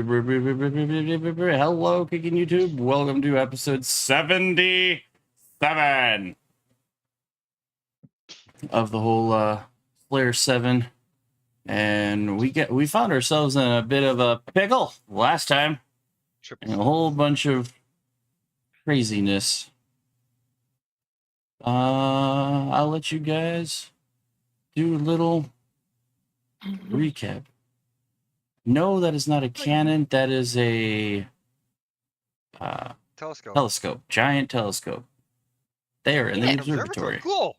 Hello, Kicking YouTube. Welcome to episode 77 of the whole Slayer 7. And we found ourselves in a bit of a pickle last time. And a whole bunch of craziness. I'll let you guys do a little recap. No, that is not a cannon. That is a telescope. Giant telescope. There in the observatory. Cool.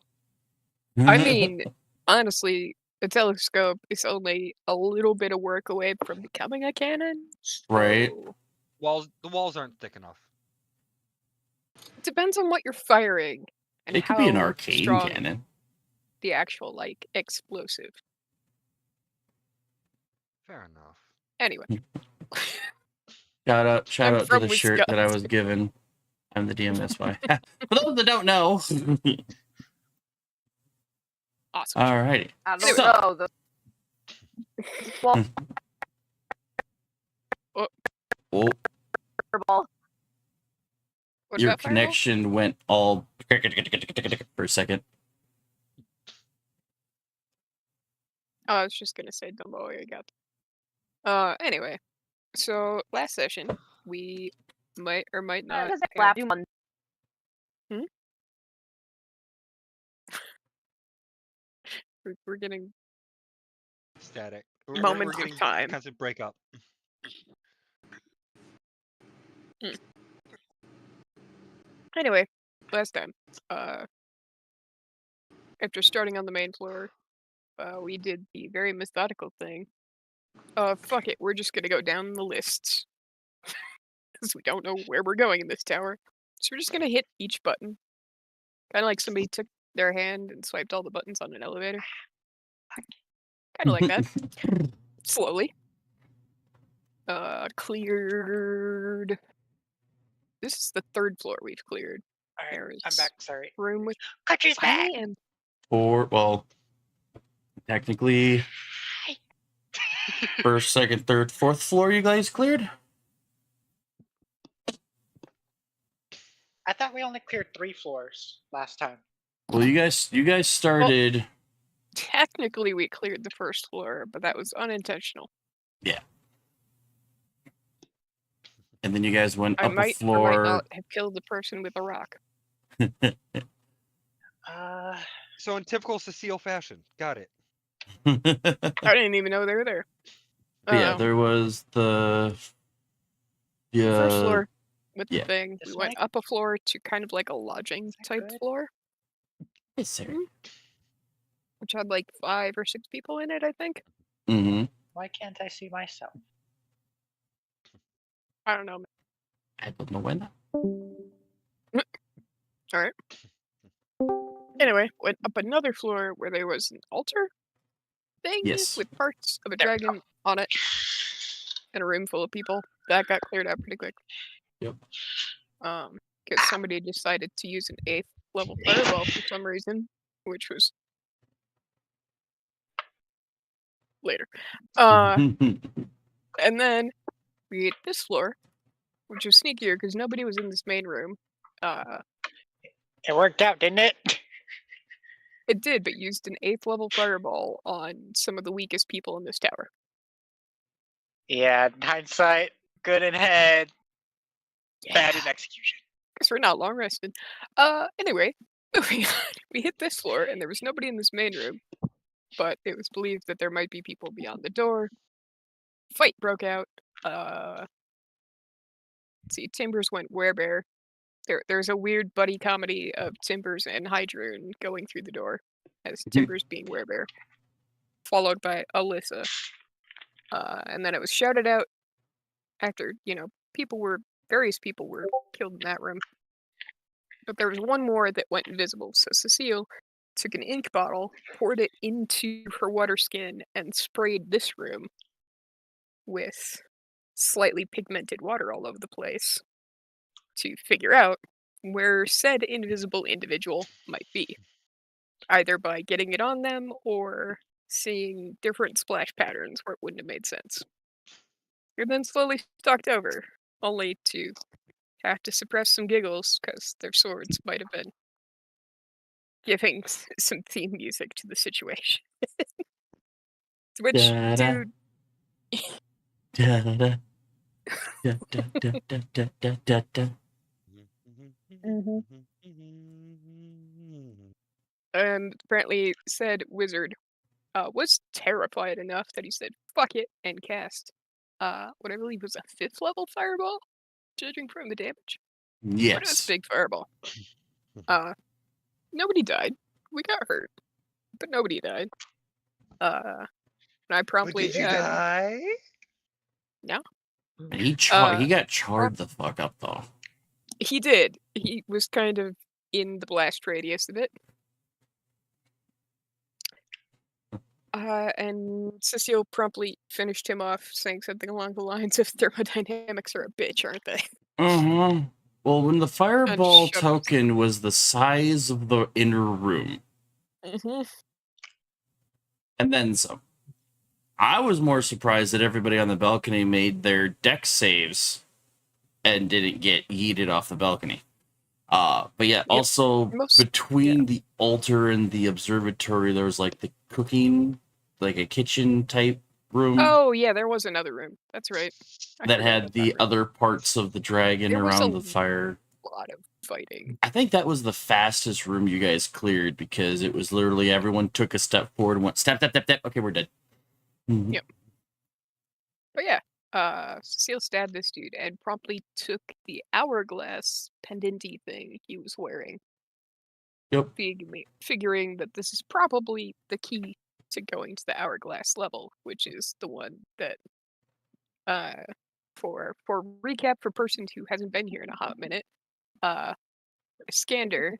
I mean, honestly, a telescope is only a little bit of work away from becoming a cannon. Right. So The walls aren't thick enough. it depends on what you're firing and It could how be an arcane strong cannon. the actual explosive. Fair enough. Anyway. Shout out to from the shirt that I was given. I'm the DMSY. For those that don't know. Awesome. Alrighty. I don't know. Well, Oh, fireball. What's your that, fireball? connection went all for a second. I was just gonna say, don't know where you got. Anyway, so last session we might or might not. We're getting Static. Moments we're of getting time. Constant breakup. Anyway, last time, after starting on the main floor, we did the very methodical thing. Fuck it, we're just gonna go down the lists. Because we don't know where we're going in this tower. So we're just gonna hit each button. Kinda like somebody took their hand and swiped all the buttons on an elevator. Kinda like that. Slowly. Cleared. This is the third floor we've cleared. Alright, I'm back, sorry. Room with Country's back! Well, technically, first, second, third, fourth floor you guys cleared? I thought we only cleared 3 floors last time. Well, you guys started. Well, technically, we cleared the first floor, but that was unintentional. Yeah. And then you guys went I up might a floor. or might not have killed the person with a rock. So in typical Cecile fashion. Got it. I didn't even know they were there. Yeah, there was the first floor with the thing. This We went up a floor to kind of like a lodging type floor. Yes, sir. Which had like 5 or 6 people in it, I think. Mm-hmm. Why can't I see myself? I don't know. I don't know when. Alright. Anyway, went up another floor where there was an altar thing with parts of a dragon on it. And a room full of people. That got cleared out pretty quick. Yep. Because somebody decided to use an 8th level fireball for some reason, which was later. And then we hit this floor, which was sneakier because nobody was in this main room. It worked out, didn't it? It did, but used an 8th level fireball on some of the weakest people in this tower. Yeah, in hindsight, good in head, bad in execution. Because we're not long rested. Anyway, we hit this floor and there was nobody in this main room, but it was believed that there might be people beyond the door. Fight broke out. Let's see, Timbers went werebear. There's a weird buddy comedy of Timbers and Hydroon going through the door as Timbers being werebear, followed by Alyssa. And then it was shouted out after, various people were killed in that room. But there was one more that went invisible, so Cecile took an ink bottle, poured it into her water skin, and sprayed this room with slightly pigmented water all over the place to figure out where said invisible individual might be, either by getting it on them or seeing different splash patterns where it wouldn't have made sense. and then slowly stalked over, only to have to suppress some giggles because their swords might have been giving some theme music to the situation. Which, Da-da. dude, Da-da-da. Da-da-da-da-da-da-da. and apparently said wizard was terrified enough that he said fuck it and cast what I believe was a 5th level fireball, judging from the damage. But it was Yes. big fireball. Nobody died. We got hurt, but nobody died. And I promptly Did you die? No. He got charred the fuck up though. He did. He was kind of in the blast radius of it. And Cecile promptly finished him off, saying something along the lines of thermodynamics are a bitch, aren't they? Uh-huh. Well, when the fireball shut up. token was the size of the inner room, Mm-hmm. and then some. I was more surprised that everybody on the balcony made their dex saves and didn't get yeeted off the balcony. But yeah, also between the altar and the observatory, there was like the cooking, like a kitchen type room Oh yeah, there was another room. That's right. I that forgot had about the that room. other parts of the dragon There was around a the fire. lot of fighting. I think that was the fastest room you guys cleared because it was literally everyone took a step forward and went step. Okay, we're dead. Mhm. Yep. But yeah, Cecile stabbed this dude and promptly took the hourglass pendenty thing he was wearing. Yep. Figuring that this is probably the key to going to the hourglass level, which is the one that, for recap for persons who hasn't been here in a hot minute, Skander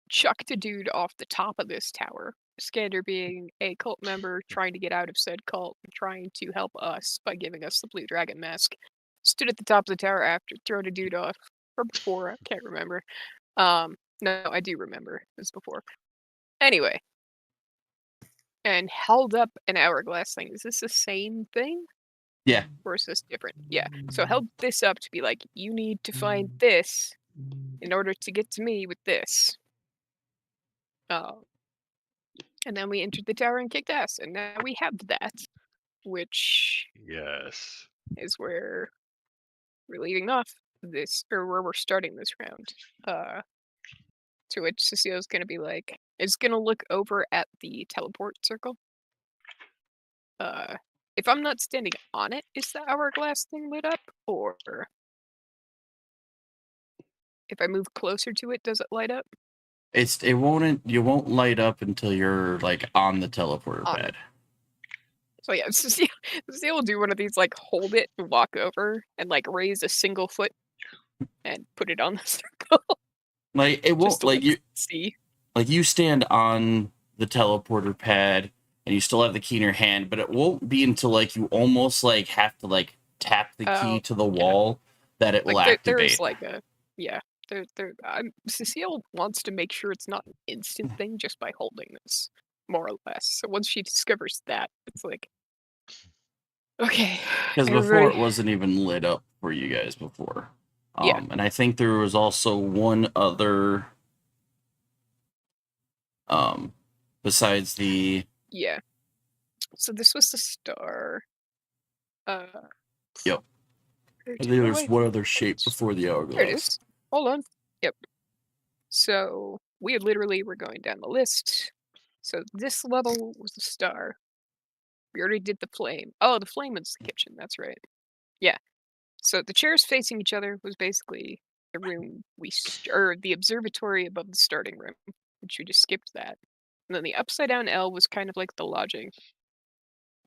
chucked a dude off the top of this tower. Skander being a cult member trying to get out of said cult and trying to help us by giving us the blue dragon mask, stood at the top of the tower after throwing a dude off, or before, I can't remember. No, I do remember. It was before. Anyway. And held up an hourglass thing. Is this the same thing? Yeah. Or is this different? Yeah. So held this up to be like, you need to find this in order to get to me with this. And then we entered the tower and kicked ass, and now we have that, which Yes. is where we're leaving off this, or where we're starting this round. To which Cecile's gonna be like, is gonna look over at the teleport circle. If I'm not standing on it, is the hourglass thing lit up, or if I move closer to it, does it light up? You won't light up until you're like on the teleporter pad. So yeah, Cecile will do one of these, like hold it and walk over and like raise a single foot and put it on the circle. Like it won't like you see. Like you stand on the teleporter pad and you still have the key in your hand, but it won't be until like you almost like have to like tap the key to the wall that it will activate. There's like a Cecile wants to make sure it's not an instant thing just by holding this, more or less. So once she discovers that, it's like, okay. Because before it wasn't even lit up for you guys before. Yeah. And I think there was also one other besides the so this was the star. Yep. I think there's one other shape before the hourglass. There it is. Hold on. Yep. So we literally were going down the list. So this level was the star. We already did the flame. Oh, the flame was the kitchen. That's right. Yeah. So the chairs facing each other was basically the room or the observatory above the starting room, which we just skipped that. And then the upside down L was kind of like the lodging.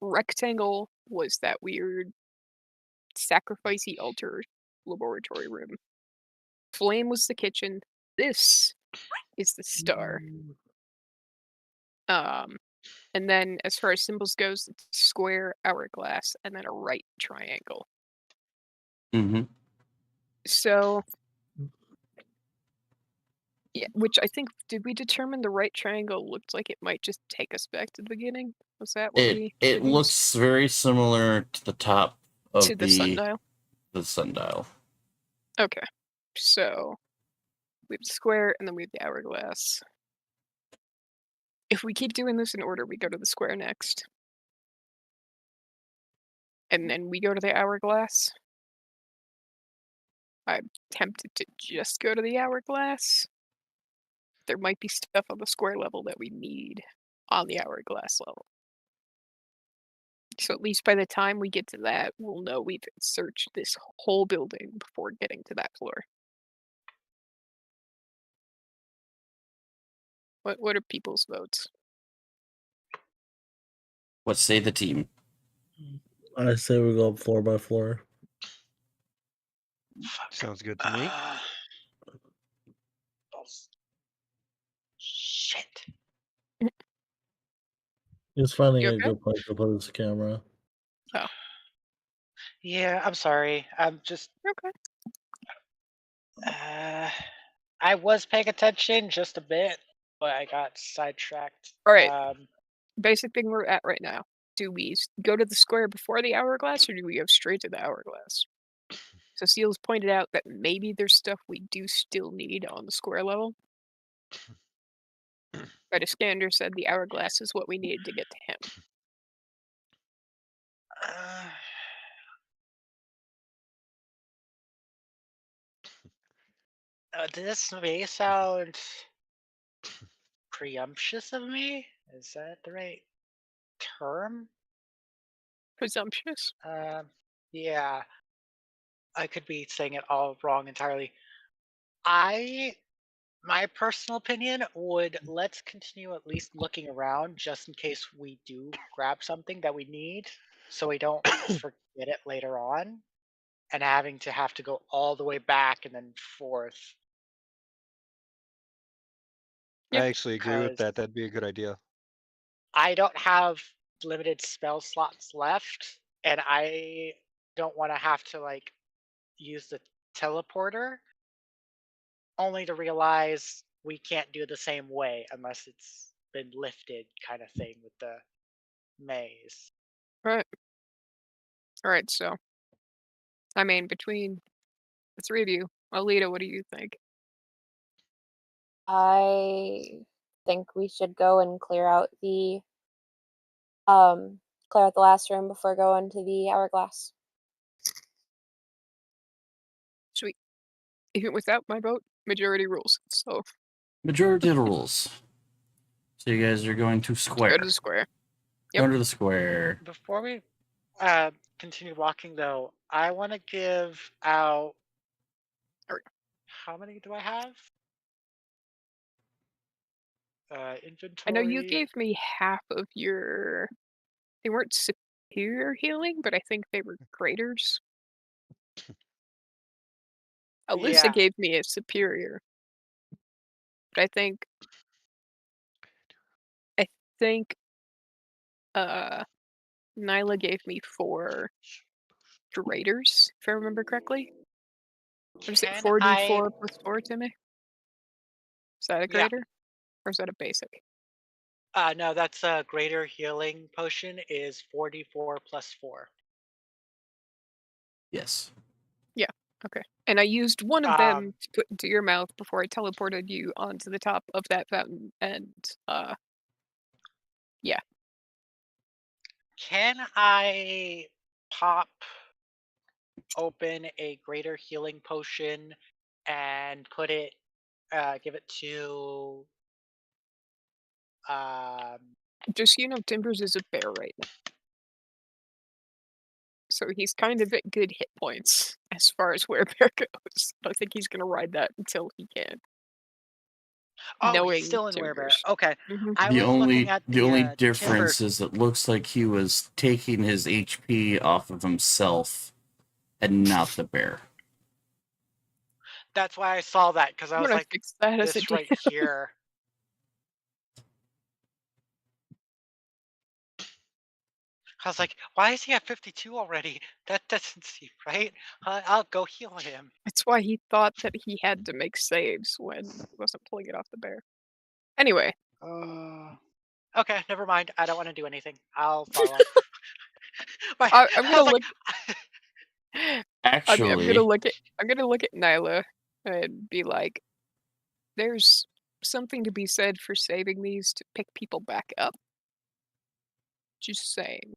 Rectangle was that weird sacrificey altar laboratory room. Flame was the kitchen. This is the star. And then as far as symbols goes, it's square, hourglass, and then a right triangle. Mm-hmm. So yeah, which I think, did we determine the right triangle looked like it might just take us back to the beginning? Was that what it looks very similar to the top of To the sundial. the sundial. Okay. So we have the square and then we have the hourglass. If we keep doing this in order, we go to the square next. And then we go to the hourglass. I'm tempted to just go to the hourglass. There might be stuff on the square level that we need on the hourglass level. So at least by the time we get to that, we'll know we've searched this whole building before getting to that floor. What are people's votes? What say the team? I say we go up floor by floor. Sounds good to me. Shit. He's finding You a okay? good place to put his camera. Yeah, I'm sorry. I'm just. Okay. I was paying attention just a bit, but I got sidetracked. All right. Basic thing we're at right now. Do we go to the square before the hourglass, or do we go straight to the hourglass? So Seals pointed out that maybe there's stuff we do still need on the square level. But Iskander said the hourglass is what we needed to get to him. This may sound presumptuous of me. Is that the right term? Presumptuous? Yeah. I could be saying it all wrong entirely. My personal opinion would let's continue at least looking around just in case we do grab something that we need so we don't forget it later on and having to have to go all the way back and then forth. Yeah. I actually agree with that. That'd be a good idea. I don't have limited spell slots left, and I don't want to have to like use the teleporter only to realize we can't do the same way unless it's been lifted kind of thing with the maze. Right. Alright, so I mean between the three of you, Alita, what do you think? I think we should go and clear out the last room before going to the hourglass. Sweet. Even without my vote, majority rules. So Majority of the rules. So you guys are going to square. go to the square. Yep. Going to the square. Before we continue walking, though, I want to give out. How many do I have? Inventory. I know you gave me half of your. They weren't superior healing, but I think they were graders. Alyssa Yeah. gave me a superior. But I think Nyla gave me 4 graders, if I remember correctly. What is it, 4d4 plus 4, Timmy? Is that a Yeah. grader? Or is that a basic? No, that's a greater healing potion is 4d4 plus 4. Yes. Okay. And I used one of them to put into your mouth before I teleported you onto the top of that fountain, and yeah. Can I pop open a greater healing potion and put it, give it to, Just so you know, Timbers is a bear right now. So he's kind of at good hit points as far as where bear goes. I think he's gonna ride that until he can. oh, knowing he's still in Werebear. Timbers. Okay. Mhm. I The was only looking at the only timber. difference is it looks like he was taking his HP off of himself and not the bear. That's why I saw that, because I I'm was gonna like, fix that as a this right here. I was like, why is he at 52 already? That doesn't seem right. I'll go heal him. That's why he thought that he had to make saves when he wasn't pulling it off the bear. Anyway, Okay, never mind. I don't want to do anything. I'll follow. I'm gonna look. Actually, I'm gonna look at Nyla and be like, there's something to be said for saving these to pick people back up. Just saying.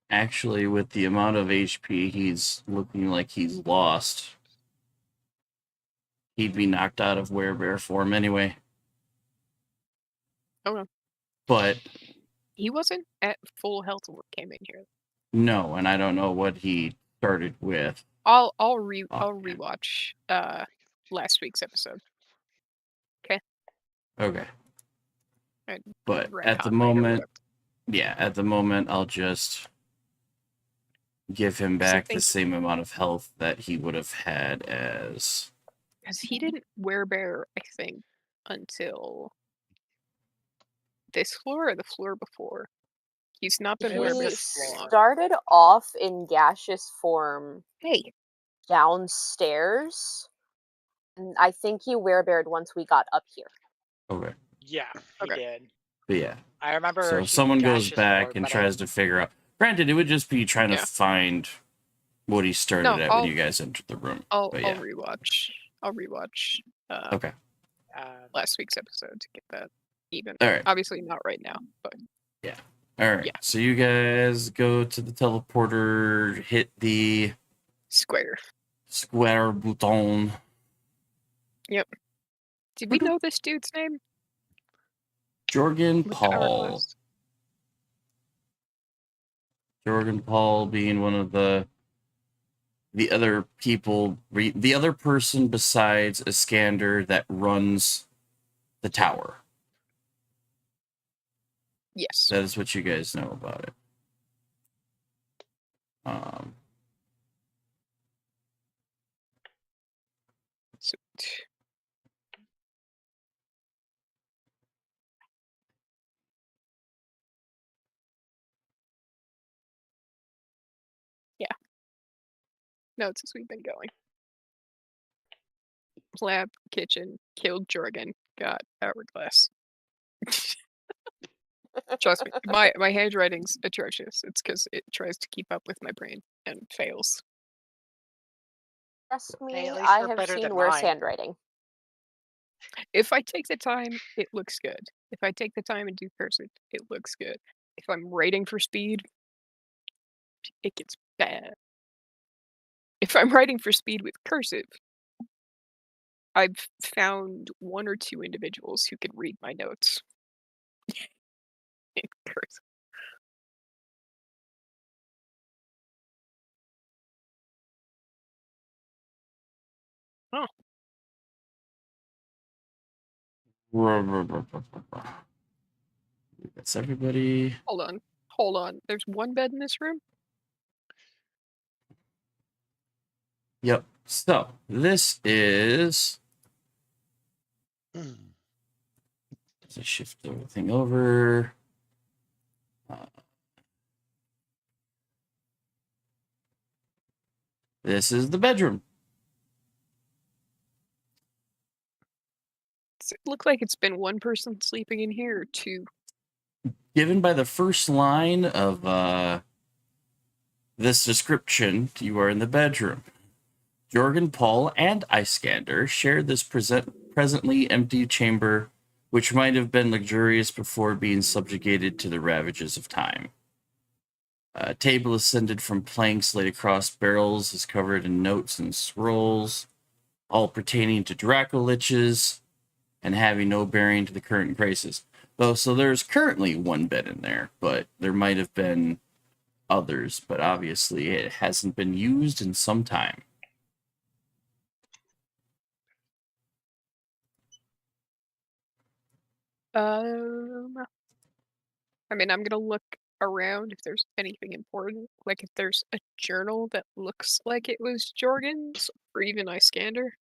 actually, with the amount of HP he's looking like he's lost, he'd be knocked out of werebear form anyway. Okay. But He wasn't at full health when we came in here. no, and I don't know what he started with. I'll Oh, rewatch last week's episode. Okay. And But Red at the Hot Night or moment, whatever. yeah, at the moment, I'll just give him 'Cause I back the think- same amount of health that he would have had as. Because he didn't werebear, I think, until this floor or the floor before. He's not been It was werebear this for He long. started off in gaseous form Hey, downstairs, and I think he werebeared once we got up here. Okay. Yeah, he Okay. did. But yeah. I remember. So he if someone goes gaseous back form, and but tries to figure out. Granted, it would just be trying to Yeah. find what he started No, at I'll- when you guys entered the room. I'll But yeah. rewatch. I'll rewatch Okay. last week's episode to get that even. All right. Obviously not right now, but All right. Yeah. So you guys go to the teleporter, hit the square. square button. Did we know this dude's name? Jorgen Was that our Paul. last- Jorgen Paul being one of the other people, the other person besides Iskander that runs the tower. Yes. That is what you guys know about it. Sweet. Yeah. Notes as we've been going. Lab, kitchen, killed Jorgen, got hourglass. Trust me, my handwriting's atrocious. It's because it tries to keep up with my brain and fails. Trust Hey, me, at least I we're have better seen than worse mine. handwriting. If I take the time, it looks good. If I take the time and do cursive, it looks good. If I'm writing for speed, it gets bad. If I'm writing for speed with cursive, I've found one or two individuals who can read my notes in cursive. Oh, That's everybody. hold on. There's one bed in this room? Yep. So this is. Let's shift everything over. This is the bedroom. Does it look like it's been one person sleeping in here or two? Given by the first line of this description, you are in the bedroom. Jorgen, Paul, and Iskander share this presently empty chamber, which might have been luxurious before being subjugated to the ravages of time. A table ascended from planks laid across barrels is covered in notes and scrolls, all pertaining to Dracoliches and having no bearing to the current crisis. Though, so there's currently one bed in there, but there might have been others, but obviously it hasn't been used in some time. I mean, I'm gonna look around if there's anything important. Like if there's a journal that looks like it was Jorgen's or even Iskander.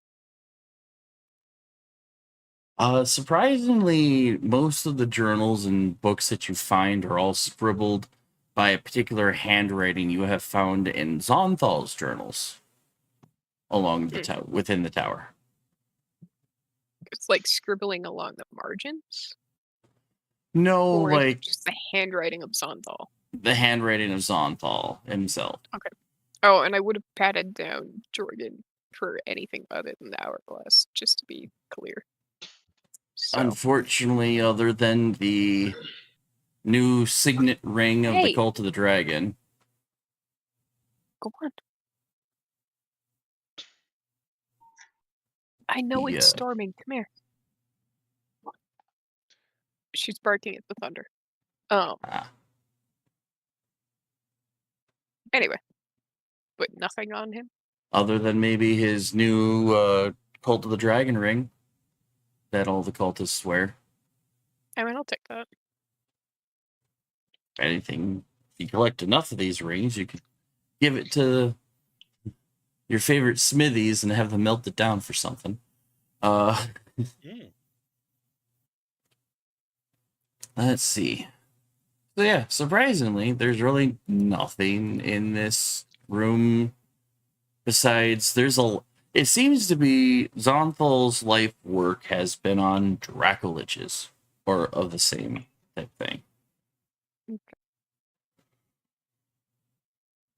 Surprisingly, most of the journals and books that you find are all scribbled by a particular handwriting you have found in Zonthal's journals along the within the tower. It's like scribbling along the margins. No, Or is it like just the handwriting of Zonthal. the handwriting of Zonthal himself. Oh, and I would have patted down Jorgen for anything other than the hourglass, just to be clear. So, Unfortunately, other than the new signet ring of the Hey. Cult of the Dragon, go on. I know it's Yeah. storming. Come here. She's barking at the thunder. Oh, ah, anyway. But nothing on him? other than maybe his new Cult of the Dragon ring that all the cultists wear. I mean, I'll take that. Anything, if you collect enough of these rings, you could give it to your favorite smithies and have them melt it down for something. Let's see. So yeah, surprisingly, there's really nothing in this room besides it seems to be Zonthal's life work has been on Dracoliches, or of the same type thing. Okay.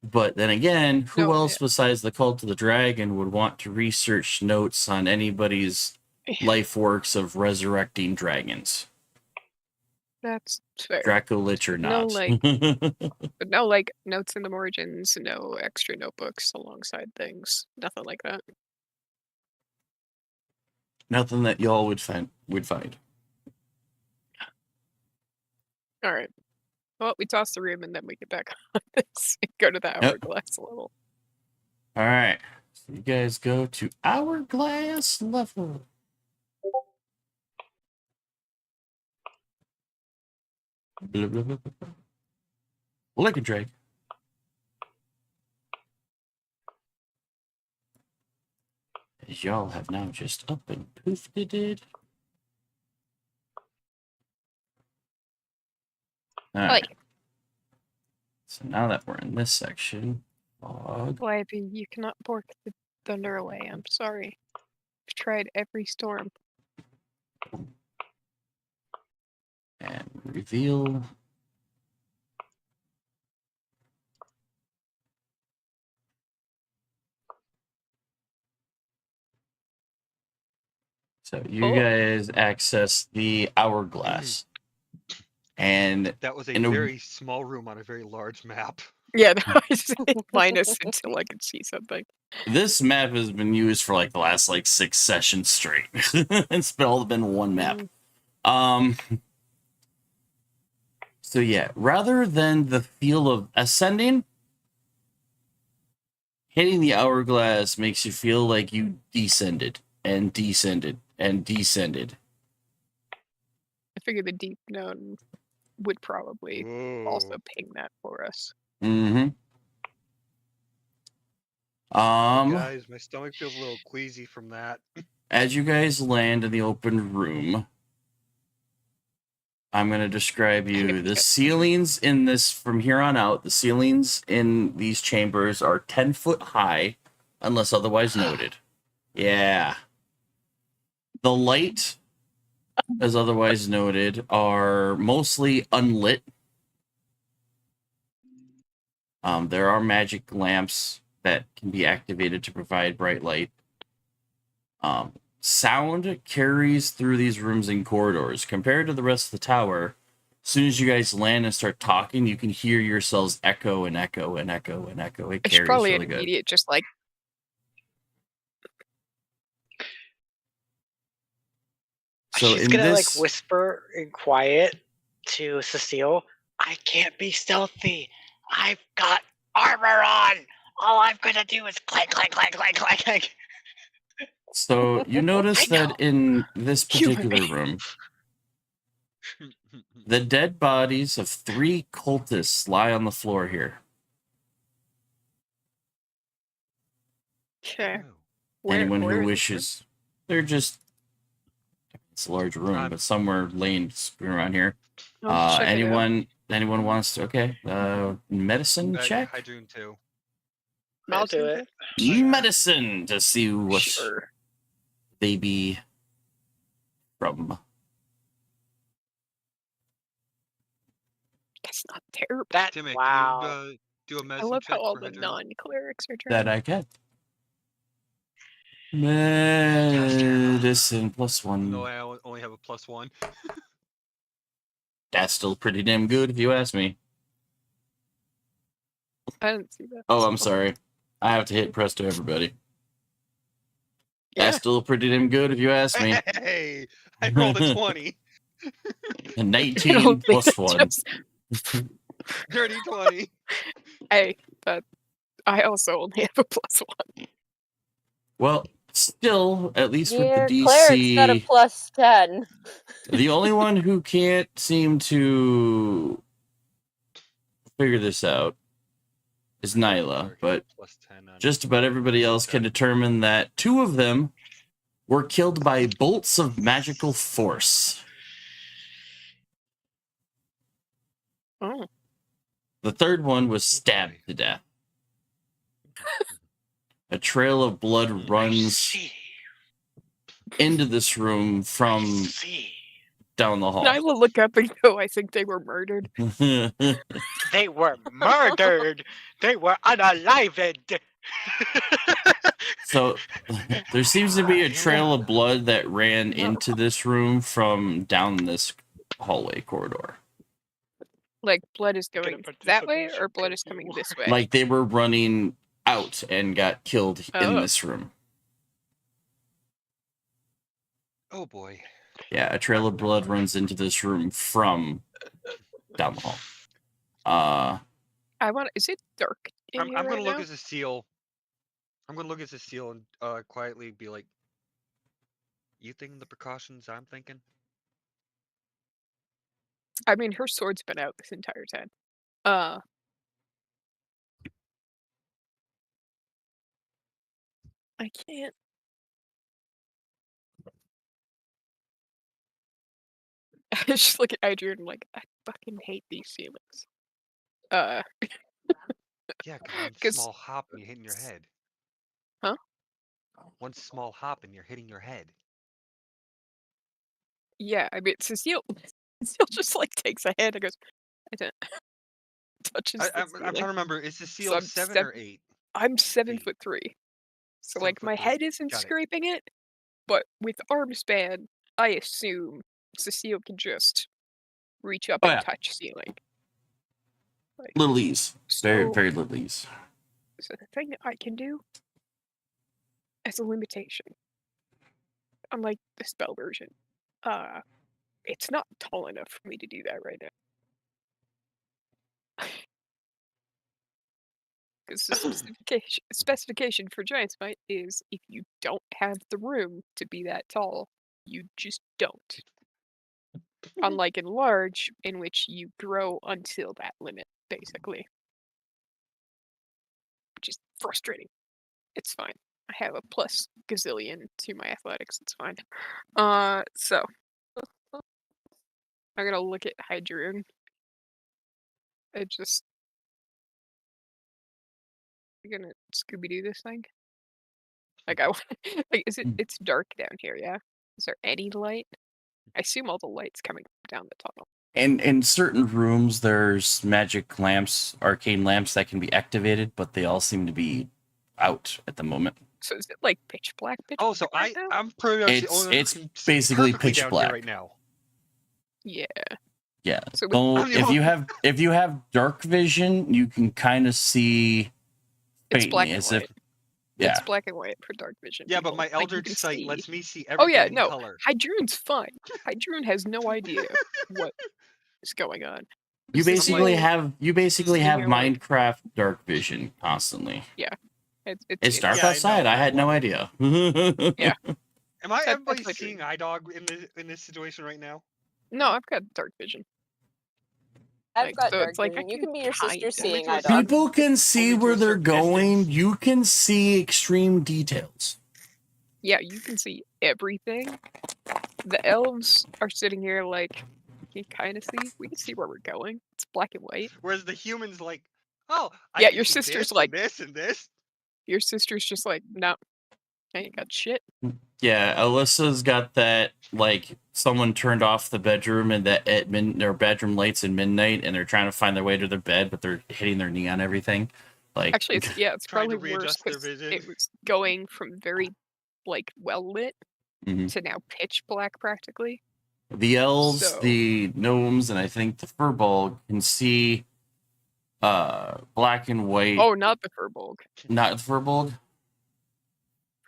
But then again, who No, else besides the Cult of the Dragon would want to research notes on anybody's life works of resurrecting dragons? That's fair. Dracolich or No, not. But no, like, notes in the margins, no extra notebooks alongside things. Nothing like that. Nothing that y'all would find. Alright. Well, we toss the room and then we get back on this and go to the hourglass level. All right. So you guys go to hourglass level. Blah, blah, blah, blah, blah. Liquor drink. As y'all have now just up and poofed it. All right. So now that we're in this section, fog. Wybie, you cannot bork the thunder away. I'm sorry. I've tried every storm. And reveal. So you guys access the hourglass. And That was a in a- very small room on a very large map. Yeah, no, I just minus until I can see something. this map has been used for like the last like 6 sessions straight. It's all been one map. So yeah, rather than the feel of ascending, hitting the hourglass makes you feel like you descended and descended and descended. I figure the deep known would probably also ping that for us. Mm-hmm. Guys, my stomach feels a little queasy from that. As you guys land in the open room, I'm going to describe you. The ceilings in this, from here on out, the ceilings in these chambers are 10 foot high, unless otherwise noted. Yeah. The light, as otherwise noted, are mostly unlit. There are magic lamps that can be activated to provide bright light. Sound carries through these rooms and corridors. Compared to the rest of the tower, as soon as you guys land and start talking, you can hear yourselves echo and echo and echo and echo. It It's carries probably really an good. immediate, just like, So she's in gonna this, like whisper in quiet to Cecile, I can't be stealthy. I've got armor on. All I'm gonna do is clank, clank, clank, clank, clank, clank. so you notice I know. that in this particular room, the dead bodies of 3 cultists lie on the floor here. okay. Anyone where who is it? wishes, they're just, it's a large room, but somewhere laying around here. I'll check it out. Anyone wants to, okay, medicine check? Hydroon too. I'll do it. Medicine to see what Sure. they be from. That's not terrible. That Timmy, wow. can you Do a I medicine love check how all for the Hydra. non-clerics are That trying. I can. Medicine +1. No, I only have a +1. That's still pretty damn good if you ask me. I didn't see that. Oh, I'm sorry. I have to hit press to everybody. Yeah. That's still pretty damn good if you ask me. Hey, I rolled a 20. A I 19 don't think +1. that's Dirty 20. Hey, but I also only have a +1. Well, still, at least with Your the cleric's got a DC, +10. the only one who can't seem to figure this out is Nyla, but +10 on just about everybody else can determine that 2 of them were killed by bolts of magical force. Oh, The third one was stabbed to death. A trail of blood runs See. into this room from See. down the hall. I will look up and go. I think they were murdered. They were murdered. They were unalived. So there seems to be a trail of blood that ran into this room from down this hallway corridor. Like blood is going put this that on way, this or blood is because coming you- this way. Like they were running out and got killed in Oh. this room. Oh boy. Yeah, a trail of blood runs into this room from down the hall. I want. Is it dark in I'm here gonna right look now? at the seal. I'm gonna look at the seal and quietly be like, "You thinking the precautions I'm thinking?" I mean, her sword's been out this entire time. I can't. I just look at Adrian and I'm like, I fucking hate these ceilings. Yeah, 'cause one 'Cause- small hop and you're hitting your head. Huh? One small hop and you're hitting your head. Yeah, I mean, Cecile just like takes a hand and goes, I don't touches the I'm trying to ceiling. remember. Is the seal I'm 7 sev- or 8? I'm 7'3". So 7 like foot my 3. head isn't Got it. scraping it, but with arm span, I assume Cecile can just reach up Oh, and yeah. touch ceiling. Like, Little ease. Very, So- very little ease. so the thing that I can do as a limitation, unlike the spell version, it's not tall enough for me to do that right now. Because the specification for Giant Smite is if you don't have the room to be that tall, you just don't. Unlike in Large, in which you grow until that limit, basically. Which is frustrating. It's fine. I have a plus gazillion to my athletics, it's fine. So. I'm gonna look at Hydroon. I'm gonna Scooby-Doo this thing. Like like it's dark down here, yeah? Is there any light? I assume all the light's coming down the tunnel. And in certain rooms, there's magic lamps, arcane lamps that can be activated, but they all seem to be out at the moment. So is it like pitch black? Oh, so right now? I'm pretty much the It's- only one who it's can see basically perfectly pitch down black. here right now. Yeah. Yeah. So So I'm the if you have dark vision, you can kind of see it's faintly black and as white. if yeah. It's black and white for dark vision. Yeah, but people. my Like, you Eldritch can Sight see. lets me see Oh everything yeah, in no. color. Hydroon's fine. Hydroon has no idea what is going on. You This is basically like- have sitting have here like- Minecraft dark vision constantly. It's dark Yeah, I outside. know, I I had no love idea. Yeah. Am I That's everybody my seeing dream. iDog in this situation right now? No, I've got dark vision. I've Like, got so dark it's like I vision. You can can be your sister kinda- seeing Only eye to a dog. People can see Only to where a they're certain going. distance. You can see extreme details. Yeah, you can see everything. The elves are sitting here like, you can kind of see. We can see where we're going. It's black and white. Whereas the humans like, oh, I Yeah, can your see sister's this like- and this and this. Your sister's just like, no, I ain't got shit. Yeah, Alyssa's got that like someone turned off the bedroom and that their bedroom lights in midnight, and they're trying to find their way to their bed, but they're hitting their knee on everything. Like, Actually, it's Trying to probably worse readjust their because vision. it was going from very like well lit Mhm. to now pitch black practically. the elves, So- the gnomes, and I think the furball can see black and white. Oh, not the Furbolg. Not the furball.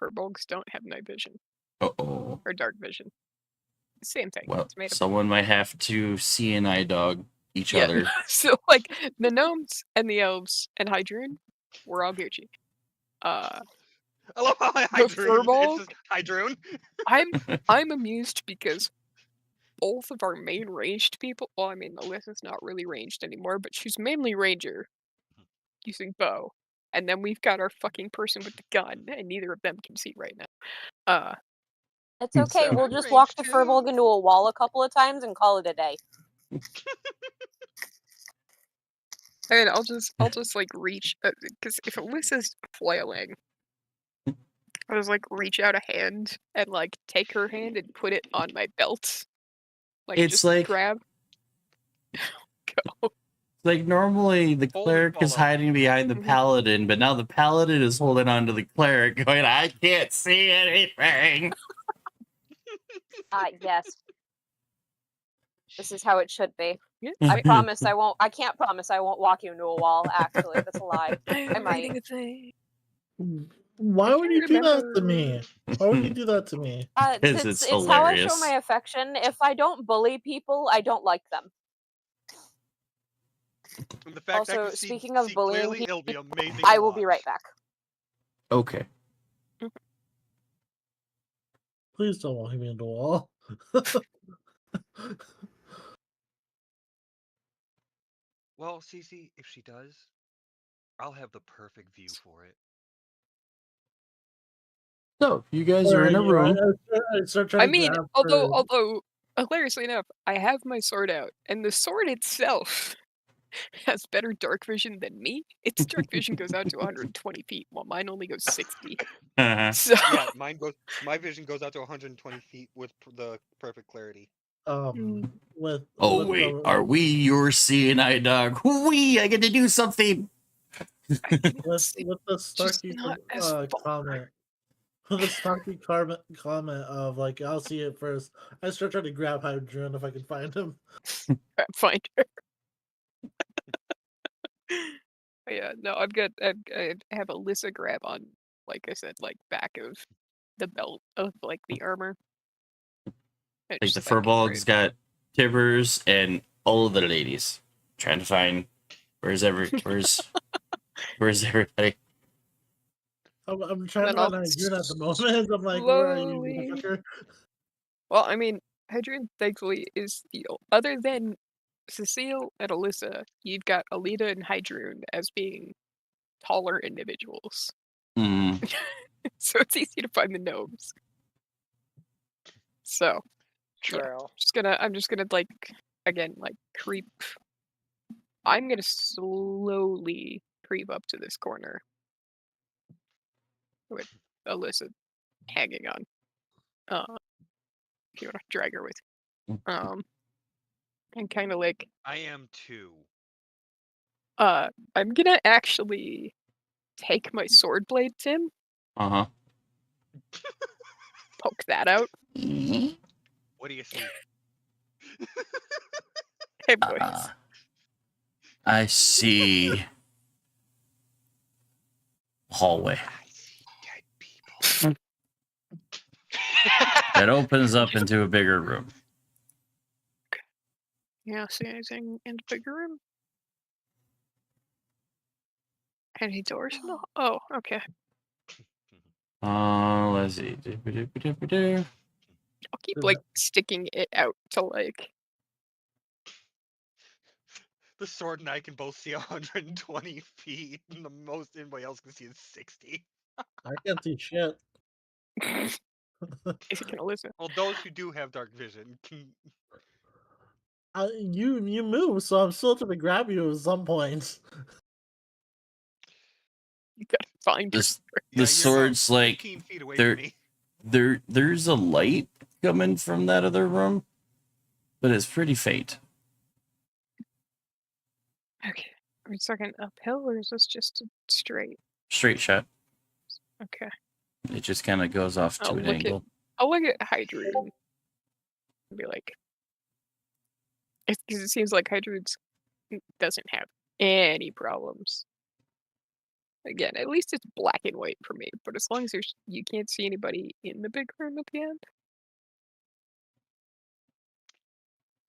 Furbolgs don't have night vision Uh-oh. or dark vision. Same thing. Well, It's made of someone might have to see an eye dog each Yeah. other. So like the gnomes and the elves and Hydrune, we're all Gucci. I love how The Hydrune. Furball? It's just Hydrune. I'm amused because both of our main ranged people, well, I mean, Alyssa's not really ranged anymore, but she's mainly ranger using bow. And then we've got our fucking person with the gun, and neither of them can see right now. It's okay. So- We'll I'm just walk the ranged Furbolg too. into a wall a couple of times and call it a day. And I'll just like reach, because if Alyssa's flailing, I'll just like reach out a hand and like take her hand and put it on my belt. Like It's just like- grab. Go. Like normally the Hold and cleric is follow. hiding behind the Mhm. paladin, but now the paladin is holding on to the cleric, going, "I can't see anything." Yes. This is how it should be. Yeah. I promise I won't. I can't promise I won't walk you into a wall. Actually, that's a lie. I'm might. reading a thing. Why would you do that to remember. me? Why would you do that to me? It's It's how I show hilarious. my affection. If I don't bully people, I don't like them. And the fact I Also, can speaking of see bullying clearly, it'll be amazing. I to will be right watch. back. Okay. Please don't walk me into a wall. Well, Cece, if she does, I'll have the perfect view for it. So you guys are Where in a you? room. I start trying I to mean, grab although hilariously enough, I have my sword out, and the sword itself has better dark vision than me. Its dark vision goes out to 120 feet, while mine only goes 60. So Yeah, my vision goes out to 120 feet with the perfect clarity. with. Oh with wait, the- are we your seeing eye dog? Wee! I get to do something. with the Starkey not as far. comment. With the Starkey comment of like, I'll see it first. I start trying to grab Hydrune if I can find him. find her. Yeah, no, I have Alyssa grab on, like I said, like back of the belt of like the armor. And Like just, the furbolg's right- got Tibbers and all of the ladies trying to find where's everybody? I'm trying Then to find I'll Hydrune at the moment. I'm like, where are you, slowly- motherfucker? Well, I mean, Hadrian thankfully is other than Cecile and Alyssa, you've got Alita and Hydrune as being taller individuals. Mm. So it's easy to find the gnomes. So True. I'm just gonna like again like creep. I'm gonna slowly creep up to this corner with Alyssa hanging on. If you wanna drag her with you. And kinda like I am too. I'm gonna actually take my sword blade, Tim, Uh-huh. poke that out. What do you see? Hey boys. I see hallway. I see dead people. It opens up into a bigger room. Yeah, see anything in the bigger room? Any doors in the Oh, okay. Let's see. Doo-ba-doo-ba-doo-ba-doo. I'll keep Is like sticking it out to like The sword and I can both see 120 feet, and the most anybody else can see is 60. I can't see shit. if you can listen. Well, those who do have dark vision can. You move, so I'm still trying to grab you at some point. You gotta find her. This Yeah, the sword's like 15 feet away there- from me. there's a light coming from that other room, but it's pretty faint. Okay. Are we talking uphill or is this just a straight? Straight shot. Okay. It just kind of goes off to I'll an look angle. I'll look at Hydroon and be like, because it seems like Hydroon's doesn't have any problems. Again, at least it's black and white for me. But as long as you can't see anybody in the big room at the end.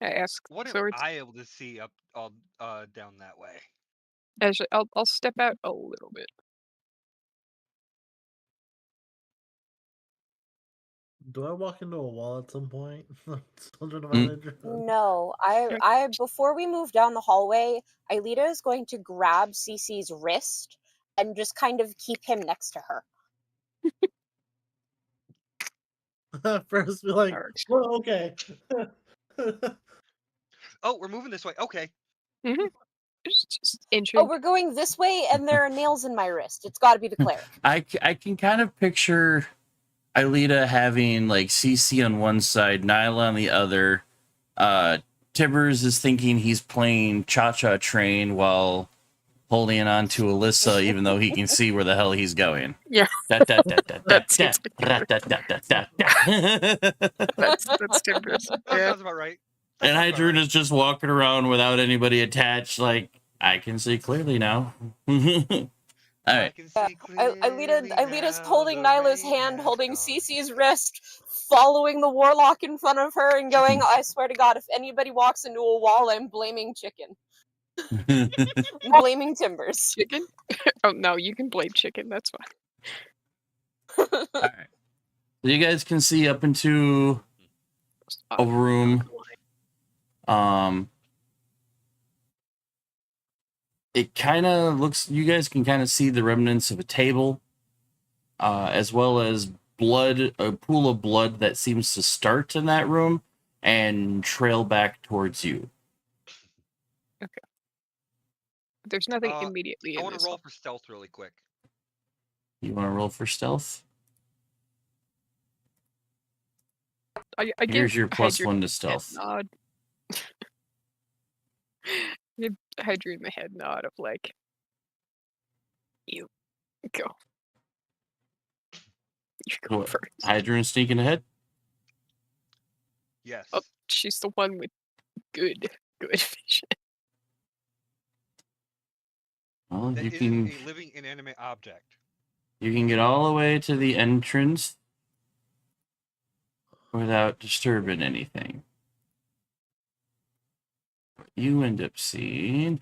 I ask. What am So it's, I able to see up all down that way? actually, I'll step out a little bit. Do I walk into a wall at some point? Children of Hmm? Adrian? No, I before we move down the hallway, Aelita is going to grab Cece's wrist and just kind of keep him next to her. First, be like, Works. well, okay. Oh, we're moving this way. Okay. Just inching. Oh, we're going this way, and there are nails in my wrist. It's got to be the cleric. I can kind of picture Aelita having like CC on one side, Nyla on the other. Tibbers is thinking he's playing Cha-Cha Train while holding on to Alyssa, even though he can see where the hell he's going. Yeah. That's That seems like that's Timbers. That Yeah. sounds about right. That And sounds about Hydroon right. is just walking around without anybody attached. Like, I can see clearly now. All I right. can Yeah, see clearly Aelita's now, holding the Nyla's rain hand, has holding gone. Cece's wrist, following the warlock in front of her, and going, I swear to God, if anybody walks into a wall, I'm blaming chicken. I'm blaming Timbers. Chicken? Oh no, you can blame chicken. That's fine. All right. So you guys can see up into a room. It kind of looks, you guys can kind of see the remnants of a table, as well as blood, a pool of blood that seems to start in that room and trail back towards you. There's nothing Uh, immediately I in want this. to roll for stealth really quick. You want to roll for stealth? I Here's give your plus Hydroon one to the stealth. head nod. Give Hydroon the head nod of like, you go. You go What? first. Hydroon sneaking ahead? Yes. Oh, she's the one with good vision. Well, That you isn't can a living inanimate object. get all the way to the entrance without disturbing anything. What you end up seeing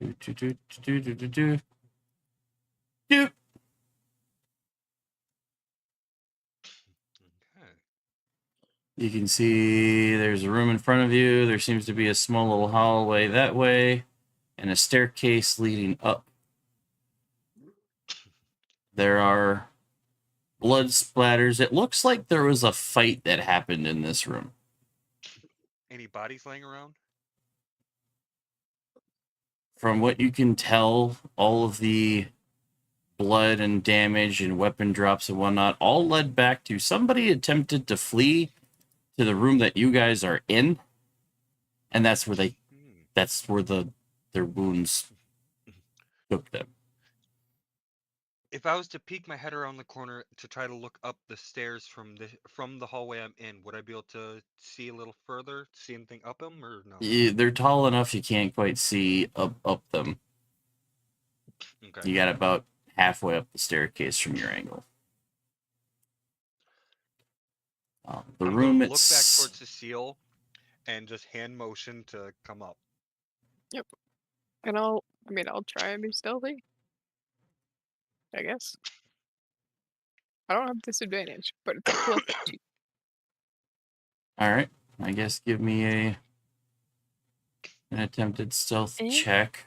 Doop. Okay. You can see there's a room in front of you. There seems to be a small little hallway that way and a staircase leading up. There are blood splatters. It looks like there was a fight that happened in this room. Any bodies laying around? From what you can tell, all of the blood and damage and weapon drops and whatnot all led back to somebody attempted to flee to the room that you guys are in, and that's where their wounds took them. If I was to peek my head around the corner to try to look up the stairs from the hallway I'm in, would I be able to see a little further, see anything up them, or no? They're tall enough you can't quite see up them. Okay. You got about halfway up the staircase from your angle. The I'm gonna room look back it's towards Cecile and just hand motion to come up. And I'll try and be stealthy. I guess. I don't have disadvantage, but it's a plus 2. all right. I guess give me an attempted stealth Eh? check.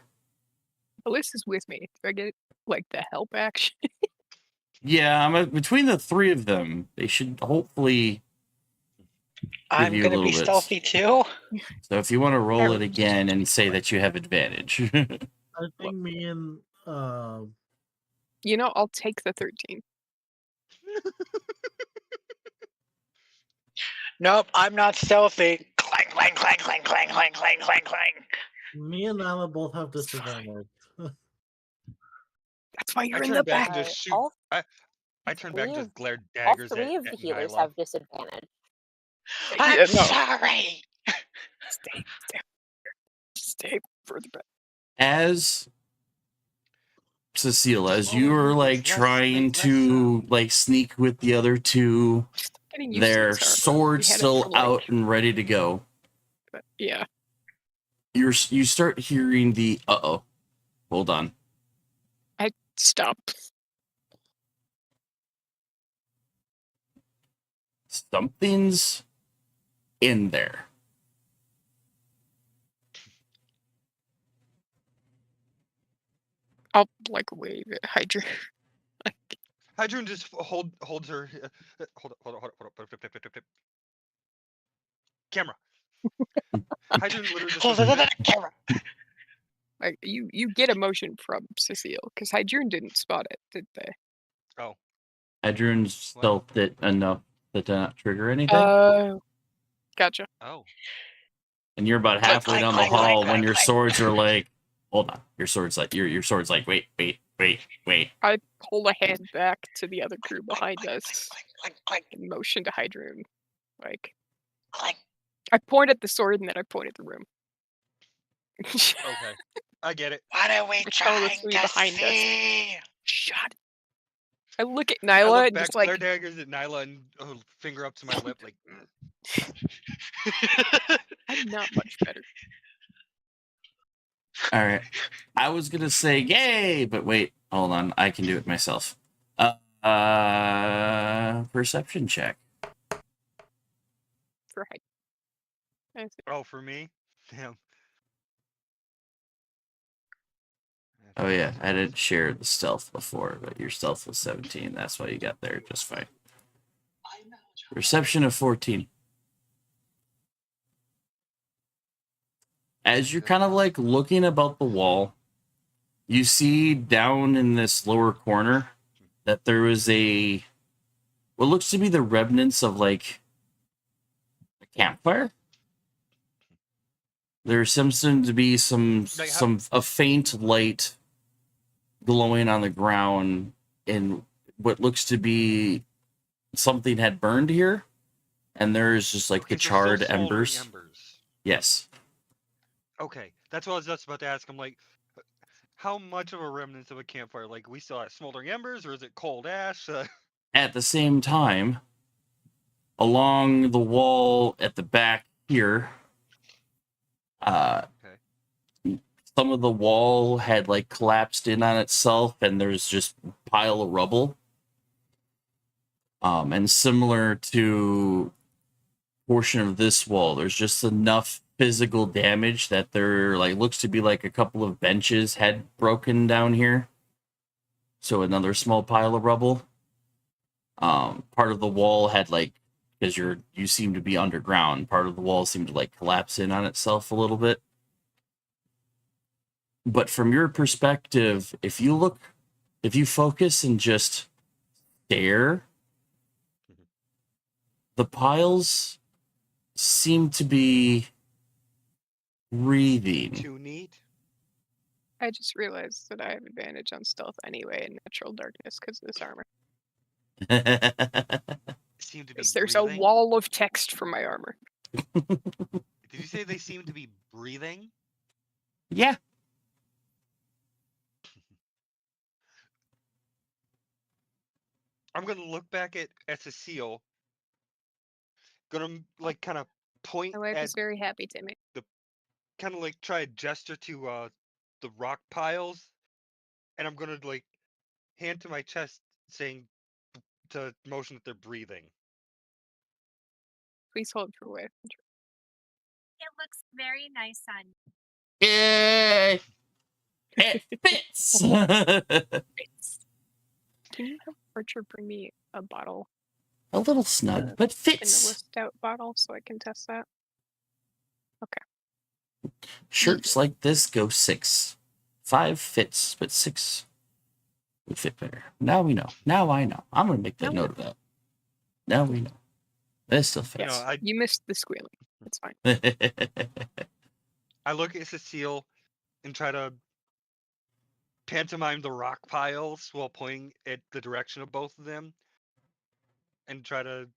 Alyssa's with me. Do I get like the help action? Yeah, between the three of them, they should hopefully I'm you a gonna be little bit. stealthy too. So if you want to roll it Alright. again and say that you have advantage. I think me and You know, I'll take the 13. Nope, I'm not stealthy. Clang, clang, clang, clang, clang, clang, clang, clang, clang. Me and Nyla both have disadvantage. That's why I you're in turned the back back. and just shoot. all I turned back and three just of- glared All daggers three at, of the at healers Nyla. have disadvantage. I'm no. sorry. Stay further back. As Cecile, as Smaller you are like movements, less- trying make less to sound. like sneak with the other two, Just getting used to their this armor. swords We had it still for, like- out and ready to go. But yeah. You start hearing the hold on. Stop. Something's in there. I'll like wave at Hydra. Like, Hydroon just holds her. Hold up. Camera. Hydroon literally just. Hold goes, on, camera. like you get emotion from Cecile because Hydroon didn't spot it, did they? Oh, Adrian stealthed it enough that to not trigger anything. Gotcha. oh. And you're about Clank, halfway clank, down the clank, clank, hall when clank, your clank. swords are like, hold on. Your sword's like your sword's like, wait. I pull a hand back to the other crew behind Clank, us clank, clank, clank, and motion to Hydroon. Like clank. I point at the sword and then I point at the room. Okay. I get it. What are we tell the trying three to behind us. see? Shut. I look at I Nyla look and back, just like glare daggers at Nyla, and finger up to my lip, like. I'm not much better. All right. I was gonna say yay, but wait, hold on. I can do it myself. Perception check. For Hydra. Oh, for me? Damn. Oh yeah, I didn't share the stealth before, but your stealth was 17. That's why you got there just fine. Perception of 14. As you're kind of like looking about the wall, you see down in this lower corner that there is what looks to be the remnants of like a campfire. There seems to be Like a faint light glowing on the ground, and what looks to be something had burned here, and there's just like Okay, the so still charred smoldering embers. Yes. Okay, that's what I was just about to ask. I'm like, how much of a remnants of a campfire? Like, we still have smoldering embers, or is it cold ash? At the same time, along the wall at the back here, some of the wall had like collapsed in on itself, and there's just a pile of rubble. And similar to portion of this wall, there's just enough physical damage that there like looks to be like a couple of benches had broken down here. So another small pile of rubble. Part of the wall had like, because you seem to be underground, part of the wall seemed to like collapse in on itself a little bit. But from your perspective, if you focus and just stare, the piles seem to be breathing. Too neat. I just realized that I have advantage on stealth anyway in natural darkness because of this armor. Seem to be. 'Cause there's breathing. a wall of text from my armor. Did you say they seem to be breathing? Yeah. I'm gonna look back at Cecile. Gonna like kind of point My wife at, is very happy, Timmy. kind of like try a gesture to the rock piles, and I'm gonna like hand to my chest, saying to motion that they're breathing. Please hold for wife. It looks very nice on you. Yay! It fits. Can you have Archer bring me a bottle A little snug, but in the fits. list out bottle so I can test that? Okay. Shirts like this go $6, 5 fits, but 6 would fit better. Now we know. Now I know. I'm gonna make that Now we note of that. Now we know. That still You know, fits. You missed the squealing. It's fine. I look at Cecile and try to pantomime the rock piles while pointing at the direction of both of them, and try to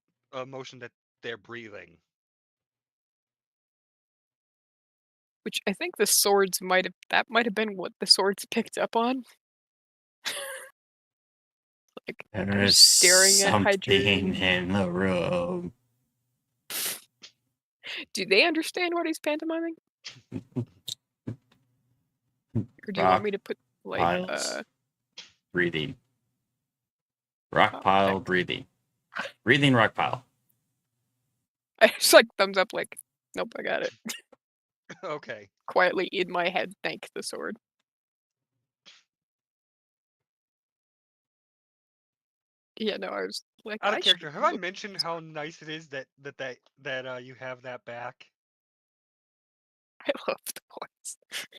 motion that they're breathing. Which I think the swords might have been what the swords picked up on. Like There they're is staring at something Hydraean. in the room. Do they understand what he's pantomiming? Or do you Rock want me to put like piles. Breathing. Rock Oh, pile, okay. breathing. Breathing rock pile. I just like thumbs up like, nope, I got it. Okay. Quietly in my head, thank the sword. Yeah, no, I was like, Out I of should character, have I look- mentioned how nice it is that you have that back? I love the voice.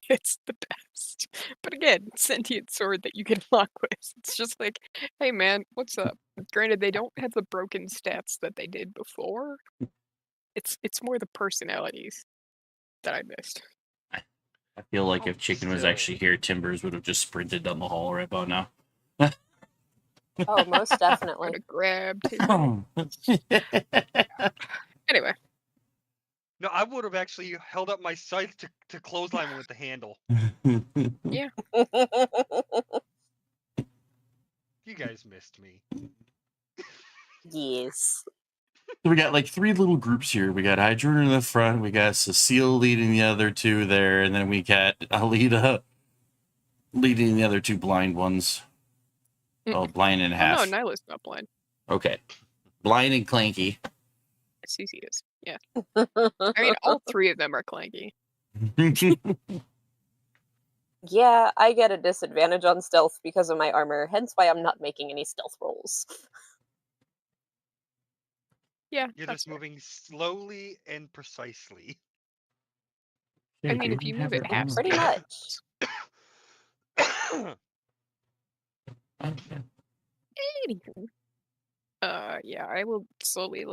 It's the best. But again, sentient sword that you can lock with. It's just like, hey man, what's up? Granted, they don't have the broken stats that they did before. It's more the personalities that I missed. I feel like Oh, if Chicken was still. actually here, Timbers would have just sprinted down the hall right about now. Oh, most definitely. Could have grabbed him. Anyway, No, I would have actually held up my scythe to clothesline with the handle. yeah. You guys missed me. Yes. So we got like 3 little groups here. We got Hydra in the front, we got Cecile leading the other 2 there, and then we got Alita leading the other 2 blind ones. Oh, blind and Oh half. no, Nyla's not blind. Okay. Blind and Clanky. Cece is. Yeah. I mean, all 3 of them are clanky. Yeah, I get a disadvantage on stealth because of my armor, hence why I'm not making any stealth rolls. Yeah, You're that's just fair. moving slowly and precisely. I mean, if you move it half Pretty speed. much. Anywho. Yeah, I will slowly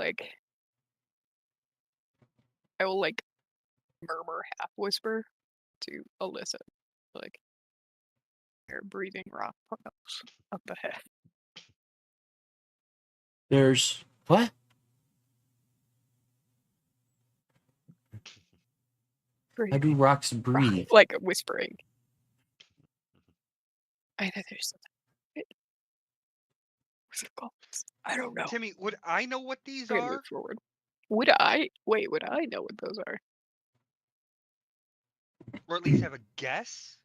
I will murmur half whisper to Alyssa. Like they're breathing rock piles up ahead. There's what? How do rocks breathe? Like whispering. Either there's something. What's it called? I don't know. Timmy, would I know what these We're gonna are? move forward. Would I? Wait, would I know what those are? Or at least have a guess?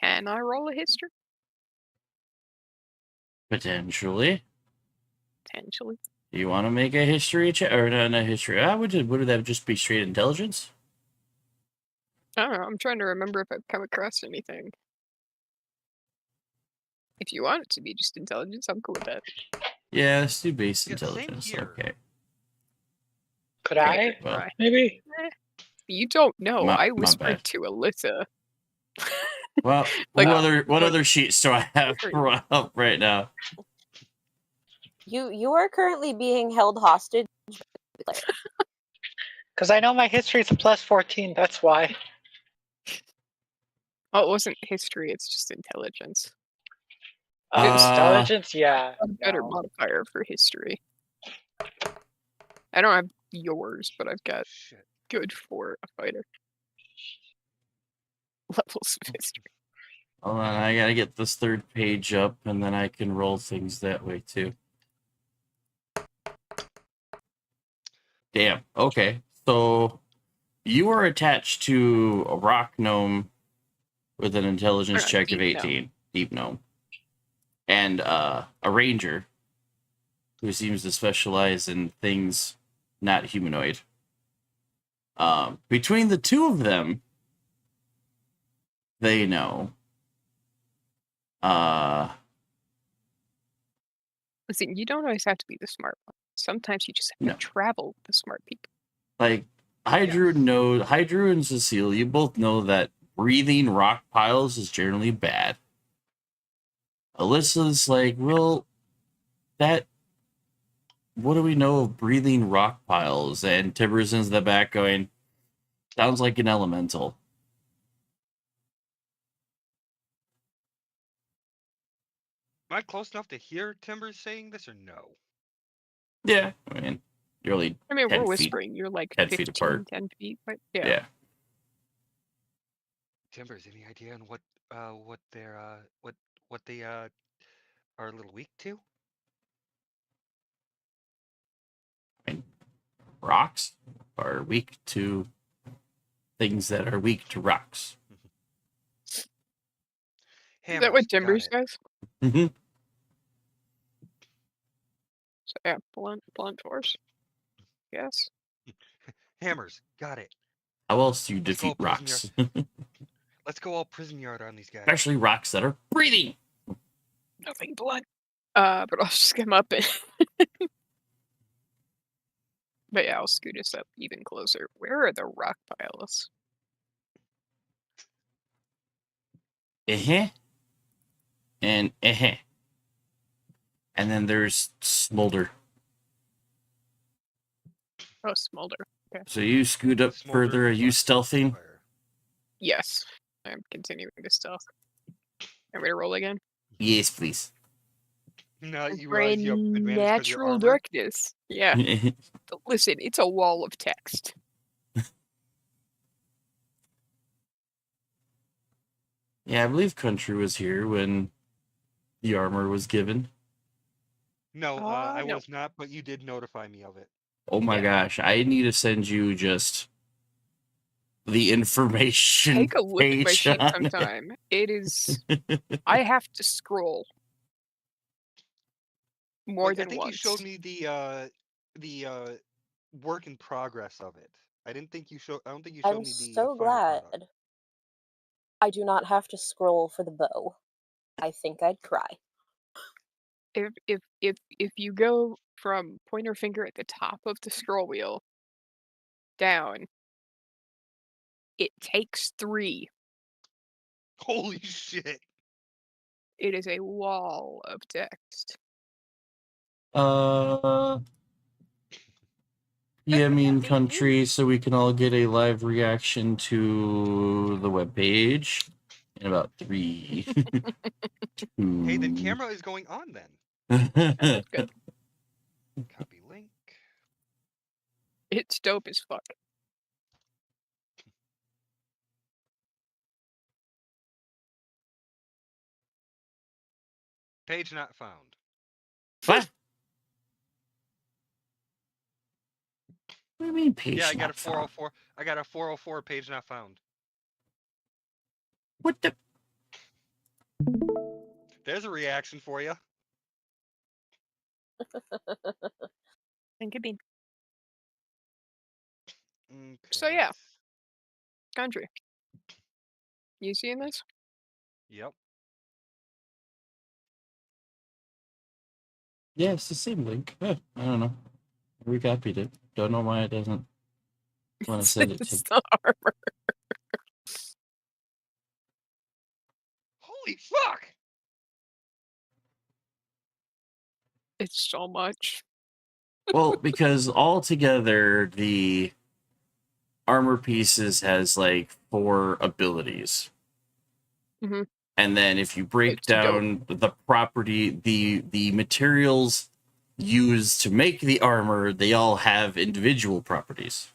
Can I roll a history? Potentially. Potentially. You want to make a history check or not a history? Would that just be straight intelligence? I don't know. I'm trying to remember if I've come across anything. If you want it to be just intelligence, I'm cool with that. Yeah, let's do base Yeah, same intelligence. here. Okay. Could I? Well, Right. Maybe. You don't know. My I whispered bad. to Alyssa. well, Like, what other sheets do I have up right now? You are currently being held hostage. Because I know my history is a plus 14. That's why. Oh, it wasn't history. It's just intelligence. Intelligence, yeah. A better no. modifier for history. I don't have yours, but I've got Shit. good for a fighter. Levels of history. Hold on, I gotta get this 3rd page up, and then I can roll things that way too. Damn. Okay. So you are attached to a rock gnome with an intelligence Or check of deep 18. Deep gnome. And a ranger who seems to specialize in things not humanoid. Between the 2 of them, they know. Listen, you don't always have to be the smart one. Sometimes you just have No. to travel with the smart people. Like, Hydru and Cecile, you both know that breathing rock piles is generally bad. Alyssa's like, well, what do we know of breathing rock piles? And Tibbers in the back going, sounds like an elemental. Am I close enough to hear Timbers saying this or no? Yeah, I mean, you're only I mean, 10 we're feet. whispering. You're like 10 15, feet apart. 10 feet. But yeah. Yeah. Timbers, any idea on what they are a little weak to? Rocks are weak to things that are weak to rocks. Is Hammers, that what got Timbers it. does? Mhm. So, yeah, blunt force. Yes. Hammers, got it. How else do you Let's go defeat prison rocks? Let's go all prison yard on these guys. Especially rocks that are breathing. Nothing blunt. But I'll skim up it. But yeah, I'll scoot us up even closer. Where are the rock piles? And and then there's Smolder. Oh, Smolder. Okay. So you scoot up Smolder further. Are you plus stealthing? fire. Yes. I'm continuing to stealth. Are we to roll again? Yes, please. No, you For realize you have advantage 'cause your natural armor? darkness. Yeah. Listen, it's a wall of text. Yeah, I believe Country was here when the armor was given. No, I no. was not, but you did notify me of it. Oh my Yeah. gosh, I need to send you just the information Take a look at my page sheet on sometime. It is. I have to scroll more Like, I than think once. you showed me the work in progress of it. I don't think you showed I'm me the so final product. glad I do not have to scroll for the bow. I think I'd cry. If you go from pointer finger at the top of the scroll wheel down, it takes 3. Holy shit! It is a wall of text. Yeah, mean Country, so we can all get a live reaction to the webpage in about 3. Hey, then 2. camera is going on then. That's good. Copy link. It's dope as fuck. Page not found. What? What do you mean page Yeah, I got not a found? 404. I got a 404 page not found. What the? There's a reaction for you. Think it be. Okay. So yeah, Country. You seeing this? Yep. Yeah, it's the same link. I don't know. We copied it. Don't know why it doesn't want to send it It's to. the armor. Holy fuck! It's so much. Well, because altogether the armor pieces has like 4 abilities. Mhm. And then if you break It's dope. down the property, the materials used to make the armor, they all have individual properties.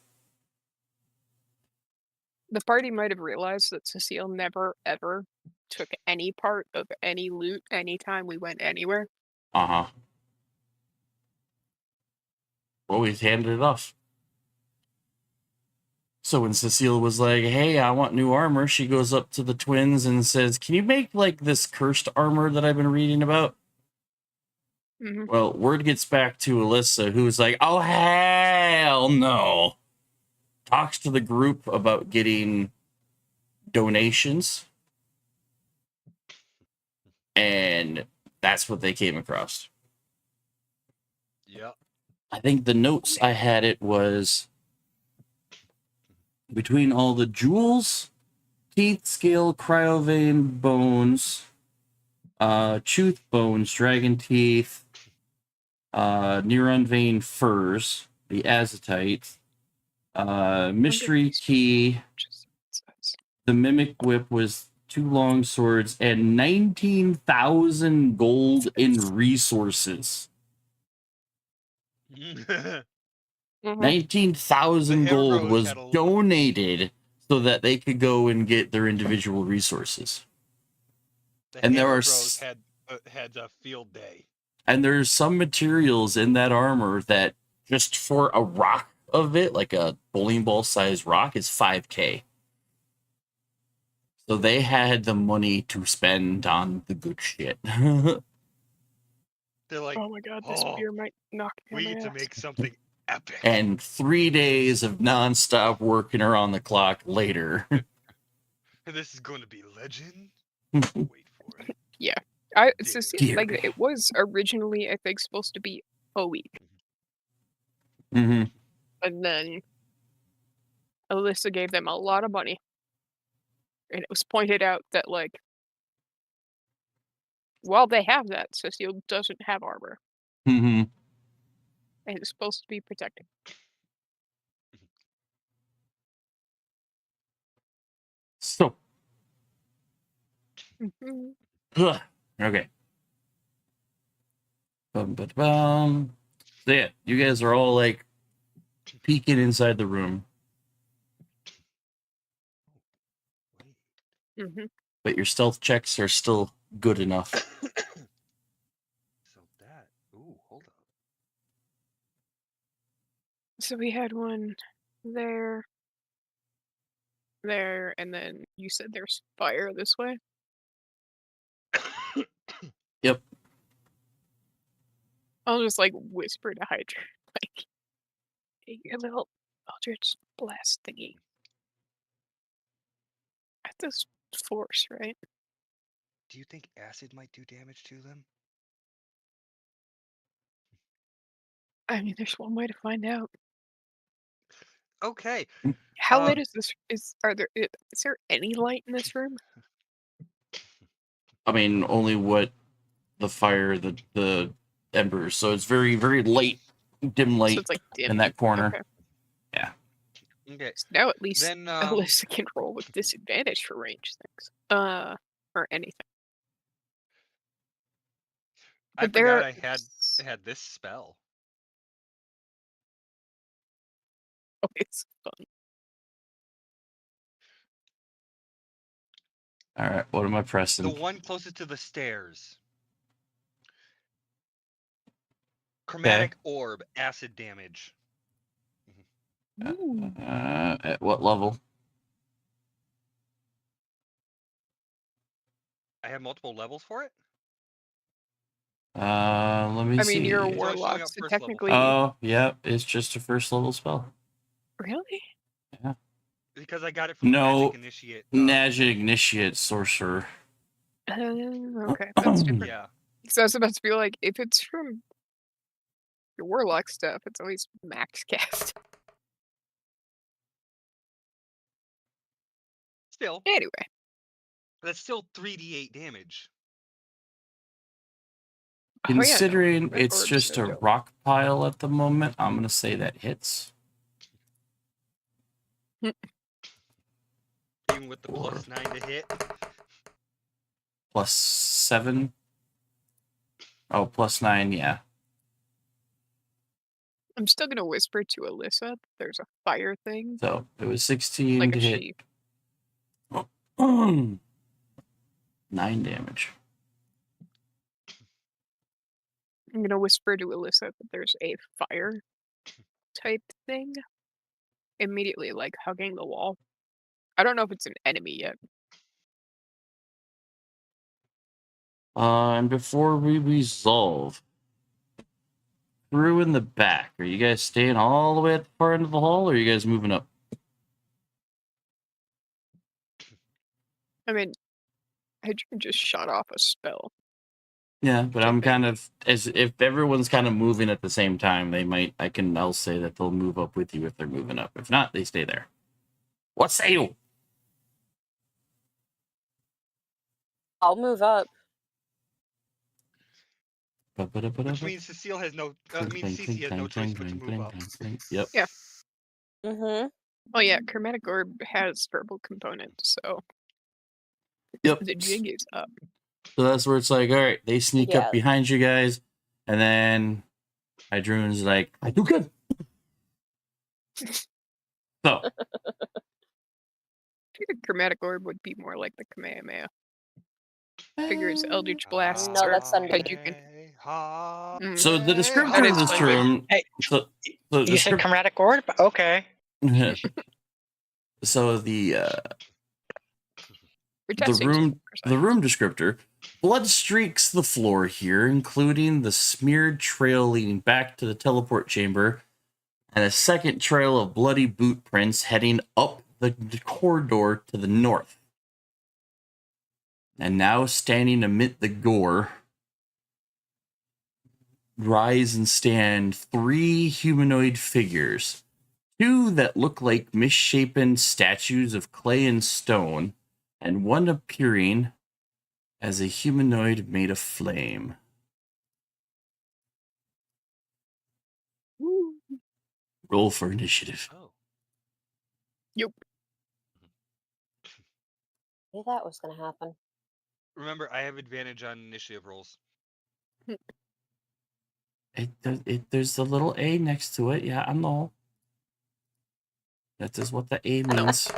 The party might have realized that Cecile never ever took any part of any loot anytime we went anywhere. Uh-huh. Well, we handed it off. So when Cecile was like, hey, I want new armor, she goes up to the twins and says, can you make like this cursed armor that I've been reading about? Mhm. Well, word gets back to Alyssa, who's like, oh, hell no. Talks to the group about getting donations. And that's what they came across. Yep. I think the notes I had it was between all the jewels, teeth, scale, cryovein bones, tooth bones, dragon teeth, neuron vein furs, the azotite, mystery key, the mimic whip was 2 long swords, and 19,000 gold in resources. Mhm. 19,000 The hair gold bros was had a- donated so that they could go and get their individual resources. The And there Hammer are Bros had a field day. And there's some materials in that armor that just for a rock of it, like a bowling ball sized rock, is 5K. So they had the money to spend on the good shit. They're like, Oh my god, this "Oh, beer might knock me we on need my to ass. make something epic. And 3 days of nonstop working around the clock later. This is going to be legend. Mhm. Wait for it. So see, Dear like me. it was originally, I think, supposed to be a week, Mhm. and then Alyssa gave them a lot of money, and it was pointed out that like, while they have that, Cecile doesn't have armor, Mhm. and it's supposed to be protected. So, Mhm. okay. Bum. So yeah, you guys are all like peeking inside the room, Mhm. but your stealth checks are still good enough. So that. Ooh, hold up. So we had one there, and then you said there's fire this way. Yep. I'll just like whisper to Hydra, like, "Hey, your little Eldritch blast thingy." At this force, right? Do you think acid might do damage to them? I mean, there's one way to find out. Okay. How late is this? Is there any light in this room? I mean, only what the fire, the embers. So it's very, very light, dim So light it's like dim in that corner. Okay. Okay. So now at least Then Alyssa can roll with disadvantage for range things. Or anything. I But there forgot are I had this spell. Oh, it's fun. All right, what am I The pressing? one closest to the stairs. Chromatic orb, acid damage. Ooh. At what level? I have multiple levels for it. Let me I see. mean, you're a It's only showing warlock, up so first level. technically. Oh, yep, it's just a first level spell. Really? Because I got it from No, Magic Initiate. Magic Initiate Sorcerer. Okay, that's different. Yeah. So I was about to be like, if it's from your warlock stuff, it's always max cast. Still, Anyway, that's still 3d8 damage. oh, yeah, no, Considering red it's orbs just are a dope. rock pile at the moment, I'm gonna say that hits. Even with the +9 to hit. +7. Oh, +9, yeah. I'm still gonna whisper to Alyssa that there's a fire thing, So it was 16 like to if hit. she 9 damage. I'm gonna whisper to Alyssa that there's a fire type thing immediately, like hugging the wall. I don't know if it's an enemy yet. And before we resolve, through in the back, are you guys staying all the way at the far end of the hall, or are you guys moving up? I mean, Hadrian just shot off a spell. Yeah, but I'm Okay. kind of, as if everyone's kind of moving at the same time, they might. I'll say that they'll move up with you if they're moving up. If not, they stay there. What say you? I'll move up. Which means Cecile has no. Cece has no choice but to move up. Yep. Yeah. Mm-hmm. Oh yeah, chromatic orb has verbal component, so Yep. the jig is up. So that's where it's like, all right, they sneak Yeah. up behind you guys, and then Idrune's like, I do good. So I think the chromatic orb would be more like the Kamehameha. Figure it's Eldritch Blast. No, or that's Thunder. Kaijouken. Mm. So the descriptor That of is this Thunder. room. Hey, So You said chromatic orb? Okay. so the We're the testing room something for the science. room descriptor. Blood streaks the floor here, including the smeared trail leading back to the teleport chamber, and a second trail of bloody boot prints heading up the corridor to the north. And now standing amid the gore, rise and stand 3 humanoid figures. 2 that look like misshapen statues of clay and stone, and 1 appearing as a humanoid made of flame. Woo. Roll for initiative. Oh. Yep. Knew that was gonna happen. Remember, I have advantage on initiative rolls. There's a little A next to it. Yeah, I know. That is what the A means.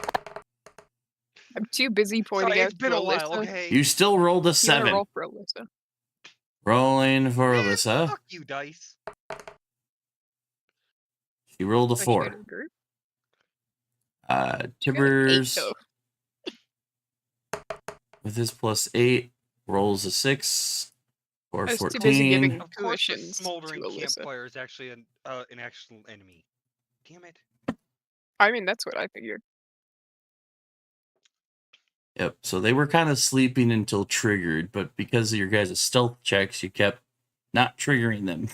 I'm too busy pointing Sorry, out it's been to a while. Alyssa. Okay. You still rolled a You wanna 7. roll for Alyssa? Rolling for Man, Alyssa. Fuck you, dice. She rolled a How'd you 4. get a group? Tibbers, You got an 8, though. with his plus 8, rolls a 6 or I was too busy 14. giving Of course, the tuitions smoldering to Alyssa. campfire is actually an actual enemy. Damn it. I mean, that's what I figured. Yep. So they were kind of sleeping until triggered, but because of your guys' stealth checks, you kept not triggering them.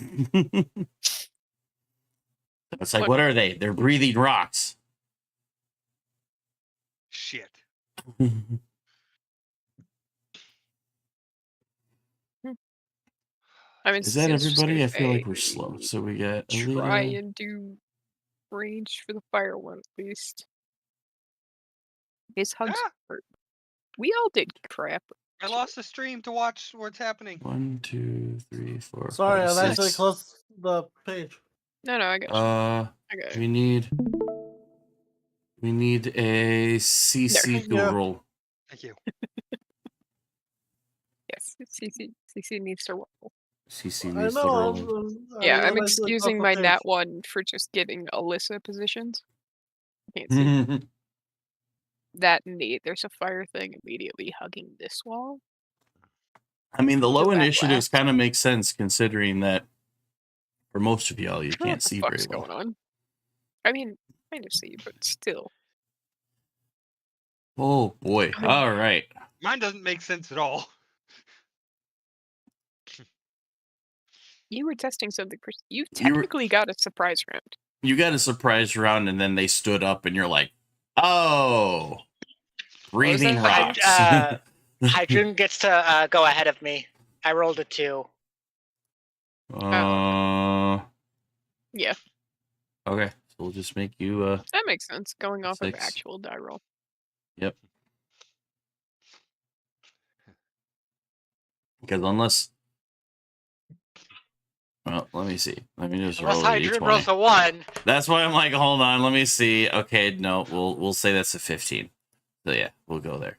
It's like, Look. what are they? They're breathing rocks. Shit. I mean, Is that Cecile's just everybody? gonna I feel like say, we're slow. So we got try Alita. and do range for the fire one at least. His hugs Ah! hurt. We all did crap. I lost the stream to watch what's happening. 1, 2, 3, 4, Sorry, 5, I've actually 6. closed the page. No, I got you. I got you. We need a CC to Yeah. roll. Thank you. Yes, CC needs to roll. CC I needs to know. roll. Yeah, I'm actually closed excusing the my page. nat 1 for just giving Alyssa positions. Can't see that neat. There's a fire thing immediately hugging this wall. I mean, the low Does that initiatives last? kind of make sense considering that for most of y'all, you I don't know can't what the see very fuck's well. going on. I mean, kind of see, but still. Oh boy! All right, Mine doesn't make sense at all. You were testing something. You You were- technically got a surprise round. you got a surprise round, and then they stood up, and you're like, "Oh, breathing that? rocks." Hydroon gets to go ahead of me. I rolled a 2. Yeah. Okay, so we'll just make you. That makes sense. Going off of 6. actual die roll. Yep. Because unless, well, let me see. Let me just Unless roll a Hydroon d20. rolls a 1. That's why I'm like, hold on, let me see. Okay, no, we'll say that's a 15. So yeah, we'll go there.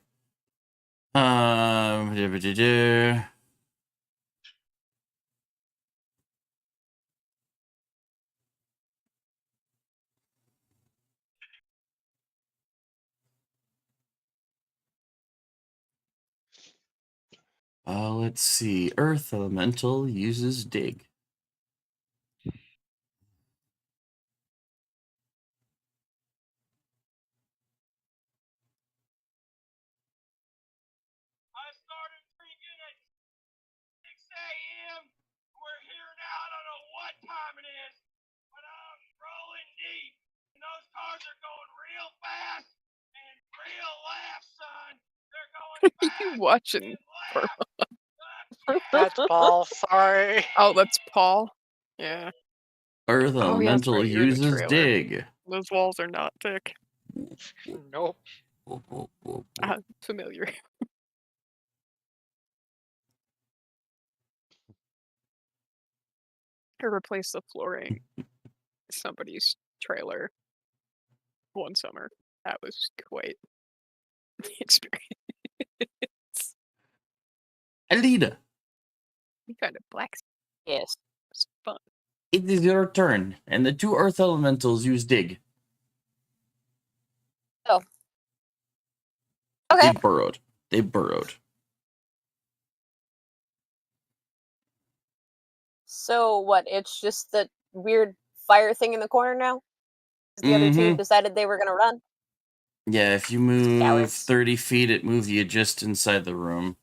Let's see. Earth Elemental uses dig. I started drinking at 6 a.m. We're here now. I don't know what time it is, but I'm rolling deep. And those cars are going real fast. he'll laugh, son. They're What going are you back. watching? He'll laugh. That's Paul. Sorry. Oh, that's Paul. Yeah. Earth Oh, yeah, that's Elemental right. You're in the uses trailer. dig. Those walls are not thick. Nope. Familiar. I replaced the flooring in somebody's trailer one summer. That was quite the experience. Alida, We kind of black. Yes. It's fun. it is your turn, and the two Earth Elementals use dig. Oh. Okay. They burrowed. They burrowed. So what? It's just the weird fire thing in the corner now? 'Cause the other two Mhm. decided they were gonna run? Yeah, if you move Cowards. 30 feet, it moves you just inside the room.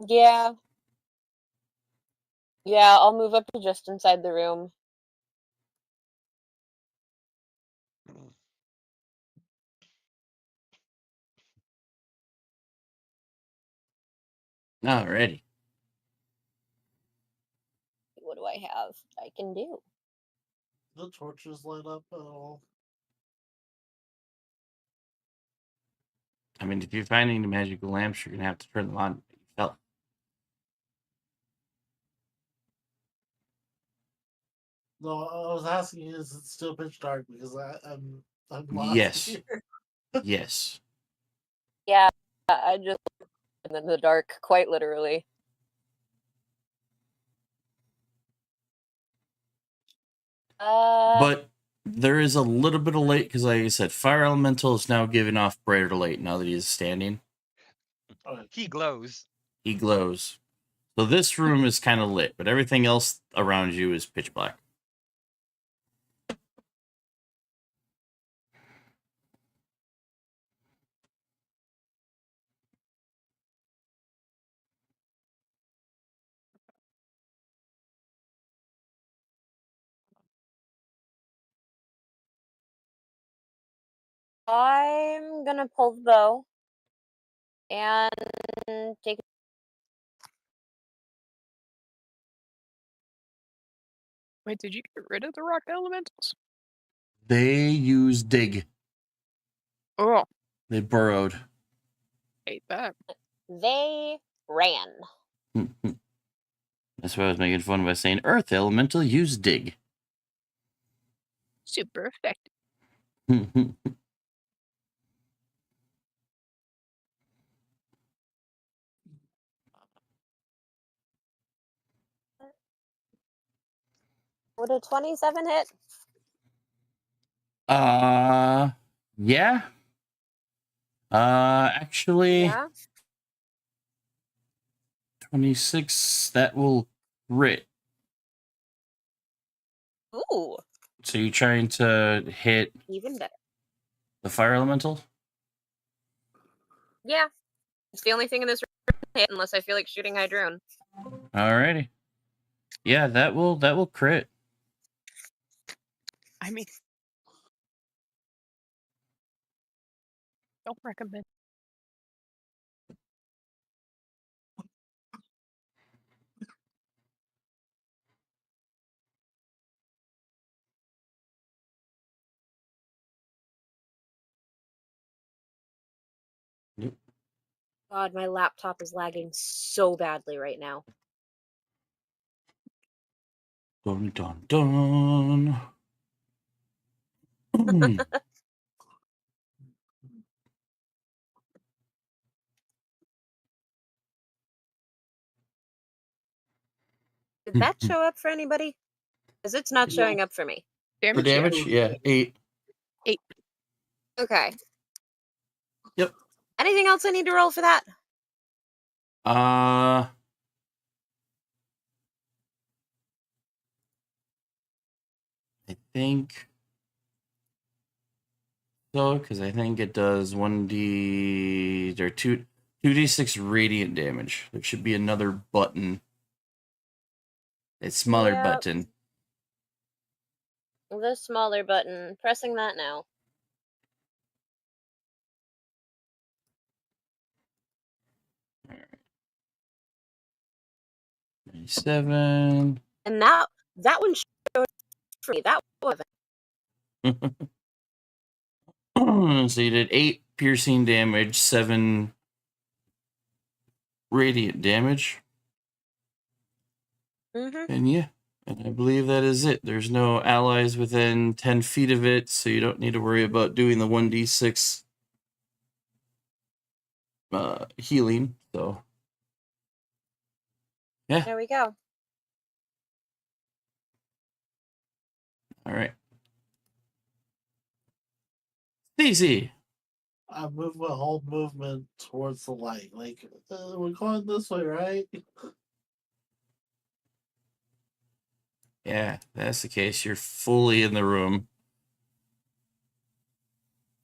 Yeah. Yeah, I'll move up to just inside the room. Alrighty. What do I have I can do? The torches light up at all. I mean, if you're finding the magical lamps, you're gonna have to turn them on yourself. No, I was asking, is it still pitch dark? Because I'm lost Yes. here. Yes. Yeah, I just in the dark, quite literally. But there is a little bit of light because, like I said, Fire Elemental is now giving off brighter light now that he's standing. He glows. He glows. So this room is kind of lit, but everything else around you is pitch black. I'm gonna pull the bow and take. Wait, did you get rid of the rock elementals? They use dig. Oh, They burrowed. hate that. They ran. That's why I was making fun by saying Earth Elemental use dig. Super effective. Would a 27 hit? Yeah. Actually, Yeah. 26, that will crit. Ooh, So you're trying to hit even better. the Fire Elemental? Yeah. It's the only thing in this room to hit unless I feel like shooting Hydrone. Alrighty. Yeah, that will crit. I mean, don't recommend. God, my laptop is lagging so badly right now. Dun dun dun. Did that show up for anybody? Because it's not showing up for me. For damage? Yeah, 8. Okay. Yep. Anything else I need to roll for that? I think so, because I think it does 1d or 2d6 radiant damage. There should be another button. A smaller Yep. button. The smaller button. Pressing that now. All right. 97. And that one showed for me. That one. So you did 8 piercing damage, 7 radiant damage. Mm-hmm. And yeah, and I believe that is it. There's no allies within 10 feet of it, so you don't need to worry about doing the 1d6 healing. So yeah, There we go. all right. Easy. I move my whole movement towards the light. Like, we're going this way, right? Yeah, if that's the case. You're fully in the room.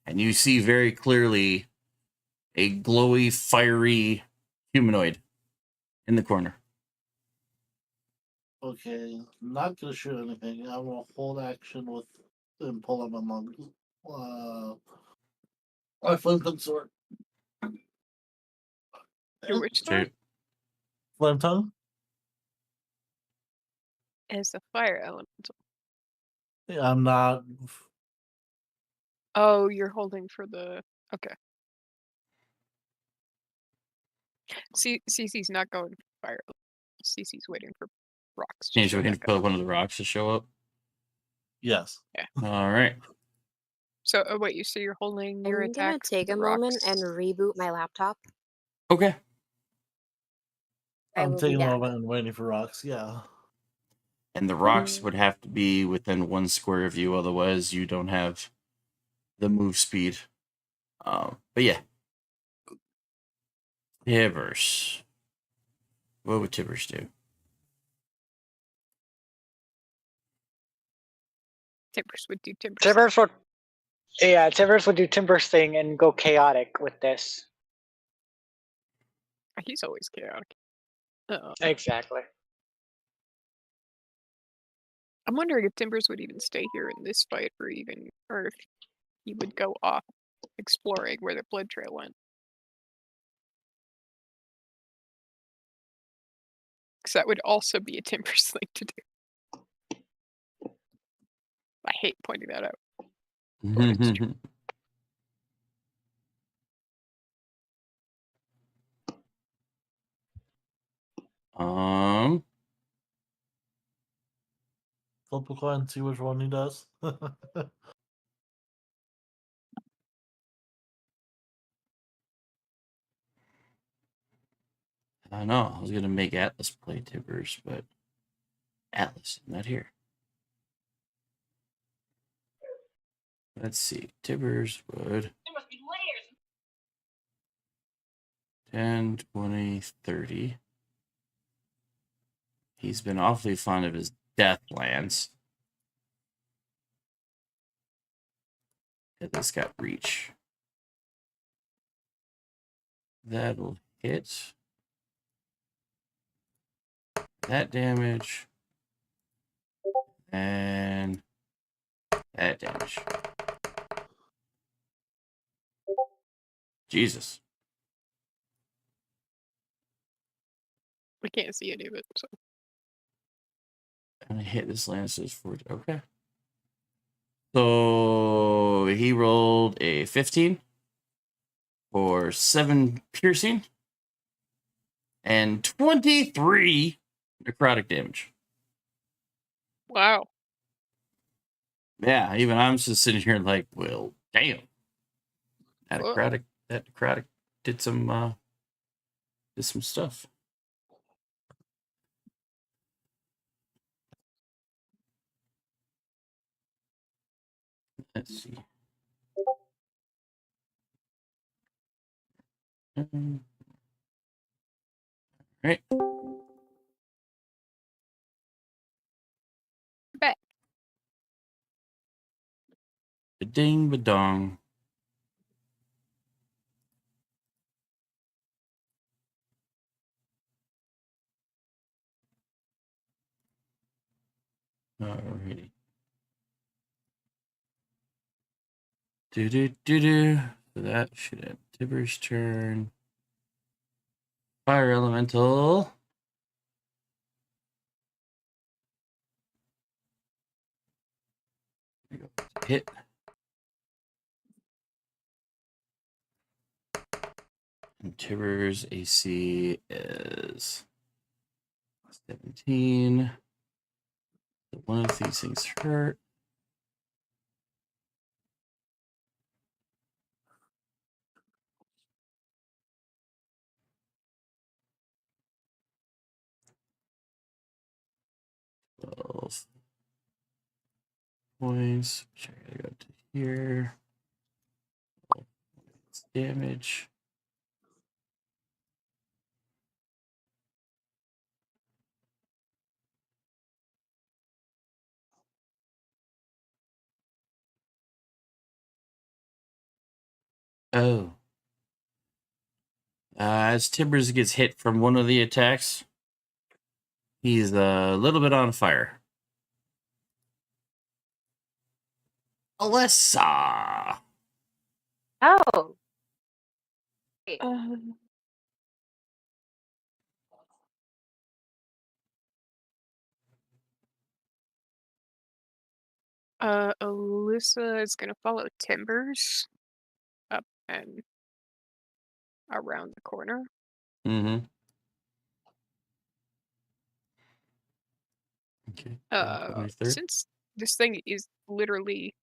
And you see very clearly a glowy, fiery humanoid in the corner. Okay, not gonna shoot anything. I will hold action with and pull up my flint sword. Your which sword? Okay. Flint tongue? As a fire elemental. Yeah, I'm not. Oh, you're holding for the. Okay. CC's not going for fire. CC's waiting for rocks. to Change show we can back up. put one of the rocks to show up. Yes. All right. So, wait, you say you're holding your I'm attack? gonna take a the moment rocks? and reboot my laptop. Okay. I I'm will be taking a back. moment and waiting for rocks. Yeah. And the rocks would have to be within 1 square of you, otherwise you don't have the move speed. But yeah. Tibbers. What would Tibbers do? Timbers would do timbers. Timbers would, yeah, Timbers would do Timbers thing and go chaotic with this. He's always chaotic. Exactly. I'm wondering if Timbers would even stay here in this fight, or if he would go off exploring where the blood trail went. Because that would also be a Timbers thing to do. I hate pointing that out. But it's true. Flip a coin and see which one he does. I don't know. I was gonna make Atlas play Tibbers, but Atlas not here. Let's see. Tibbers would There must be layers. 10, 20, 30. He's been awfully fond of his Deathlands. This got reach. That'll hit. That damage. And that damage. Jesus. I can't see any of it, so. And I hit this Lance's for okay. So he rolled a 15 for 7 piercing and 23 necrotic damage. Wow. Yeah, even I'm just sitting here like, well, damn. That necrotic did some stuff. Let's see. Right. Bet. Ba-ding, ba-dong. Alrighty. So that should end Tibber's turn. Fire Elemental. There you go. Hit. And Tibber's AC is 17. So one of these things hurt. Points. Which I gotta go to here. Damage. Oh. As Tibbers gets hit from one of the attacks, he's a little bit on fire. Alyssa. Oh. Alyssa is gonna follow Timbers up and around the corner. Mm-hmm. Okay. Since this thing is literally,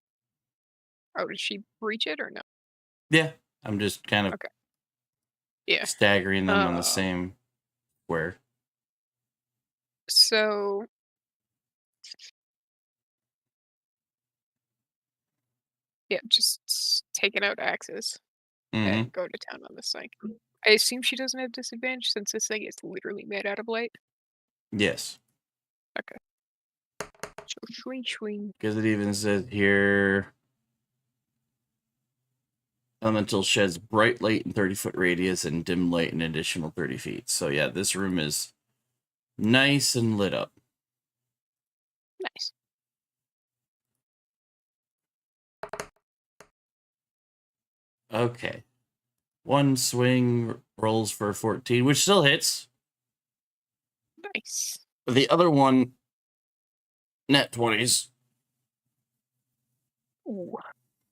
did she breach it or no? Yeah, I'm just kind of Okay. Yeah. staggering them on the same square. So yeah, just taking out axes and go to town on this thing. I assume she doesn't have disadvantage since this thing is literally made out of light. Yes. Okay. So swing. Because it even says here, Elemental sheds bright light in 30-foot radius and dim light an additional 30 feet. So yeah, this room is nice and lit up. Nice. Okay. One swing rolls for 14, which still hits. Nice. The other one, net 20s. Ooh.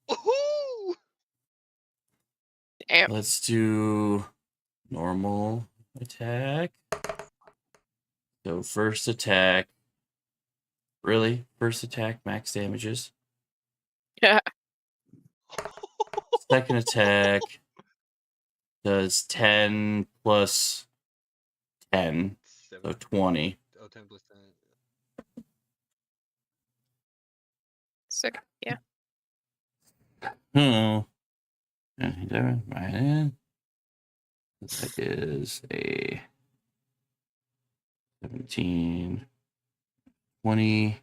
Woohoo! Damn. Let's do normal attack. So first attack. Really? First attack, max damages. Yeah. Second attack does 10 plus 10, so 20. Oh, 10 plus 10. Sick. Yeah. Oh. Right in. That is a 17, 20.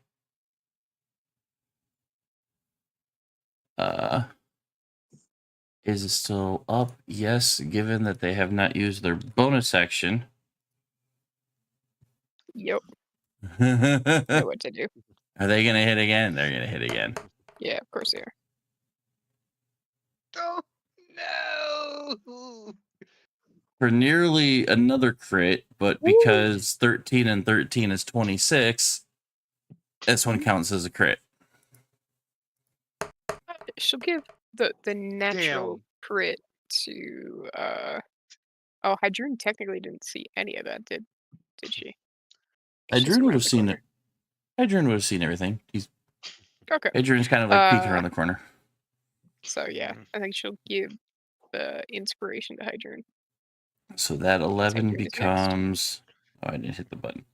Is it still up? Yes, given that they have not used their bonus action. Yep. Know what to do. Are they going to hit again? They're going to hit again. Yeah, of course they are. Oh, no! For nearly another crit, but because 13 and 13 is 26, this one counts as a crit. She'll give the natural crit to oh, Hydrune technically didn't see any of that, did she? Hydrune would have seen it. Hydrune would have seen everything. He's okay. Hydrune's kind of like peeking around the corner. So yeah, I think she'll give the inspiration to Hydrune. So that 11 becomes. Oh, I didn't hit the button.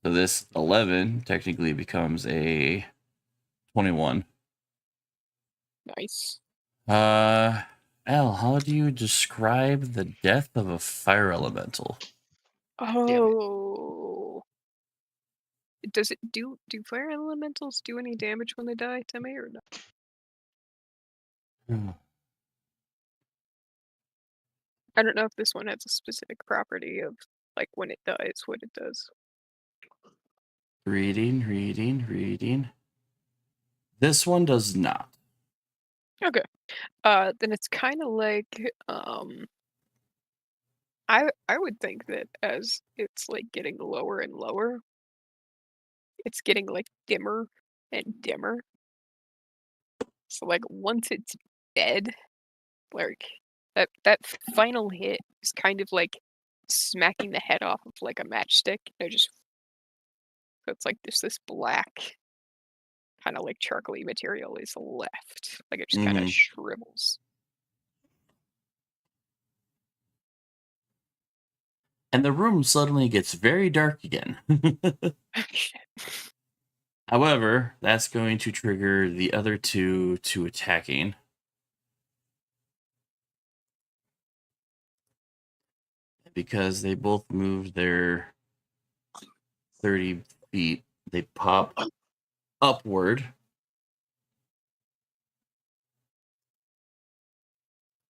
So this 11 technically becomes a 21. Nice. Elle, how do you describe the death of a fire elemental? Oh. Does it do fire elementals do any damage when they die to me or no? I don't know if this one has a specific property of like when it dies, what it does. Reading. This one does not. Okay. Then it's kind of like I would think that as it's like getting lower and lower, it's getting like dimmer and dimmer. So like once it's dead, like that final hit is kind of like smacking the head off of like a matchstick. Just so it's like this black kind of like charcoaly material is left. Like it just kind of Mhm. shrivels. And the room suddenly gets very dark again. Shit. However, that's going to trigger the other two to attacking. Because they both moved their 30 feet, they pop upward.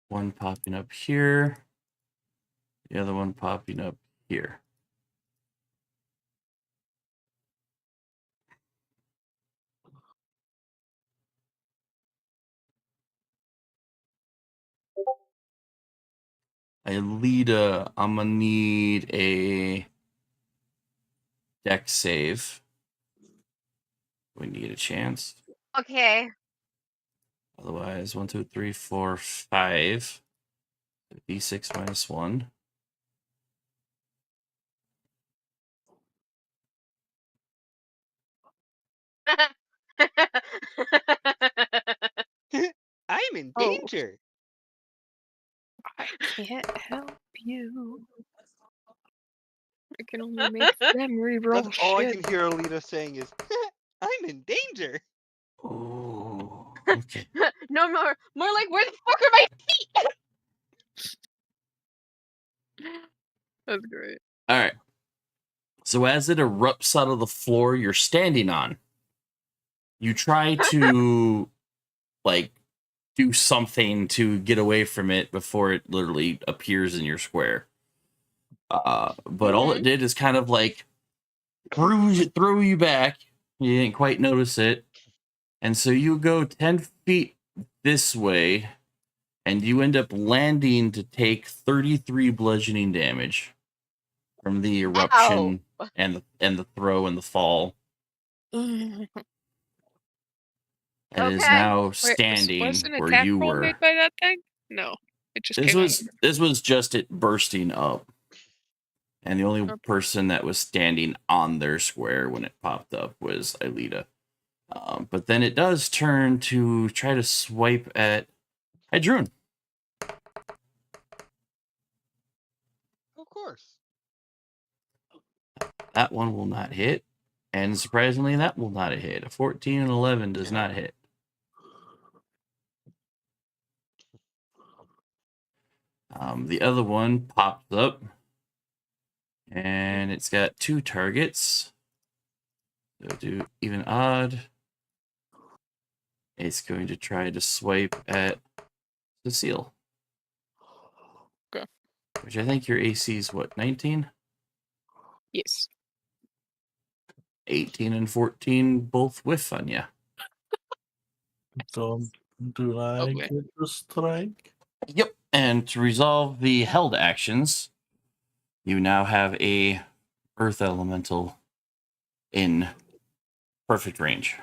One popping up here, the other one popping up here. Alita, I'm gonna need a deck save. We need a chance. Okay. Otherwise, 1, 2, 3, 4, 5. D6 minus 1. I'm in Oh. danger. I can't help you. I can only make them re-roll That's all I shit. can hear Alita saying is, I'm in danger. Oh, okay. No more like where the fuck are my feet? That's great. All right. So as it erupts out of the floor you're standing on, you try to like do something to get away from it before it literally appears in your square. But all it did is kind of like throw you back. You didn't quite notice it. And so you go 10 feet this way, and you end up landing to take 33 bludgeoning damage from the eruption and the throw and the fall. And it is Okay. now Wait, standing was an where attack you roll were. made by that thing? No, it just This came was just it bursting up. And the only Okay. person that was standing on their square when it popped up was Alita. But then it does turn to try to swipe at Hydrune. Of course. That one will not hit. And surprisingly, that will not hit. A 14 and 11 does not hit. The other one pops up. And it's got 2 targets. So do even odd. It's going to try to swipe at Cecile. Okay. Which I think your AC is what, 19? Yes. 18 and 14 both whiff on you. Don't do I Okay. get the strike? Yep. And to resolve the held actions, you now have a earth elemental in perfect range.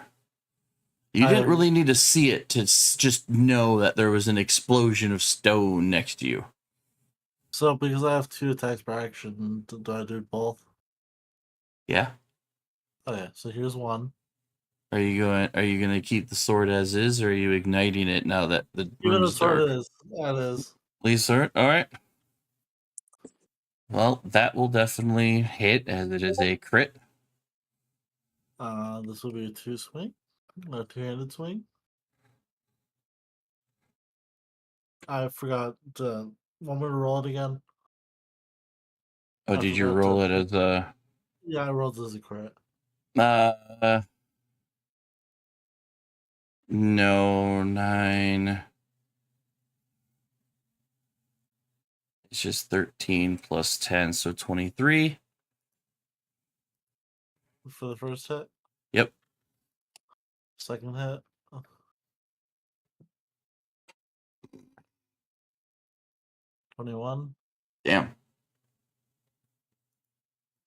You didn't really need to see it to just know that there was an explosion of stone next to you. So because I have 2 attacks per action, do I do both? Yeah. Okay, so here's one. Are you going to keep the sword as is, or are you igniting it now that the Even the room's sword dark? is. That is. Please, sir. All right. Well, that will definitely hit as it is a crit. This will be a 2 swing. A 2-handed swing. I forgot to. Want me to roll it again? Oh, I did you forgot roll to- it as a? Yeah, I rolled as a crit. No, 9. It's just 13 plus 10, so 23. For the first hit. Yep. Second hit. 21. Damn.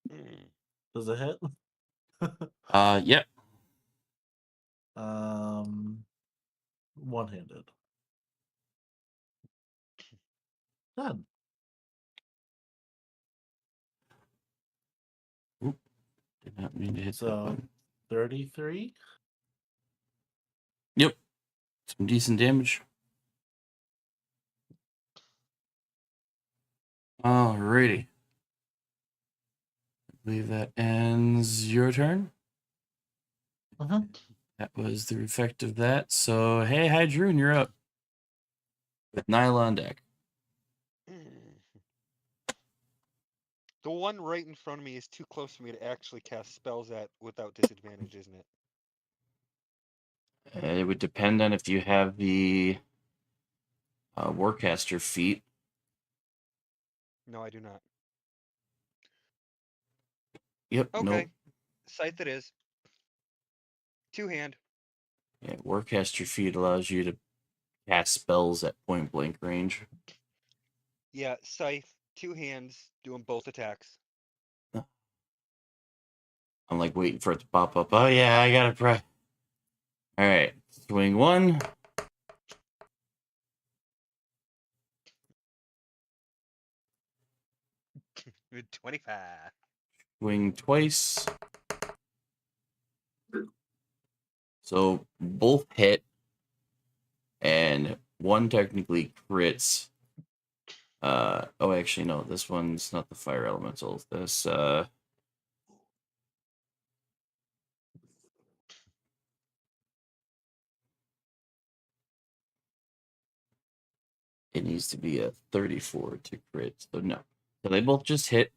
Mm. Does it hit? Yep. One-handed. 10. Did not mean to hit that So button. 33. Yep. Some decent damage. Alrighty. I believe that ends your turn. That was the effect of that. So, hey, Hydroon, you're up. With Nyla on deck. The one right in front of me is too close for me to actually cast spells at without disadvantage, isn't it? It would depend on if you have the Warcaster feat. No, I do not. Yep. Okay. Nope. Scythe it is. Two-hand. Yeah, Warcaster feat allows you to cast spells at point blank range. Yeah, Scythe, 2 hands, doing both attacks. I'm like waiting for it to pop up. Oh yeah, I gotta press. All right, swing 1. With 25. Swing twice. So both hit, and one technically crits. Oh, actually no, this one's not the fire elemental. This it needs to be a 34 to crit. So no. So they both just hit.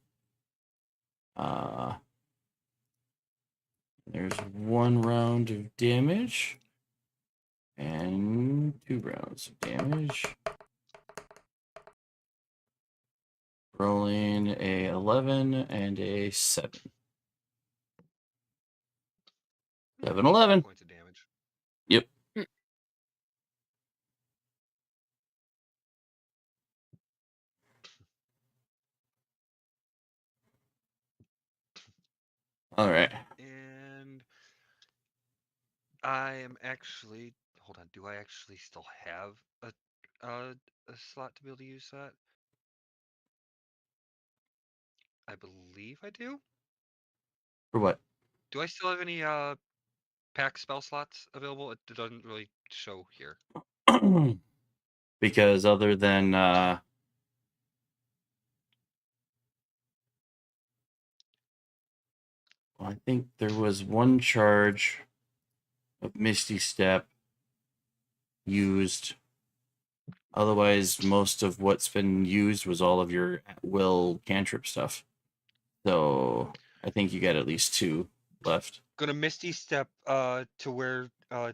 There's 1 round of damage. And 2 rounds of damage. Rolling a 11 and a 7. 7, 11. Points of damage. Yep. All right. And I am actually, hold on, do I actually still have a slot to be able to use that? I believe I do. For what? Do I still have any pack spell slots available? It doesn't really show here. Because other than I think there was 1 charge of Misty Step used. Otherwise, most of what's been used was all of your at-will cantrip stuff. So I think you got at least 2 left. Gonna Misty Step to where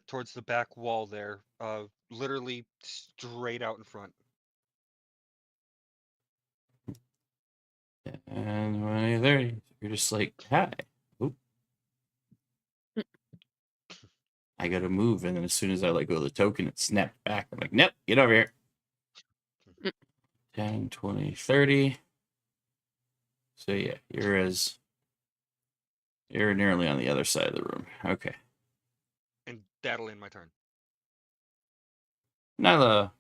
towards the back wall there, literally straight out in front. And when you're there, you're just like, hi. Oop. I gotta move, and then as soon as I let go of the token, it snapped back. I'm like, nope, get over here. 10, 20, 30. So yeah, you're nearly on the other side of the room. Okay. And that'll end my turn. Nyla.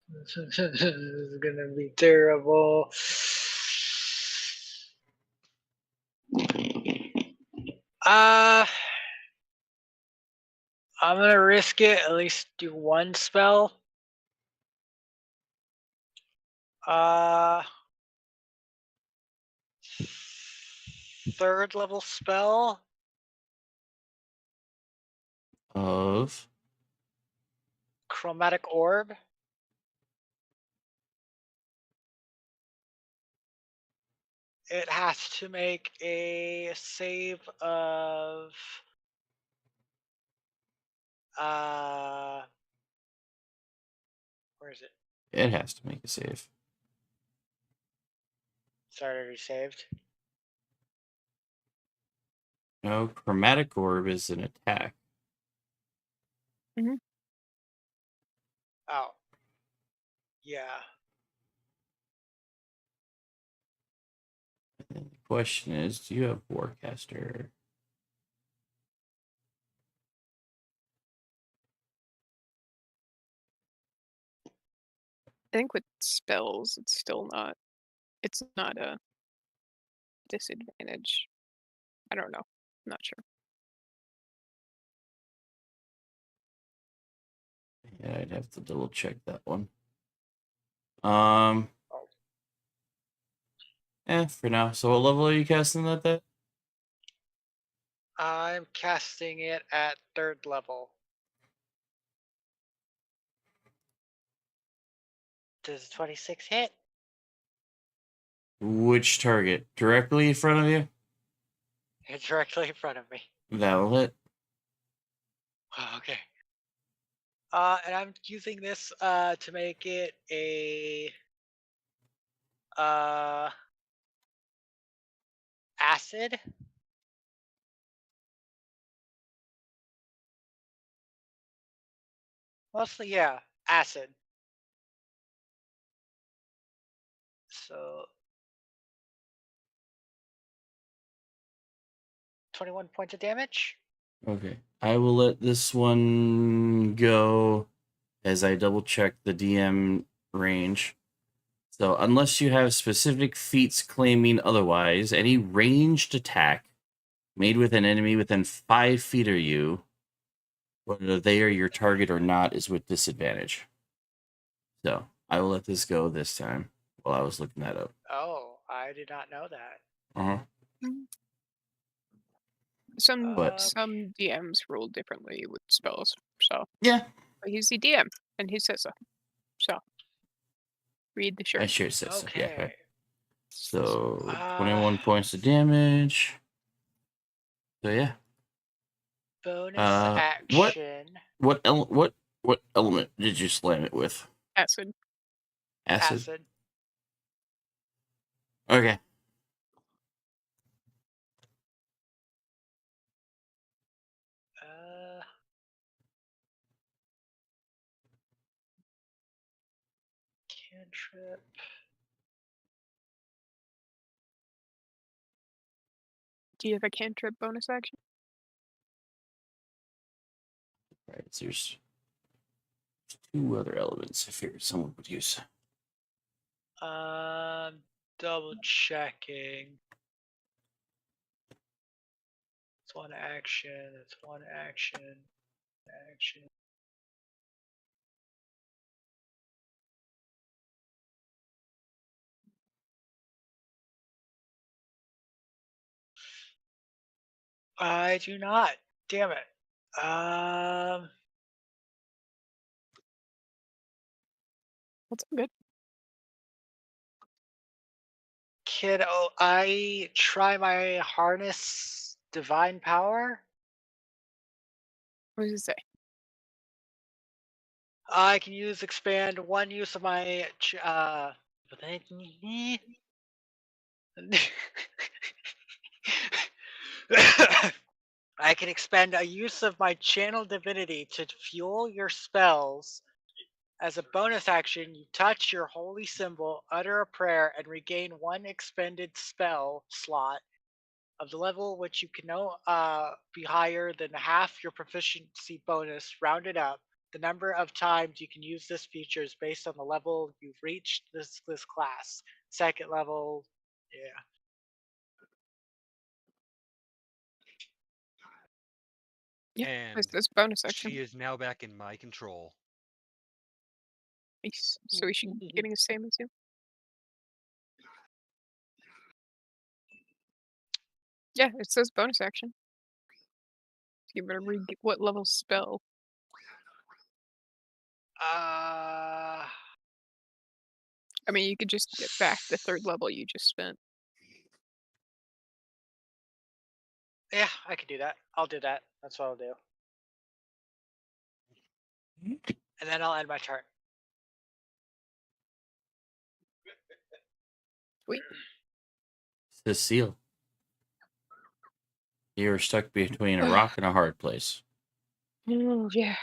This is gonna be terrible. I'm gonna risk it. At least do 1 spell. Third level spell. Of Chromatic Orb. It has to make a save of where is it? it has to make a save. It's already saved. No, Chromatic Orb is an attack. Oh. Yeah. And the question is, do you have Warcaster? I think with spells, it's still not. It's not a disadvantage. I don't know. I'm not sure. Yeah, I'd have to double check that one. For now. So what level are you casting that at? I'm casting it at 3rd level. Does 26 hit? Which target? Directly in front of you? Directly in front of me. That'll hit. Oh, okay. And I'm using this to make it a acid. Mostly, yeah, acid. So 21 points of damage. Okay. I will let this one go as I double check the DM range. So unless you have specific feats claiming otherwise, any ranged attack made with an enemy within 5 feet of you, whether they are your target or not, is with disadvantage. So I will let this go this time while I was looking that up. Oh, I did not know that. Uh-huh. Some But- some DMs rule differently with spells. So Yeah. but he's the DM and he says so. So read the shirt. I sure said so. Yeah. Okay. So 21 points of damage. So yeah. Bonus what- action. What element did you slam it with? Acid. Acid. Okay. Cantrip. Do you have a cantrip bonus action? Right. So there's 2 other elements I figured someone would use. Double checking. It's one action. It's one action. Action. I do not. Damn it. That's good. Kiddo, I try my harness divine power. What does it say? I can expand one use of my I can expend a use of my channel divinity to fuel your spells. As a bonus action, you touch your holy symbol, utter a prayer, and regain 1 expended spell slot of the level which you can be higher than half your proficiency bonus, rounded up. The number of times you can use this feature is based on the level you've reached this class. 2nd level, yeah. Yeah, And it's bonus action. she is now back in my control. Nice. So is she getting the same as you? Yeah, it says bonus action. You better read what level spell. I mean, you could just get back the 3rd level you just spent. Yeah, I could do that. I'll do that. That's what I'll do. And then I'll end my turn. Sweet. Cecile. You're stuck between a rock and a hard place. Oh, yeah.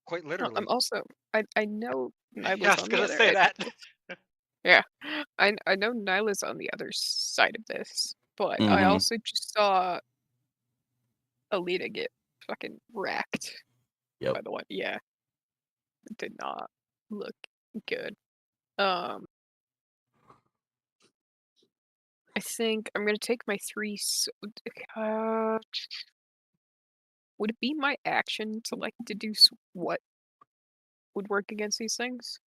Quite no, literally. I'm also. I know Yeah, I Nyla's was on the gonna other say edge that. of this. Yeah, I know Nyla's on the other side of this, but I Mhm. also just saw Alita get fucking wrecked Yep. by the one. Yeah, it did not look good. I think I'm gonna take my three. Uh, would it be my action to like deduce what would work against these things?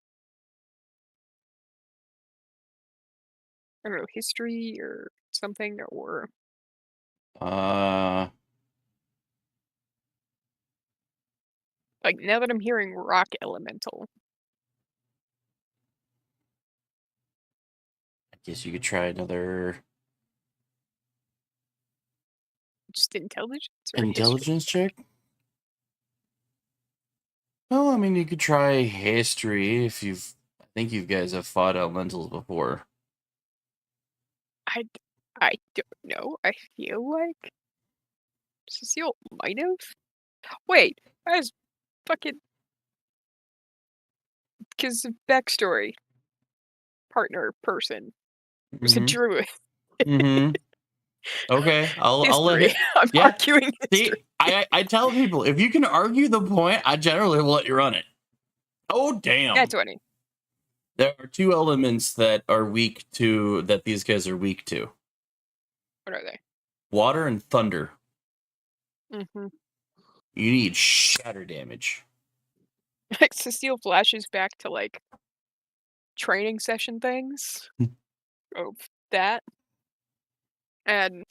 I don't know, history or something, or Uh, like now that I'm hearing rock elemental, I guess you could try another just intelligence or history. intelligence check. Well, I mean, you could try history if you've. I think you guys have fought elementals before. I don't know. I feel like Cecile might have. Wait, I was fucking because of backstory. Partner person was a Mm-hmm. druid. Mm-hmm. Okay, I'll let History. it. I'm Yeah. arguing See, history. I tell people if you can argue the point, I generally will let you run it. Oh damn! Yeah, 20. There are two elements that are weak to that these guys are weak to: What are they? water and thunder. Mm-hmm. You need shatter damage. Cecile flashes back to like training session things of that, and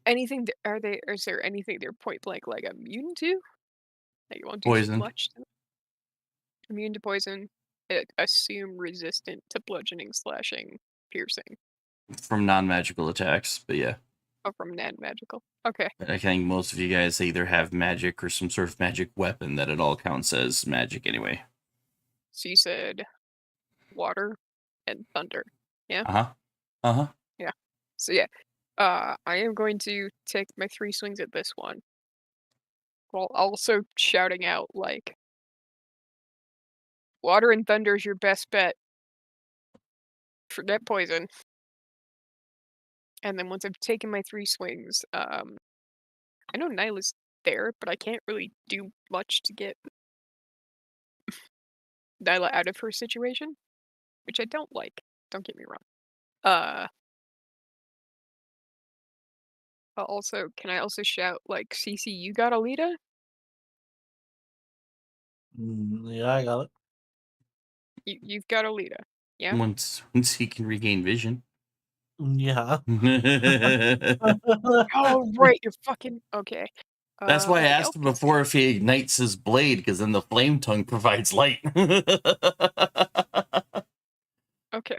anything. Are they? Is there anything they're point blank like immune to? Like you won't do Poison. much to them? Immune to poison. Assume resistant to bludgeoning, slashing, piercing. From non-magical attacks, but yeah. Oh, from non-magical. Okay. I think most of you guys either have magic or some sort of magic weapon that it all counts as magic anyway. So you said water and thunder. Yeah. Uh-huh. Uh-huh. Yeah. So yeah. I am going to take my 3 swings at this one, while also shouting out like, "Water and thunder is your best bet. Forget poison." And then once I've taken my 3 swings, I know Nyla's there, but I can't really do much to get Nyla out of her situation, which I don't like. Don't get me wrong. Also, can I also shout like, "Cece, you got Alita?" Yeah, I got it. You've got Alita, yeah? Once he can regain vision. Yeah. Oh, right, you're fucking okay. That's why I Everybody asked him else? before if he ignites his blade, because then the flame tongue provides light. Okay.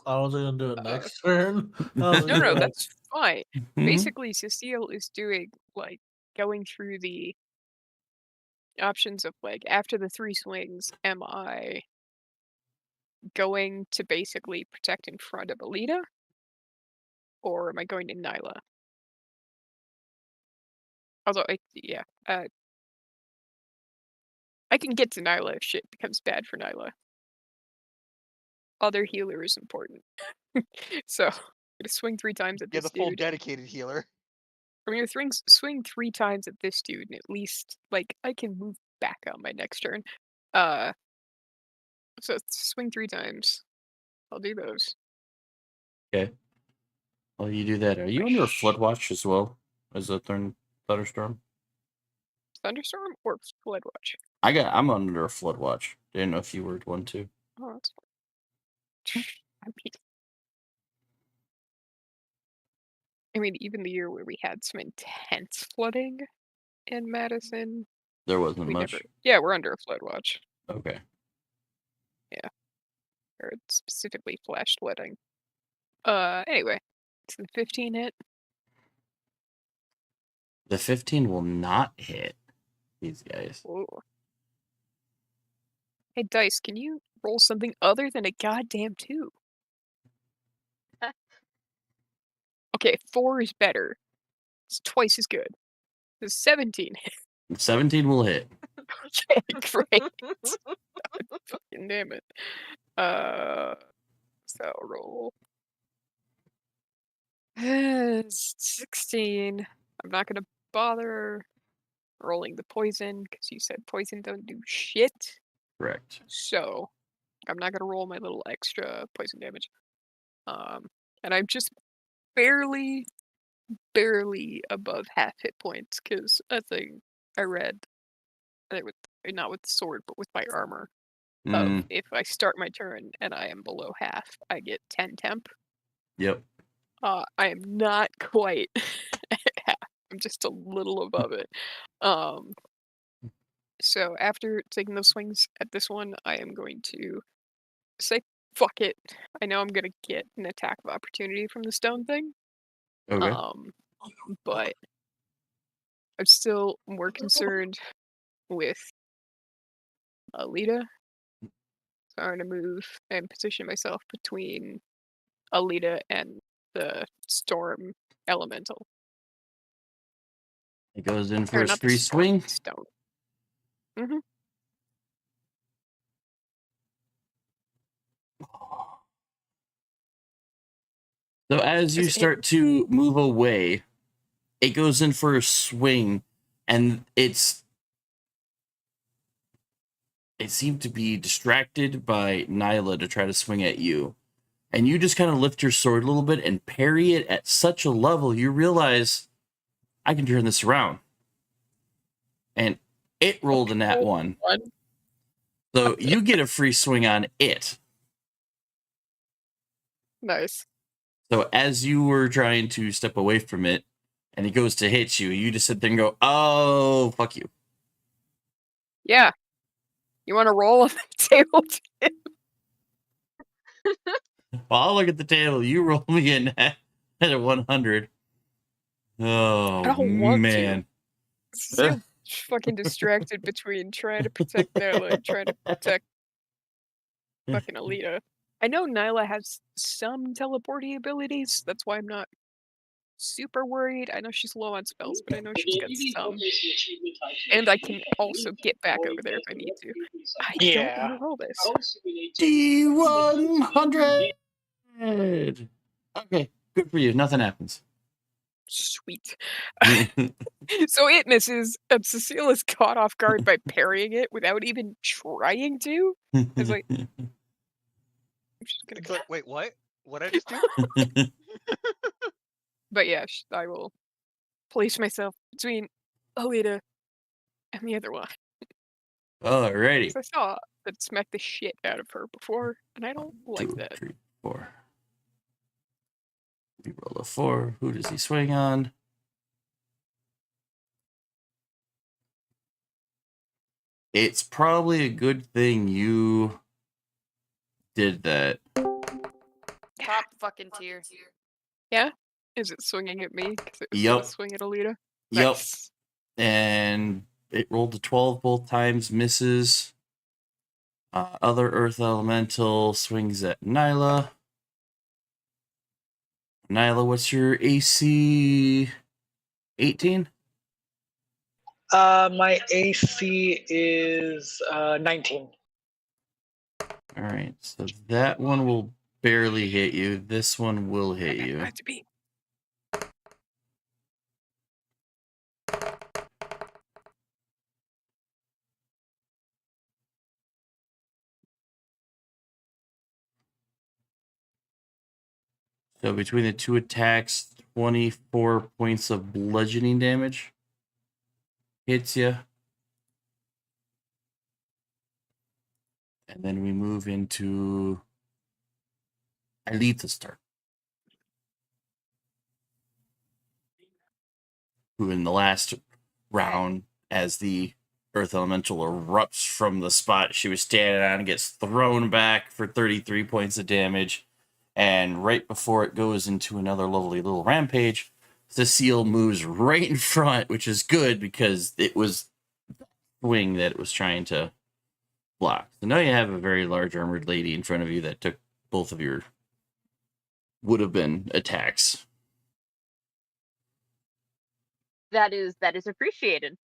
I was gonna do it next turn. I was No, gonna no, do it. that's fine. Mhm. Basically, Cecile is doing like going through the options of like after the 3 swings, am I going to basically protect in front of Alita? Or am I going to Nyla? Although yeah, I can get to Nyla if shit becomes bad for Nyla. Other healer is important. So I'm gonna swing 3 times at Get this a full dude. dedicated healer. I'm gonna swing 3 times at this dude, and at least like I can move back on my next turn. So swing 3 times. I'll do those. Okay. Well, you do that. Are you under a flood watch as well as a thunderstorm? Thunderstorm or Flood Watch? I'm under a flood watch. Didn't know if you were one too. Oh, that's fine. I mean, even the year where we had some intense flooding in Madison, There wasn't we much. never. Yeah, we're under a flood watch. Okay. Yeah, or it specifically flash flooding. Anyway, it's the 15 hit. The 15 will not hit these guys. Ooh. Hey, Dice, can you roll something other than a goddamn 2? Okay, 4 is better. It's twice as good. The 17. 17 will hit. Okay, great. Fucking damn it. So roll. 16. I'm not gonna bother rolling the poison because you said poison don't do shit. Correct. So I'm not gonna roll my little extra poison damage. And I'm just barely above half hit points because I think I read that with not with the sword but with my armor. Of if I start my turn and I am below half, I get 10 temp. Yep. I am not quite at half. I'm just a little above it. So after taking those swings at this one, I am going to say fuck it. I know I'm gonna get an attack of opportunity from the stone thing. Okay. But I'm still more concerned with Alita. So I'm gonna move and position myself between Alita and the storm elemental. It goes in Or for a not the free storm, swing. stone. Mm-hmm. So as you Is it start to move away, it goes in for a swing, and it seemed to be distracted by Nyla to try to swing at you. And you just kind of lift your sword a little bit and parry it at such a level, you realize, I can turn this around. And it rolled a nat 1. So you get a free swing on it. Nice. So as you were trying to step away from it, and it goes to hit you, you just sit there and go, oh, fuck you. Yeah. You want to roll on the table? Well, I'll look at the table. You roll me in at a 100. Oh, I don't want man. to. So fucking distracted between trying to protect Nyla and trying to protect fucking Alita. I know Nyla has some teleporting abilities. That's why I'm not super worried. I know she's low on spells, but I know she's got some. And I can also get back over there if I need to. I don't want to roll this. D100! Okay, good for you. Nothing happens. Sweet. So it misses, and Cecile is caught off guard by parrying it without even trying to. It's like, I'm just gonna It's like, wait, what? What I just do? But yeah, I will place myself between Alita and the other one. Alrighty. 'Cause I saw that smacked the shit out of her before, and I don't like 2, that. 3, 4. We roll a 4. Who does he swing on? It's probably a good thing you did that. Top fucking tier. Yeah? Is it swinging at me? 'Cause it was Yep. gonna swing at Alita? Yep. Nice. And it rolled a 12 both times, misses. Other Earth Elemental swings at Nyla. Nyla, what's your AC? 18? My AC is 19. All right, so that one will barely hit you. This one will hit you. Had to be. So between the two attacks, 24 points of bludgeoning damage hits you. And then we move into Alita's turn. Who in the last round, as the Earth Elemental erupts from the spot she was standing on, gets thrown back for 33 points of damage. And right before it goes into another lovely little rampage, Cecile moves right in front, which is good because it was the swing that it was trying to block. So now you have a very large armored lady in front of you that took both of your would have been attacks. That is appreciated.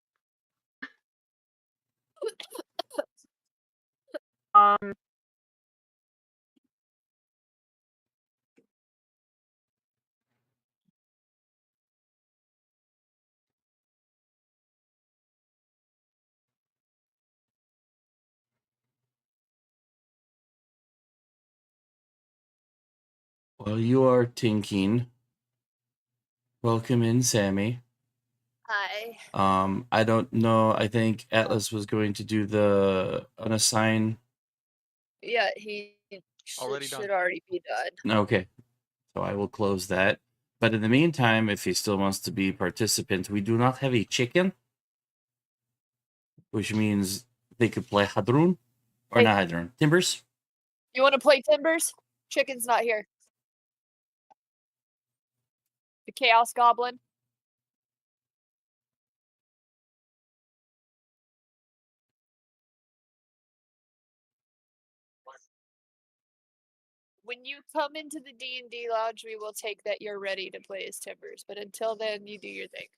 Um, While you are thinking, welcome in, Sammy. Hi. I don't know. I think Atlas was going to do the unassigned. Yeah, he Already should done. already be done. Okay, so I will close that. But in the meantime, if he still wants to be participant, we do not have a chicken, which means they could play Hadrun or Hey. not Hadrun. Timbers. You want to play Timbers? Chicken's not here. The Chaos Goblin. When you come into the D&D lounge, we will take that you're ready to play as Timbers. But until then, you do your thing.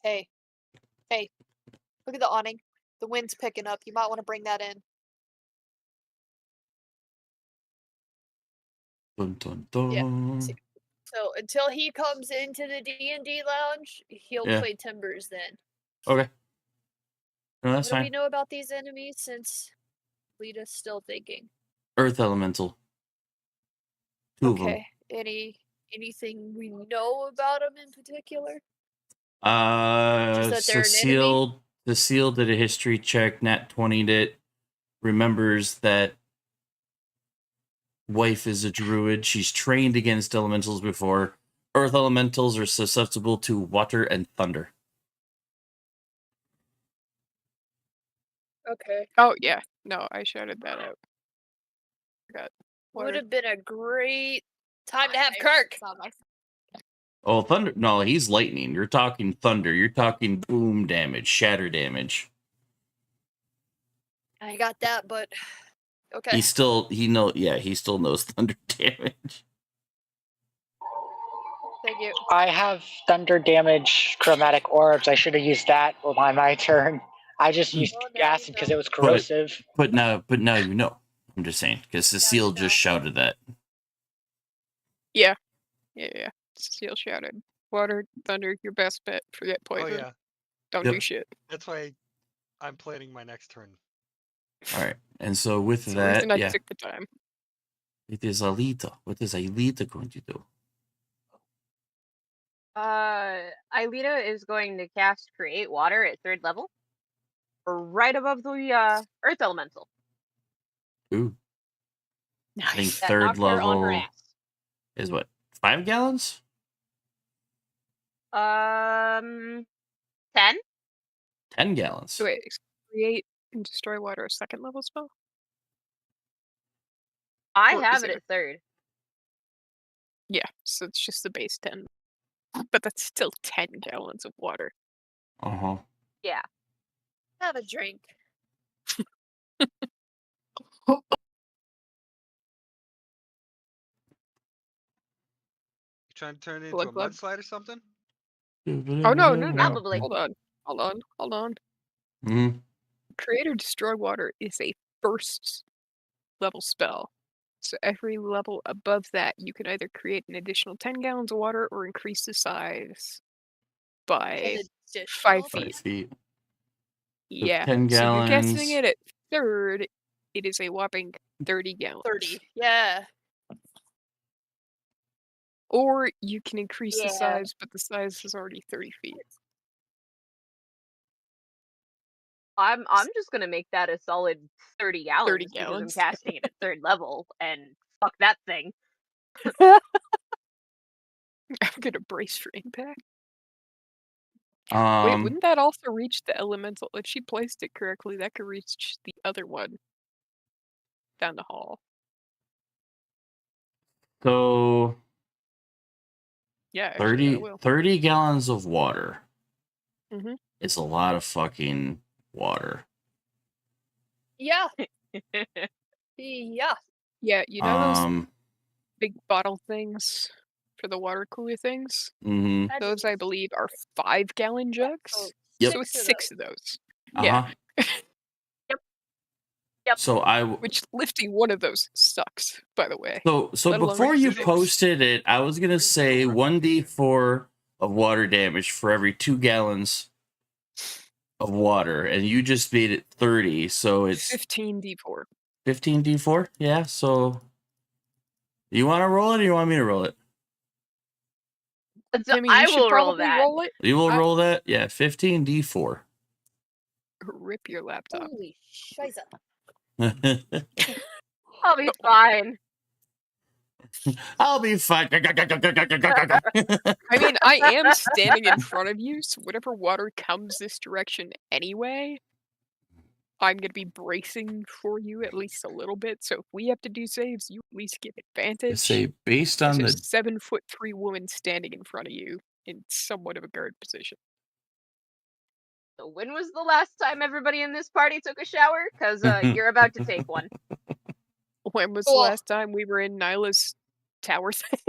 Hey. Hey. Look at the awning. The wind's picking up. You might want to bring that in. Dun, dun, dun. So until he comes into the D&D lounge, he'll Yeah. play Timbers then. Okay. No, that's What do we fine. know about these enemies since Lita's still thinking? Earth Elemental. Two of them. Okay. Anything we know about them in particular? Just that they're an enemy? Cecile did a history check, Nat 20'd it, remembers that wife is a druid. She's trained against elementals before. Earth elementals are susceptible to water and thunder. Okay. Oh yeah, no, I shouted that out. Forgot. Would have been a great time to have Kirk. Oh, thunder! No, he's lightning. You're talking thunder. You're talking boom damage, shatter damage. I got that, but okay. He still knows thunder damage. Thank you. I have thunder damage chromatic orbs. I should have used that on my turn. I just used Well, now you acid because know. it was corrosive. But now you know. I'm just saying because Cecile just shouted that. Yeah. Steel shouted. Water, thunder, your best bet. Forget Oh poison. yeah, Don't Yep. do shit. that's why I'm planning my next turn. All right, and so with It's the that, reason I yeah, took the time. it is Alita. What is Alita going to do? Aelita is going to cast Create Water at 3rd level, right above the Earth Elemental. Ooh, I think That 3rd knocked her on her level ass. is what, 5 gallons? 10? 10 gallons. So wait, create and destroy water, a 2nd level spell? I Or have is it it at 3rd. Yeah, so it's just the base 10. But that's still 10 gallons of water. Uh huh. Yeah. Have a drink. You trying to turn it into Blood a club? mudslide or something? Oh no. Probably. Hold on. Mm-hmm. Create or destroy water is a 1st level spell. So every level above that, you can either create an additional 10 gallons of water or increase the size by An 5 additional 5 feet. feet. Yeah. 10 So you're gallons. guessing it at 3rd. It is a whopping 30 gallons. 30. Yeah. Or you can increase the Yeah. size, but the size is already 30 feet. I'm just gonna make that a solid 30 gallons 30 because gallons. I'm casting it at 3rd level, and fuck that thing. I'm gonna brace for impact. Wait, Um, wouldn't that also reach the elemental? If she placed it correctly, that could reach the other one down the hall. so Yeah, actually, that will. 30 gallons of water. Mhm. It's a lot of fucking water. Yeah. Yeah. Yeah, you know those Um. big bottle things for the water cooler things? Mm-hmm. Those, I believe, are 5-gallon jugs. Oh, Yep. So it's 6 of those. Uh Yeah. huh. Yep. So Which lifting one of those sucks, by the way. So Let alone before you six. posted it, I was gonna say 1d4 of water damage for every 2 gallons of water, and you just made it 30, so it's 15d4. 15d4. Yeah. So you want to roll it, or you want me to roll it? So I mean, I you should will roll probably that. roll it. You will I- roll that. Yeah, 15d4. Rip your laptop. Holy shiza. I'll be fine. I'll be fine. I mean, I am standing in front of you, so whatever water comes this direction anyway, I'm gonna be bracing for you at least a little bit. So if we have to do saves, you at least get advantage. Say based There's on a the 7'3" woman standing in front of you in somewhat of a guard position. So when was the last time everybody in this party took a shower? Because you're about to take one. When was the Cool. last time we were in Nyla's tower thing?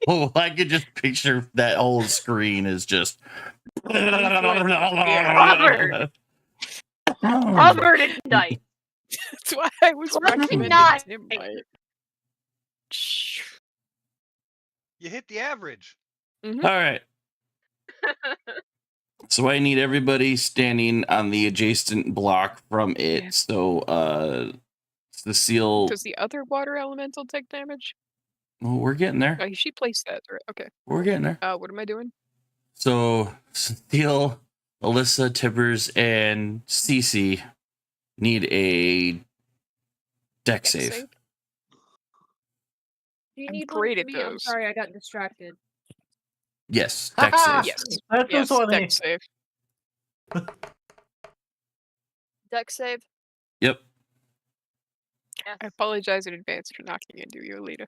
oh, I could just picture that whole screen is just Covered. Covered in night. That's why I was Fucking recommending not. Tim White. You hit the average. All right. So I need everybody standing on the adjacent block from it. Yeah. So the seal. Does the other water elemental take damage? Well, we're getting there. Oh, she placed that. Right. Okay. We're getting there. What am I doing? So Seal, Alyssa, Tibbers, and Cece need a deck save. save? Do you I'm need great one at for me? I'm those. sorry, I got distracted. Yes, deck save. Yes. That's Yes, funny. deck save. Deck save. Yep. Yes. I apologize in advance for knocking into you, Alita.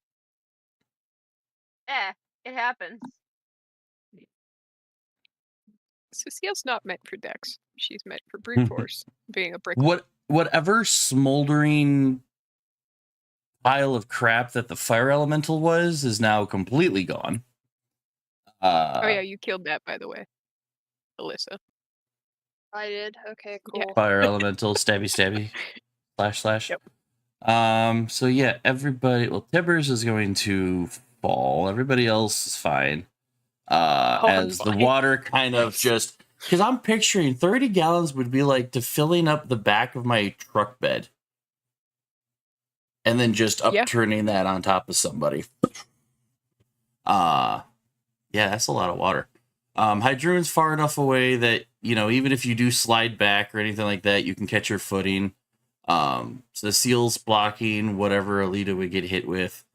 It happens. Cecile's not meant for dex. She's meant for brute force, being a brick. Whatever smoldering pile of crap that the fire elemental was is now completely gone. Oh yeah, you killed that, by the way, Alyssa. I did. Okay, cool. Yeah. Fire elemental, stabby, //. Yep. So yeah, everybody. Well, Tibbers is going to fall. Everybody else is fine. As the fine. water kind of just, because I'm picturing 30 gallons would be like to filling up the back of my truck bed, and then just Yeah. upturning that on top of somebody. Yeah, that's a lot of water. Hydroon's far enough away that, you know, even if you do slide back or anything like that, you can catch your footing. So the seal's blocking whatever Alita would get hit with.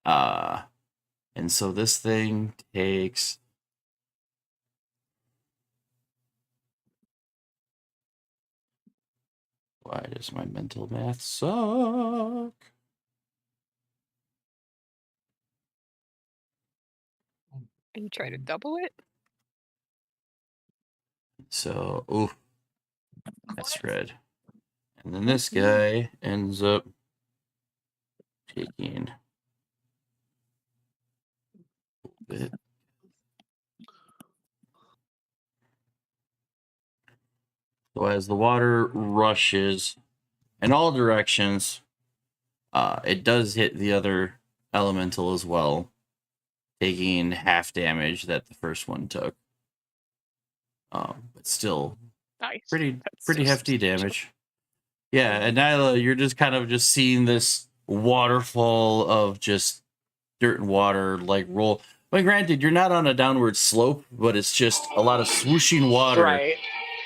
And so this thing takes... Why does my mental math suck? Are you trying to double it? So, ooh, that's red. And then this guy ends up taking a bit. So as the water rushes in all directions, it does hit the other elemental as well, taking half damage that the first one took. But still Nice. pretty That's pretty so hefty substantial. damage. Yeah, and Nyla, you're just kind of just seeing this waterfall of just dirt and water like roll. But granted, you're not on a downward slope, but it's just a lot of swooshing water. Right.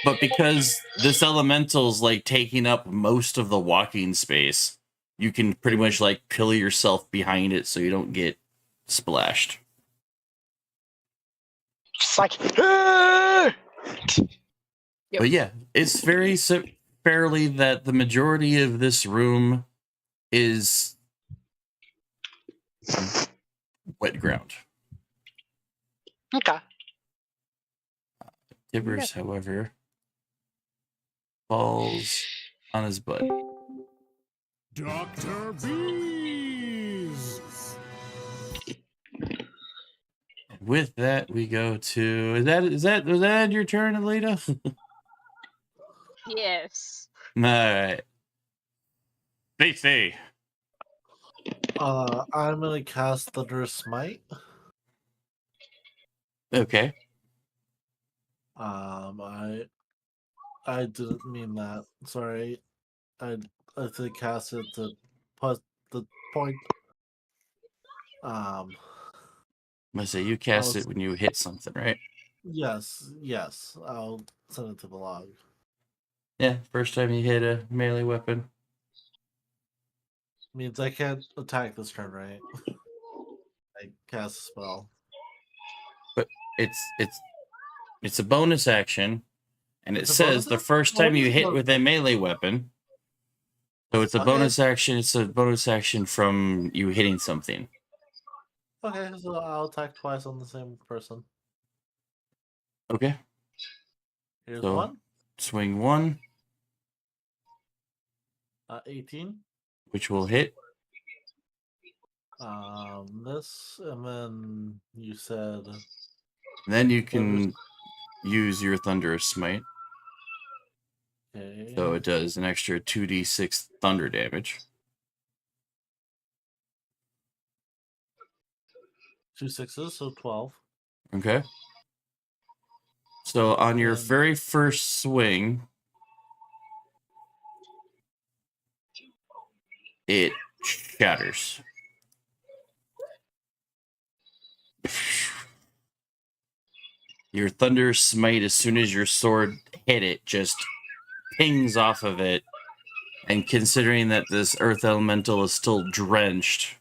But because this elemental's like taking up most of the walking space, you can pretty much like pillar yourself behind it so you don't get splashed. Just like, Yep. But yeah, it's very fairly that the majority of this room is wet ground. okay. Tibbers, however, falls on his butt. Dr. Bees! With that, we go to was that your turn, Alita? Yes. All right. Stacey. I'm gonna cast Thunderous Smite. Okay. I didn't mean that. Sorry. I think cast it to put the point. I'm gonna say you cast it when you hit something, right? Yes. I'll send it to the log. Yeah, first time you hit a melee weapon. Means I can't attack this turn, right? I cast a spell. But it's a bonus action, and it It's a says bonus the action? first time you Bonus hit or- with a melee weapon. So it's a Okay. bonus action. It's a bonus action from you hitting something. Okay, so I'll attack twice on the same person. Okay. Here's So- one. Swing 1, 18. which will hit. This, and then you said Then you can use your Thunderous Smite. okay. So it does an extra 2d6 thunder damage. 2 6s, so 12. Okay. So on your And- very first swing, it shatters. Your Thunder Smite, as soon as your sword hit it, just pings off of it. And considering that this Earth Elemental is still drenched,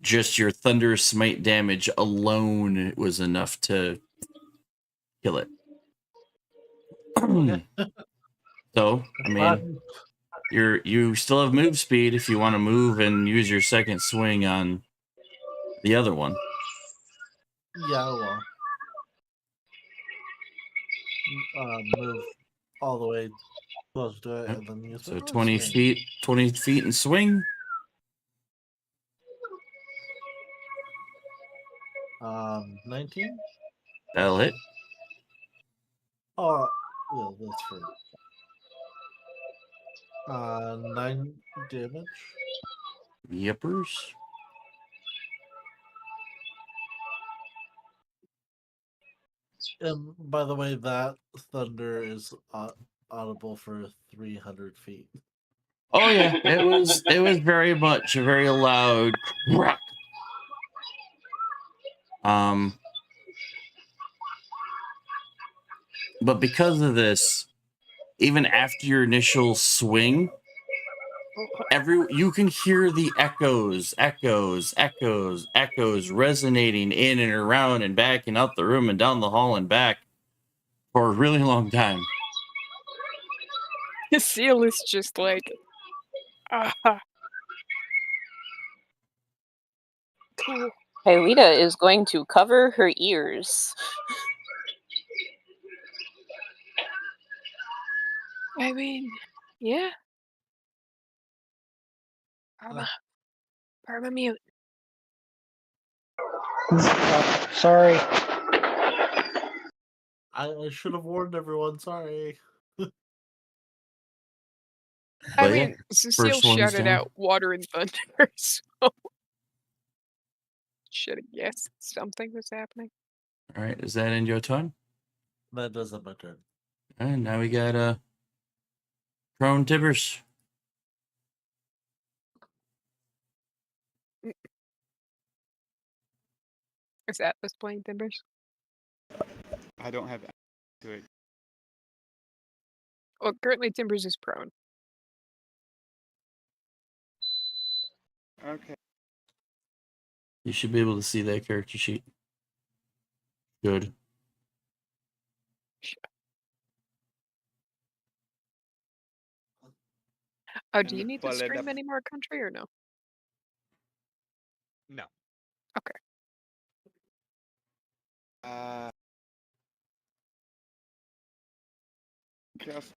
just your Thunder Smite damage alone was enough to kill it. So, I mean, you still have move speed if you want to move and use your second swing on the other one. Yeah, I will. Move all the way close to it, Yep. and then use So my 20 swing. feet, 20 feet and swing. 19. That'll hit. Oh, yeah, that's right. 9 damage. Yippers. And by the way, that thunder is audible for 300 feet. Oh yeah, it was very much a very loud crack. But because of this, even after your initial swing, you can hear the echoes resonating in and around and back and out the room and down the hall and back for a really long time. The seal is just like, cool. Hylita is going to cover her ears. I mean, yeah. Perma mute. Sorry. I should have warned everyone. Sorry. I But yeah, mean, Cecile first one's shouted down. out water and thunder, so should have guessed something was happening. All right, is that in your turn? That does it, my turn. And now we got prone Tibbers. Is Atlas playing Timbers? I don't have to it. Well, currently Timbers is prone. Okay. You should be able to see that character sheet. Good. Oh, do you And need to pull it stream up. any more country or no? No. Okay. Just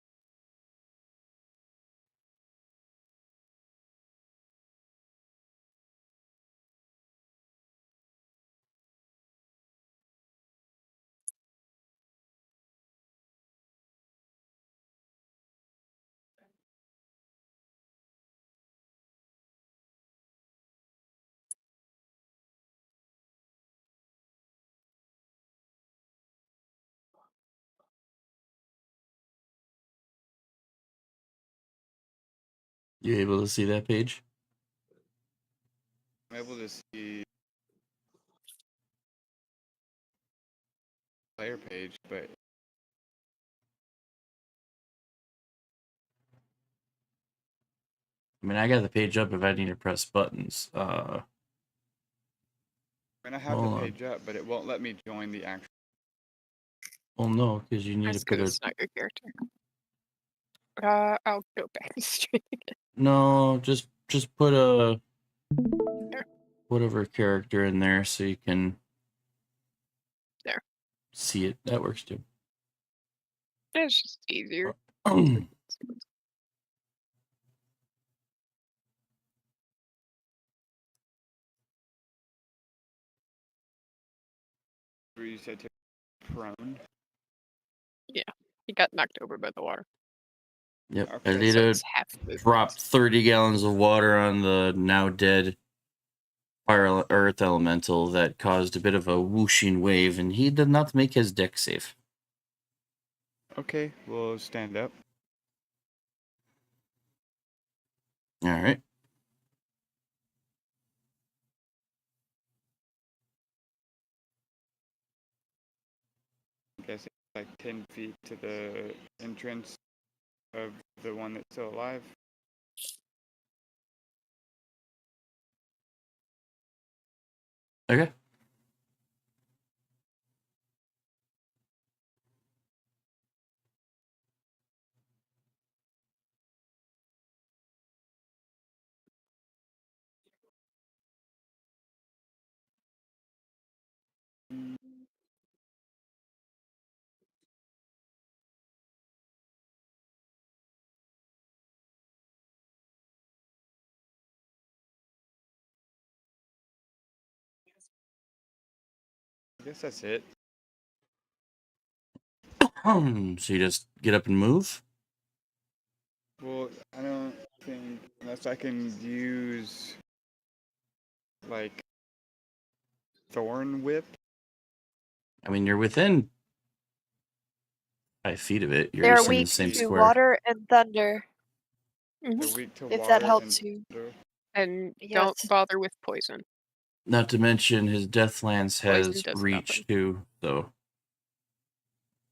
You able to see that page? I'm able to see player page, but I mean, I got the page up if I need to press buttons. I mean, I have Hold the on. page up, but it won't let me join the actual. Well, no, because you need That's to put because a. it's not your character. I'll go back to stream again. No, just put a There. whatever character in there so you can There. see it. That works too. It's just easier. You said to prone. Yeah, he got knocked over by the water. Yep. Okay. I need So to it's half movement. drop 30 gallons of water on the now dead fire earth elemental that caused a bit of a whooshing wave, and he did not make his deck safe. Okay, we'll stand up. All right. I guess it's like 10 feet to the entrance of the one that's still alive. Okay. I guess that's it. So you just get up and move? Well, I don't think, unless I can use, like, Thorn Whip. I mean, you're within 5 feet of it. You're They're just in the weak same to square. water and thunder. They're weak to If water that helps and you. thunder. And Yes. don't bother with poison. Not to mention his Deathlands Poison has does reach nothing. too, so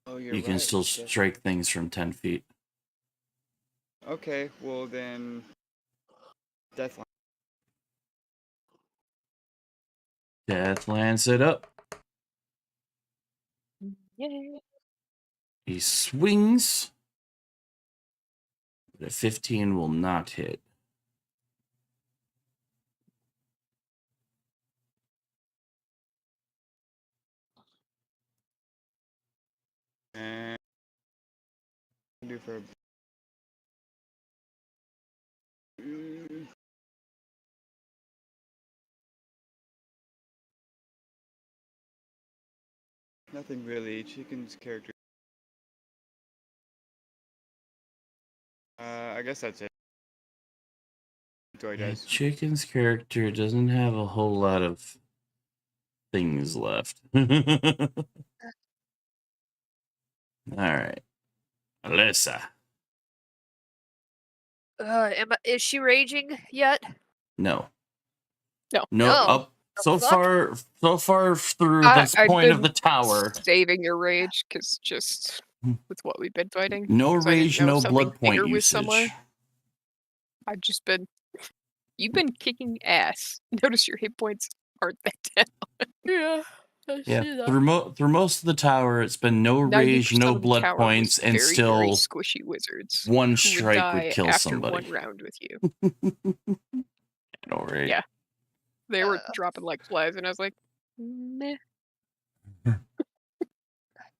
Oh, you're you can right, still Death- strike things from 10 feet. Okay, well then, Deathline. Deathlands it up. Yay. He swings. But a 15 will not hit. And do for. Nothing really. Chicken's character. I guess that's it. Joy Yeah, does. Chicken's character doesn't have a whole lot of things left. All right. Alyssa. Is she raging yet? No. No. No. No. Up The so fuck? far through I've this point of been the tower. Saving your rage, because just with what we've been fighting. No 'cause I didn't rage, know no if something blood point bigger was somewhere. usage. I've just been. You've been kicking ass. Notice your hit points aren't that down. Yeah. I see Yeah, that. through most of the tower, it's been no rage, 90% no of the blood tower points, was and very, still very squishy wizards. one who strike die would kill after somebody. one round with you. I know, right? Yeah. They were dropping like flies, and I was like, meh.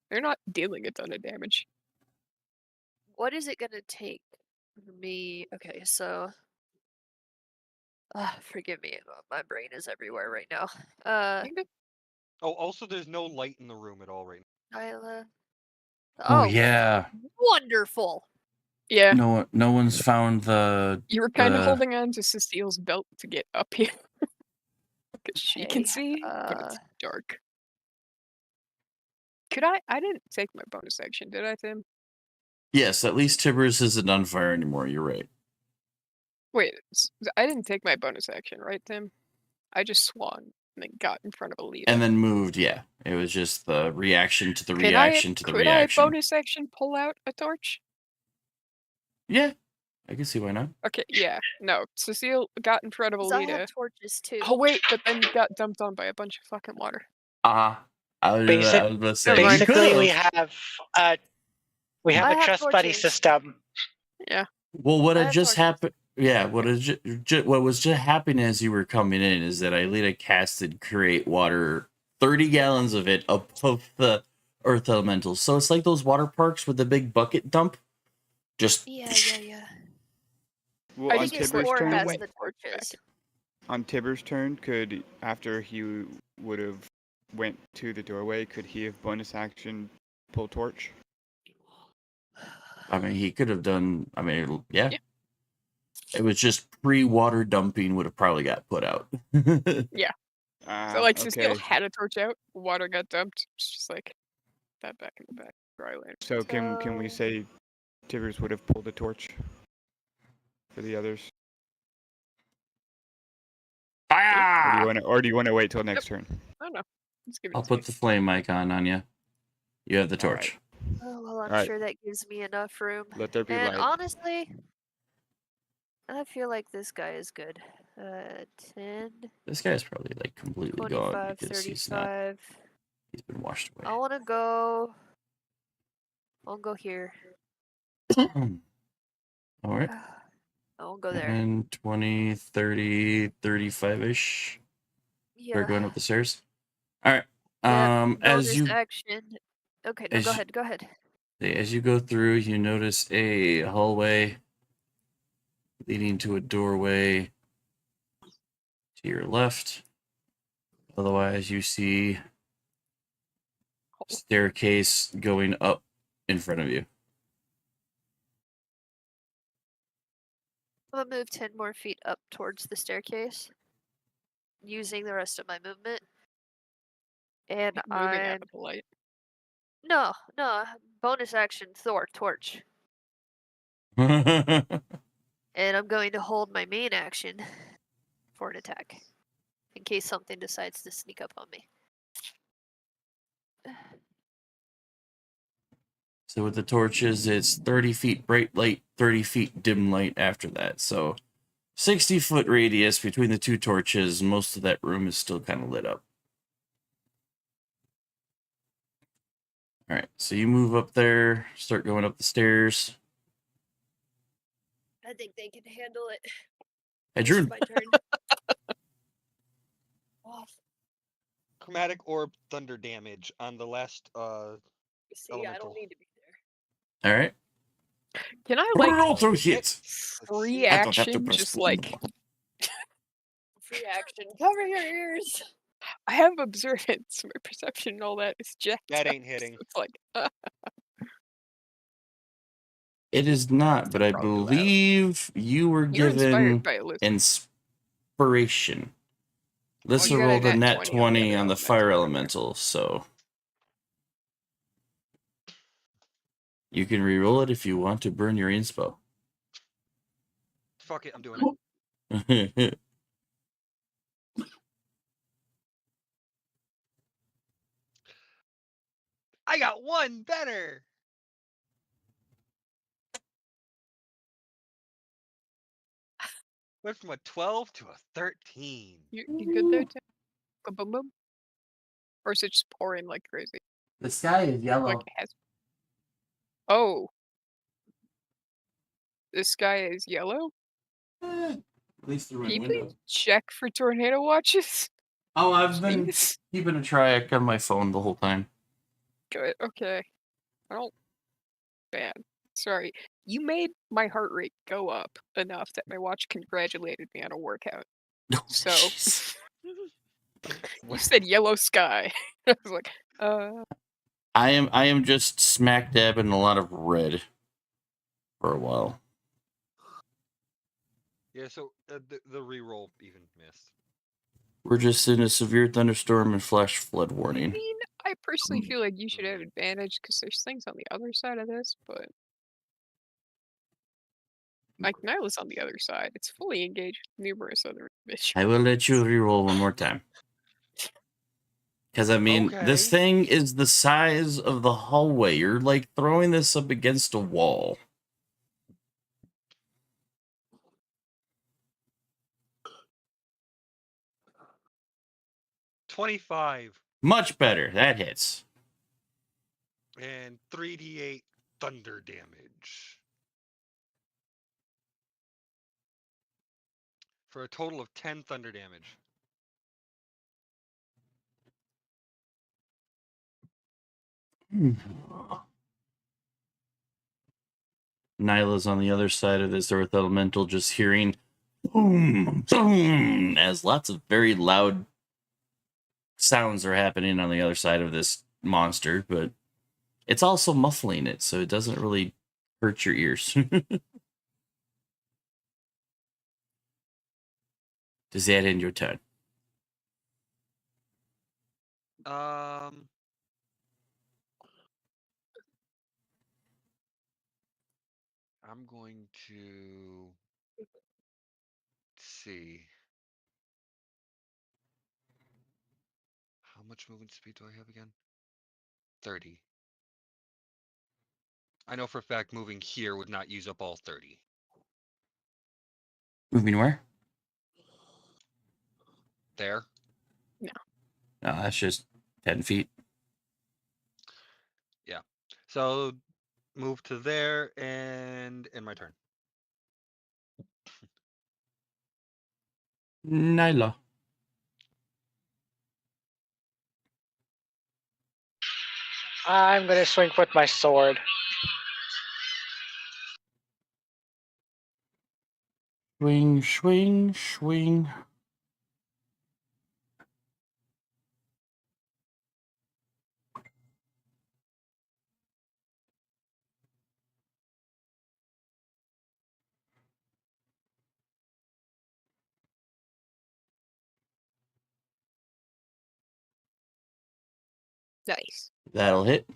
They're not dealing a ton of damage. What is it gonna take for me? Okay, so. Forgive me. My brain is everywhere right now. Oh, also, there's no light in the room at all right now. Isla. Oh yeah. Wonderful. Yeah, No one's found the. you were kind of the- holding on to Cecile's belt to get up here. Because she can Okay, see, but it's dark. Could I? I didn't take my bonus action, did I, Tim? Yes, at least Tibbers isn't on fire anymore. You're right. Wait, I didn't take my bonus action, right, Tim? I just swung and then got in front of Alita. And then moved, yeah. It was just the reaction to the Could reaction to the could reaction. I bonus action pull out a torch? Yeah, I can see why not. Okay, yeah. No, Cecile got in front of 'Cause I have Alita. torches too. Oh wait, but then got dumped on by a bunch of fucking water. I was about to say, you Basically, we could've. have I a have trust buddy torches. system. Yeah. Well, what I had have just torches. happened? Yeah, what was just happening as you were coming in is that Aelita casted create water, 30 gallons of it above the earth elementals. So it's like those water parks with the big bucket dump. Just Yeah. Well, I on think think it's Tiber's Thor turn, has went the torches. on Tiber's turn, could after he would have went to the doorway, could he have bonus action pull torch? I mean, he could have done. I mean, yeah. Yeah. It was just pre-water dumping would have probably got put out. So like Cecile Okay. had a torch out, water got dumped. It's just like that back in the back. Dry land. So can we say Tibbers would have pulled a torch for the others? Or do you Fire! want to, or do you want to wait till next turn? I don't know. Let's give it I'll to put me. the flame icon on you. You have the All right. torch. Oh well, I'm Alright. sure that gives me enough room. Let there be And light. honestly, I feel like this guy is good. 10, This guy's probably like completely gone 25, because he's not. 35. He's been washed I away. want to go. I'll go here. All right. I won't go there. 10, 20, 30, 35-ish. Yeah. We're going up the stairs. All right. Yeah, As bonus you action. Okay, no, as go you- ahead. Go ahead. as you go through, you notice a hallway leading to a doorway to your left. Otherwise, you see a staircase going up in front of you. I'm gonna move 10 more feet up towards the staircase, using the rest of my movement. And Moving out I'm of the light. no, bonus action Thor torch. All And I'm going to hold my main action for an attack. In case something decides to sneak up on me. So with the torches, it's 30 feet bright light, 30 feet dim light after that. So 60-foot radius between the two torches. Most of that room is still kind of lit up. All right, so you move up there, start going up the stairs. I think they can handle it. Hey, It's Drew. my turn. Oh, Chromatic orb thunder damage on the last see, I Elemental. don't need to be there. All right. Can I like Roll through hit. free I don't have to action? press Just the like button. Free action. Cover your ears. I have observance, my perception and all that is jacked. That up, ain't hitting. so it's like It is not, but I Probably loud. believe you were you're given inspired by Elizabeth. inspiration. This you will got a roll the nat nat 20 on the 20 other on the elemental fire earlier. elemental, so you can re-roll it if you want to burn your inspo. Fuck it, I'm doing it. I got one better. Went from a 12 to a 13. You good there, Tim? Boom, boom, boom. Or is it just pouring like crazy? The sky is yellow. Like it has. Oh. This sky is yellow? At least through Can my you window. please check for tornado watches? Oh, I've been Please? keeping a track on my phone the whole time. Good. Okay. Oh, bad. Sorry. You made my heart rate go up enough that my watch congratulated me on a workout. No, So jeez. you said yellow sky. I was like, I am just smack dab in a lot of red for a while. Yeah, so the reroll even missed. We're just in a severe thunderstorm and flash flood I warning. mean, I personally feel like you should have advantage because there's things on the other side of this, but Like Nyla's on the other side. It's fully engaged with numerous other bitches. I will let you reroll one more time. Because, I mean, this Okay. thing is the size of the hallway. You're, like, throwing this up against a wall. $25 Much better. That hits. and 3d8 thunder damage. For a total of 10 thunder damage. Nyla's on the other side of this earth elemental, just hearing boom, boom, as lots of very loud sounds are happening on the other side of this monster, but it's also muffling it, so it doesn't really hurt your ears. Does that end your turn? I'm going to see. How much movement speed do I have again? 30. I know for a fact moving here would not use up all 30. Moving where? There. No. No, that's just 10 feet. Yeah. So move to there and end my turn. Nyla. I'm gonna swing with my sword. Swing, swing, swing. Nice. That'll hit.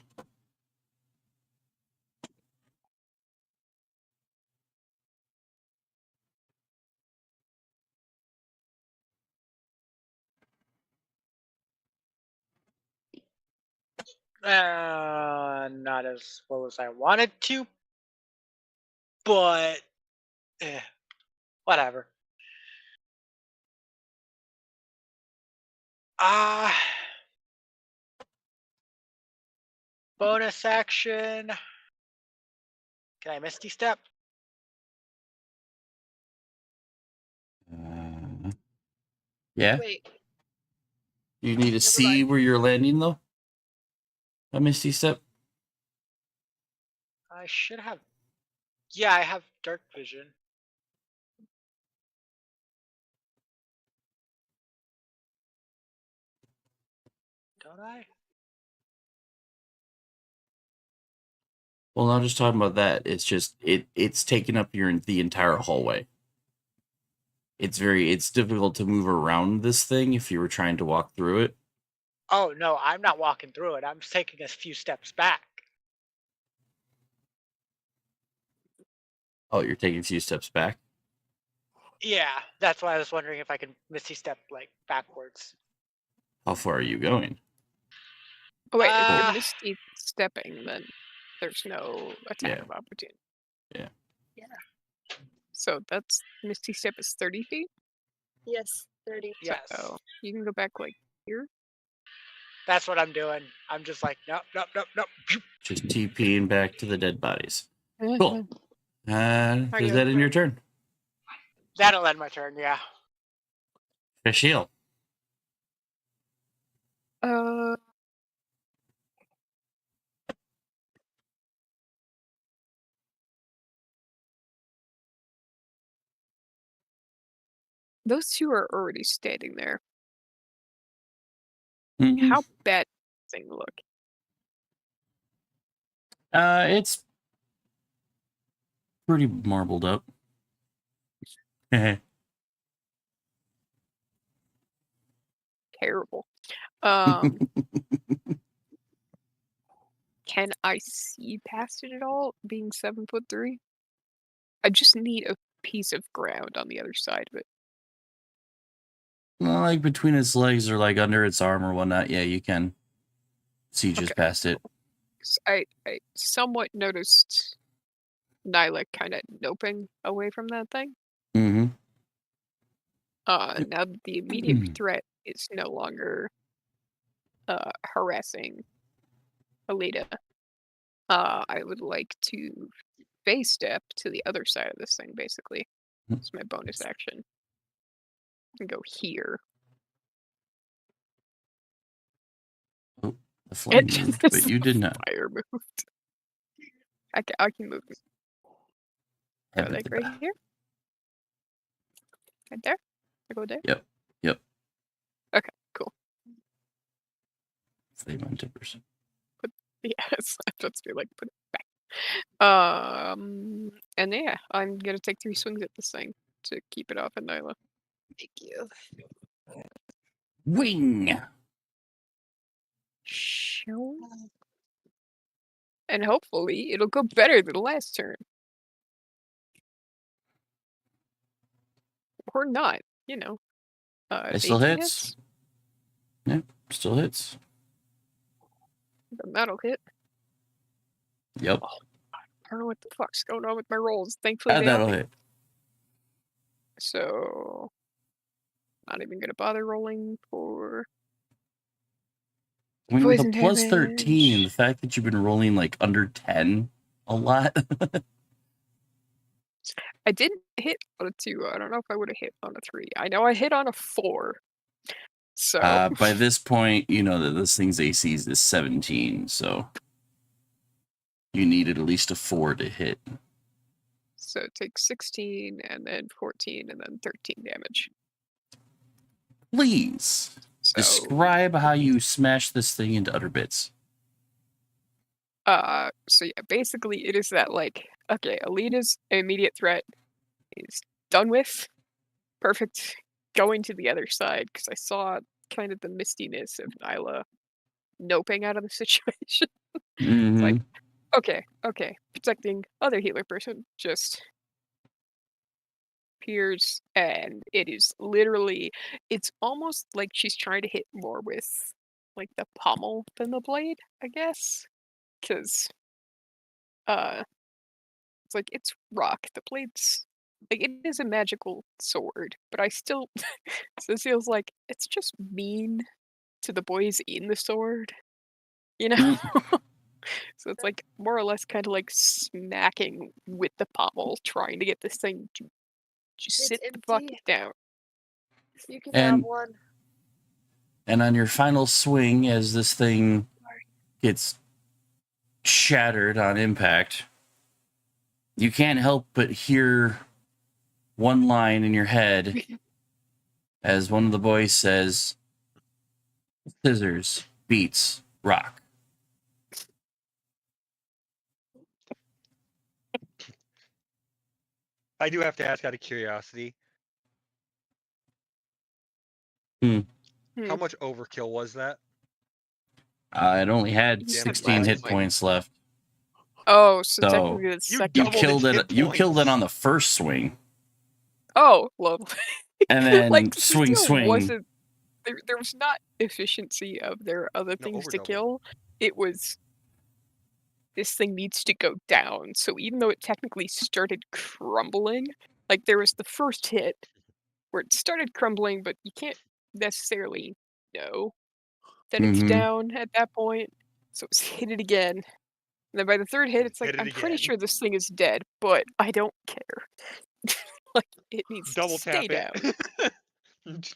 Not as well as I wanted to, but whatever. Bonus action. Can I Misty Step? Yeah. Wait, You need to see where you're landing, though. A Misty Step. I should have. Yeah, I have dark vision. Don't I? Well, not just talking about that. It's just it's taking up the entire hallway. It's difficult to move around this thing if you were trying to walk through it. Oh no, I'm not walking through it. I'm just taking a few steps back. Oh, you're taking a few steps back. Yeah, that's why I was wondering if I could Misty Step like backwards. How far are you going? Oh wait, if you're Misty stepping, then there's no attack Yeah. of opportunity. Yeah. Yeah. So that's Misty Step is 30 feet? Yes, 30. Yes. So you can go back like here. That's what I'm doing. I'm just like, nope, nope, nope, nope. Just TPing back to the dead bodies. Cool. Does you that end your turn? That'll end my turn, yeah. Fashil. Those two are already standing there. Mhm. How bad does this thing look? It's pretty marbled up. Terrible. Can I see past it at all, being 7'3"? I just need a piece of ground on the other side of it. Well, like between its legs or like under its arm or whatnot. Yeah, you can see just Okay, past it. 'Cause I somewhat noticed Nyla kind of noping away from that thing. Mm-hmm. Now that the immediate threat is no longer harassing Alita, I would like to face step to the other side of this thing, basically. It's my bonus action. And go here. Oh, the flame moved, but you did not. Fire moved. I can move. Go Have it like the right back. here. Right there. I go there. Yep. Yep. Okay, cool. Flame on timbers. Yes, I have to be like put it back. And yeah, I'm gonna take 3 swings at this thing to keep it off at Nyla. Thank you. Wing. Show. And hopefully it'll go better than the last turn. Or not, you know. It still 18 hits. Yep, still hits. Then that'll hit. Yep. I don't know what the fuck's going on with my rolls. Thankfully they That'll all hit. So not even gonna bother rolling for I mean, with a poison plus damage. 13, the fact that you've been rolling like under 10 a lot. I didn't hit on a 2. I don't know if I would have hit on a 3. I know I hit on a 4. So By this point, you know that this thing's AC is 17, so you needed at least a 4 to hit. So it takes 16 and then 14 and then 13 damage. Please So describe how you smash this thing into utter bits. so yeah, basically it is that like, okay, Alita's immediate threat is done with. Perfect. Going to the other side because I saw kind of the mistiness of Nyla noping out of the situation. It's like, okay, protecting other healer person just appears, and it is literally, it's almost like she's trying to hit more with like the pommel than the blade, I guess, because it's like it's rock. The blade's like it is a magical sword, but I still so it feels like it's just mean to the boys in the sword, you know. So it's like more or less kind of like smacking with the pommel, trying to get this thing to just sit the fuck empty. down. You can have one. And on your final swing, as this thing gets shattered on impact, you can't help but hear one line in your head as one of the boys says, "Scissors beats rock." I do have to ask out of curiosity. How much overkill was that? It only had You said 16 hit like- points left. Oh, so So, technically the You second. You doubled killed its it. hit You killed it points. on the first swing, Oh, lovely. and then Like swing. wasn't there was not efficiency of their other things to overdouble. kill. It was this thing needs to go down. So even though it technically started crumbling, like there was the first hit where it started crumbling, but you can't necessarily know that it's Mhm. down at that point. So it's hit it again. And then by the third hit, it's like, Hit it I'm pretty again. sure this thing is dead, but I don't care. Like it needs Double to stay tap down. it.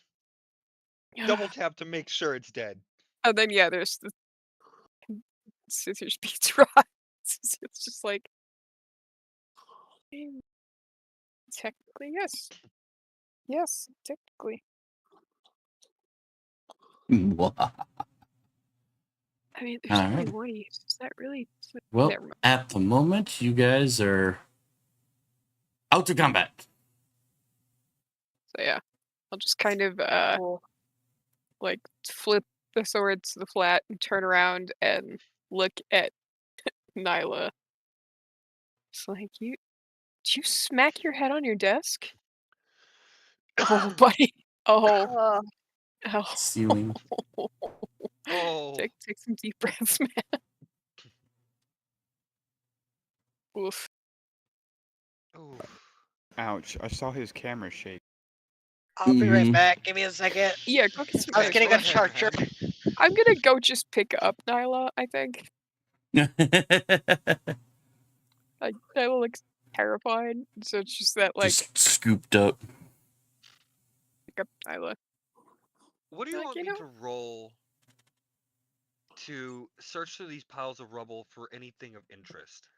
Double tap to make sure it's dead. And then yeah, there's the scissors beats rock. It's just like technically yes. Yes, technically. I mean there's only Alright. one use. Is that really Well, never mind. at the moment, you guys are out to combat. So yeah. I'll just kind of like flip the sword to the flat and turn around and look at Nyla. It's like Did you smack your head on your desk? Oh, buddy. Oh. Oh. Ceiling. Oh. Take some deep breaths, man. Oof. Ooh. Ouch! I saw his camera shake. I'll be right Mhm. back. Give me a second. Yeah, go get some I was meds. getting Go a ahead, charger. man. I'm gonna go just pick up Nyla, I think. Like, Nyla looks terrified, so it's just that, like, Just scooped up. pick up Nyla. What do you Like, want you me know- to roll to search through these piles of rubble for anything of interest?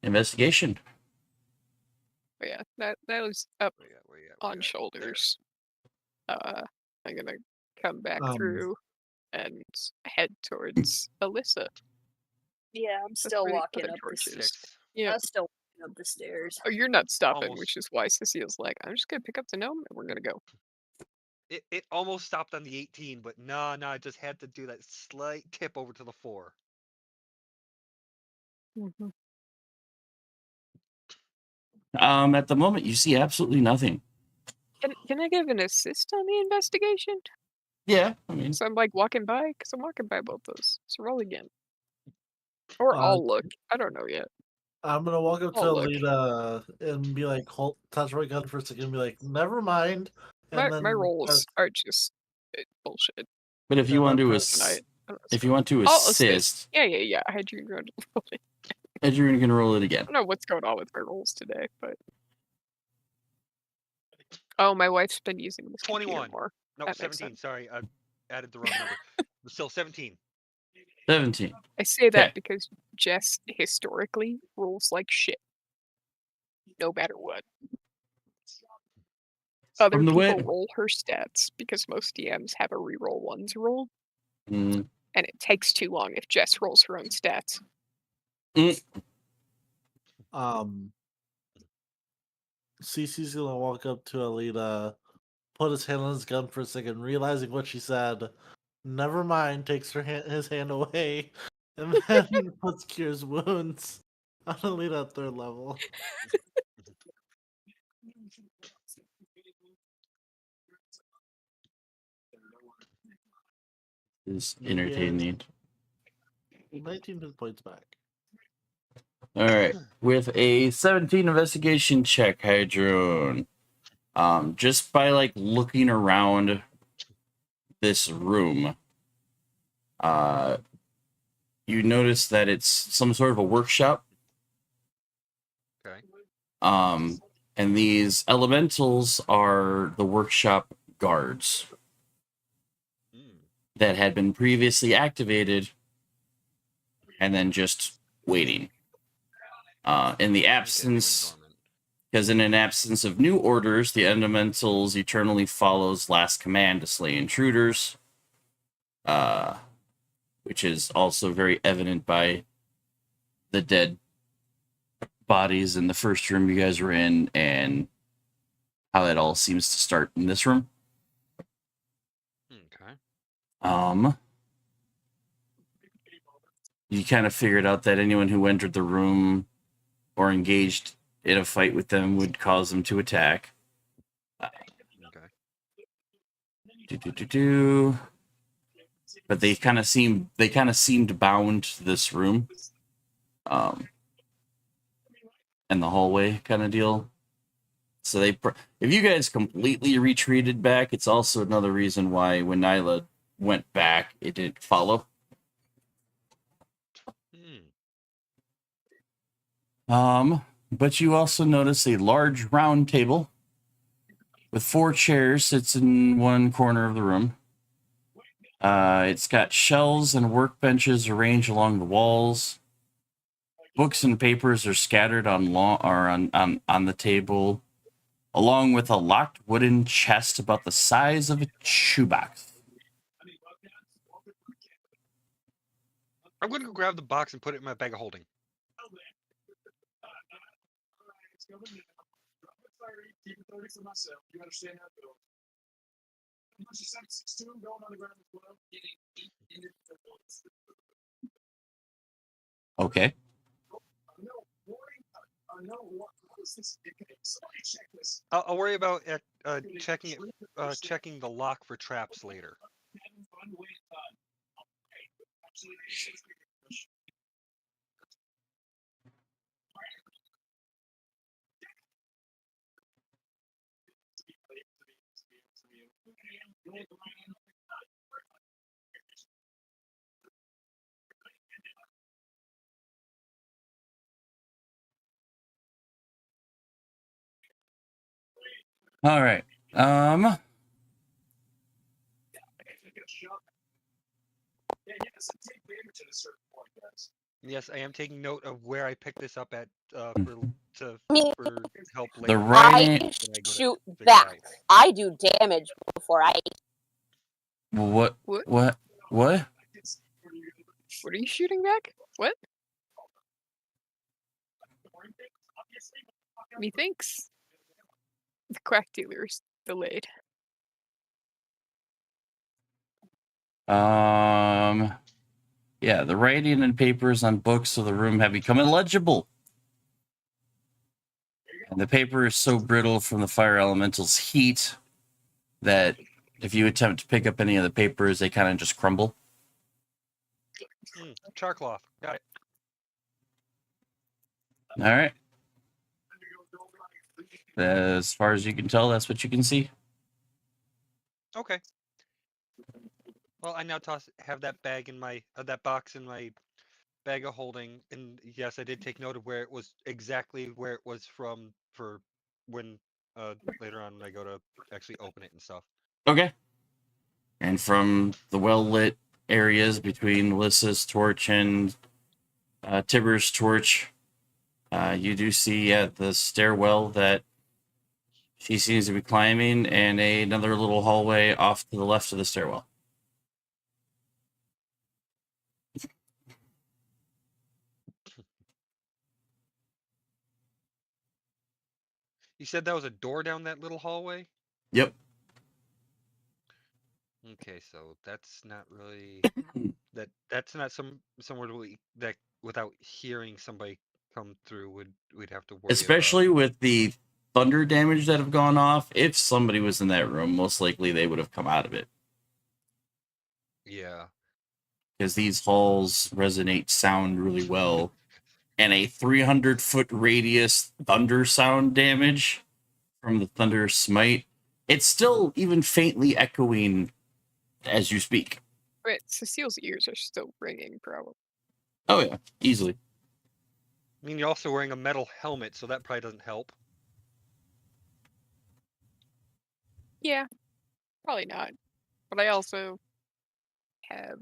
Investigation. But yeah, that was up Where you at? Where you at? on shoulders. I'm gonna come back through and head towards Alyssa. Yeah, I'm That's still where they put walking their up the torches. stairs. Yeah. I'm still walking up the stairs. Oh, you're not stopping, Almost. which is why Cecile's like, I'm just gonna pick up the gnome and we're gonna go. It almost stopped on the 18, but nah, I just had to do that slight tip over to the 4. At the moment, you see absolutely nothing. Can I give an assist on the investigation? Yeah, I mean, So I'm like walking by, because I'm walking by both those. So roll again. Or I'll look. I don't know yet. I'm gonna walk up to I'll look. Alita and be like, hold, touch my gun for a second, and be like, never mind. My And then rolls are just bullshit. but if you Yeah, want to, that's tonight. if you want to I'll assist, Yeah. I had you roll it. Adrian can roll it again. I don't know what's going on with my rolls today, but oh, my wife's been using this computer 21. more. No, That makes 17. sense. Sorry, I added the wrong number. But still 17. 17. I say that Okay. because Jess historically rolls like shit, no matter what. Other From the people way- roll her stats because most DMs have a reroll ones rule, Mm. and it takes too long if Jess rolls her own stats. CC's gonna walk up to Alita, put his hand on his gun for a second, realizing what she said. Never mind, takes his hand away, and then puts Cures Wounds on Alita at 3rd level. Is entertaining. 19 hit points back. All right, with a 17 investigation check, Hydron. Just by like looking around this room, you notice that it's some sort of a workshop. Okay. And these elementals are the workshop guards that had been previously activated and then just waiting. In the absence, because in an absence of new orders, the elementals eternally follows last command to slay intruders, which is also very evident by the dead bodies in the first room you guys were in and how that all seems to start in this room. Okay. You kind of figured out that anyone who entered the room or engaged in a fight with them would cause them to attack. But they kind of seemed bound to this room, and the hallway kind of deal. So if you guys completely retreated back, it's also another reason why when Nyla went back, it didn't follow. But you also notice a large round table with 4 chairs sits in one corner of the room. It's got shelves and workbenches arranged along the walls. Books and papers are scattered on the table, along with a locked wooden chest about the size of a shoebox. I'm going to go grab the box and put it in my bag of holding. Okay. I'll worry about checking the lock for traps later. All right. Yes, I am taking note of where I picked this up at Me- for help The later. writing. I when I go to shoot figure it back. out. I do damage before I. What? What? What? What? What are you shooting back? What? Methinks the quack dealer is delayed. Yeah, the writing and papers on books of the room have become illegible. And the paper is so brittle from the fire elemental's heat that if you attempt to pick up any of the papers, they kind of just crumble. Charcloth. Got it. All right. As far as you can tell, that's what you can see. Okay. Well, I now have that bag in my that box in my bag of holding, and yes, I did take note of where it was exactly where it was from for when later on when I go to actually open it and stuff. Okay. And from the well-lit areas between Melissa's torch and Tiber's torch, you do see at the stairwell that she seems to be climbing, and another little hallway off to the left of the stairwell. You said that was a door down that little hallway? Yep. Okay, so that's not really that's not somewhere that without hearing somebody come through we'd have to worry Especially with the thunder damage that have gone off. If somebody was in that room, most likely they would have come out of it. Yeah. Because these halls resonate sound really well. And a 300-foot radius thunder sound damage from the thunder smite, it's still even faintly echoing as you speak. Wait, Cecile's ears are still ringing, probably. Oh yeah, easily. I mean, you're also wearing a metal helmet, so that probably doesn't help. Yeah, probably not. But I also have,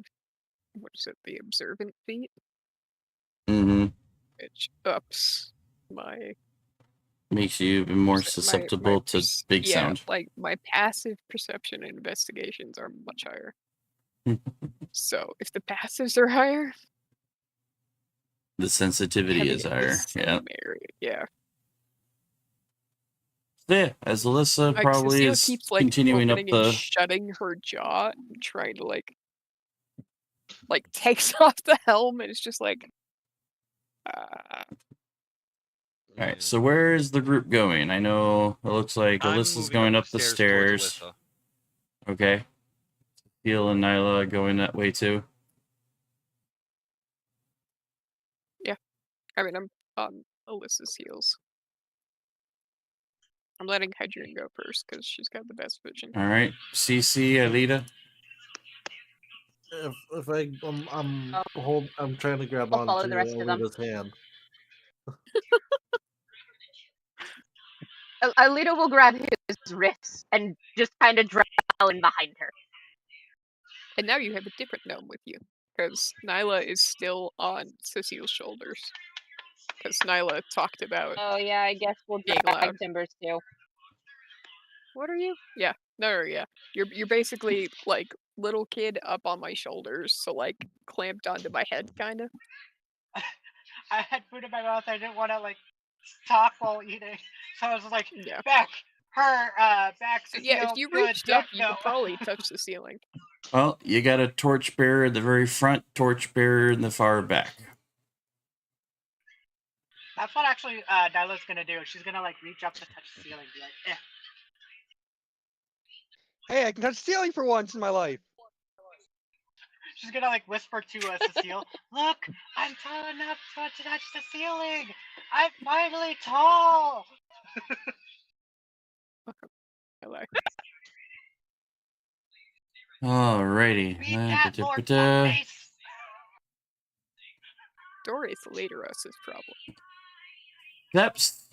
what is it, the observant feat, Mm-hmm. which ups my Makes you even more my susceptible to big yeah, sound. like my passive perception and investigations are much higher. So if the passives are higher, The sensitivity having is it higher. the Yeah. same area, yeah. Yeah, as Alyssa Like probably Cecile is keeps like continuing up opening and the. shutting her jaw, and trying to like takes off the helm, and it's just like. All right, so where is the group going? I know it looks like I'm Alyssa's moving going up up the towards stairs. Alyssa. Okay. Teal and Nyla going that way too. Yeah, I mean I'm on Alyssa's heels. I'm letting Hydrian go first because she's got the best vision. All right, CC, Alita. If I'm trying to grab I'll follow onto the rest of them. Alita's hand. Alita will grab his wrist and just kind of drag in behind her. And now you have a different gnome with you, because Nyla is still on Cecile's shoulders. Because Nyla talked about. Oh yeah, I guess we'll being drag loud. Timbers too. What are you? Yeah, no, yeah. You're basically like little kid up on my shoulders, so like clamped onto my head, kind of. I had food in my mouth. I didn't want to like talk while eating, so I was like, Yeah. back, Cecile, Yeah, if you good, reached up, yeah, you could probably touch the ceiling. Well, you got a torchbearer at the very front, torchbearer in the far back. That's what actually Nyla's gonna do. She's gonna like reach up to touch the ceiling and be like, eh. Hey, I can touch the ceiling for once in my life. She's gonna like whisper to Cecile, "Look, I'm tall enough to touch the ceiling. I'm finally tall." I like Alrighty. Beat that, Lord Fuckface. Doris later us is problem. Steps.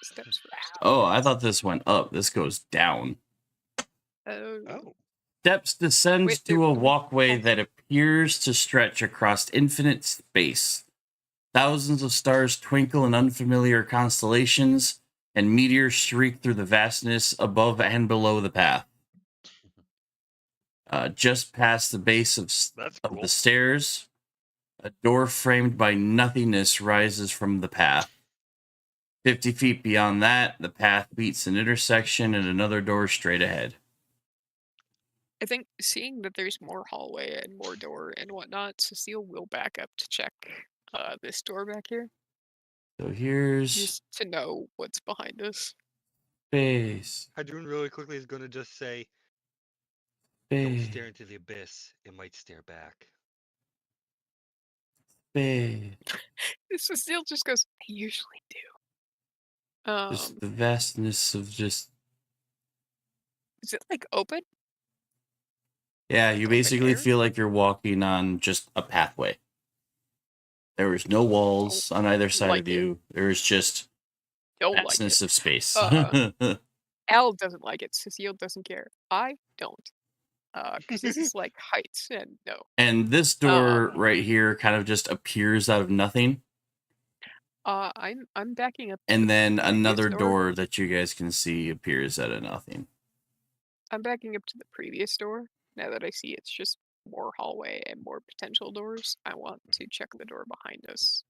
Steps first. Oh, I thought this went up. This goes down. Oh. Steps descends Wait, to there- a walkway that appears to stretch across infinite space. Thousands of stars twinkle in unfamiliar constellations, and meteors streak through the vastness above and below the path. Just past the base of the stairs, a door framed by nothingness rises from the path. 50 feet beyond that, the path meets an intersection and another door straight ahead. I think seeing that there's more hallway and more door and whatnot, Cecile will back up to check this door back here. So here's Just to know what's behind us. space. Hadroon really quickly is going to just say, "Don't Space. stare into the abyss. It might stare back." Space. Cecile just goes, I usually do. Just the vastness of just. Is it like open? Yeah, you basically feel like you're walking on just a pathway. There is no walls on either side like of you. There is just Don't like vastness it. of space. Al doesn't like it. Cecile doesn't care. I don't. Because this is like heights and no. And this door right here kind of just appears out of nothing. I'm backing up. And then another door. door that you guys can see appears out of nothing. I'm backing up to the previous door. Now that I see it's just more hallway and more potential doors, I want to check the door behind us.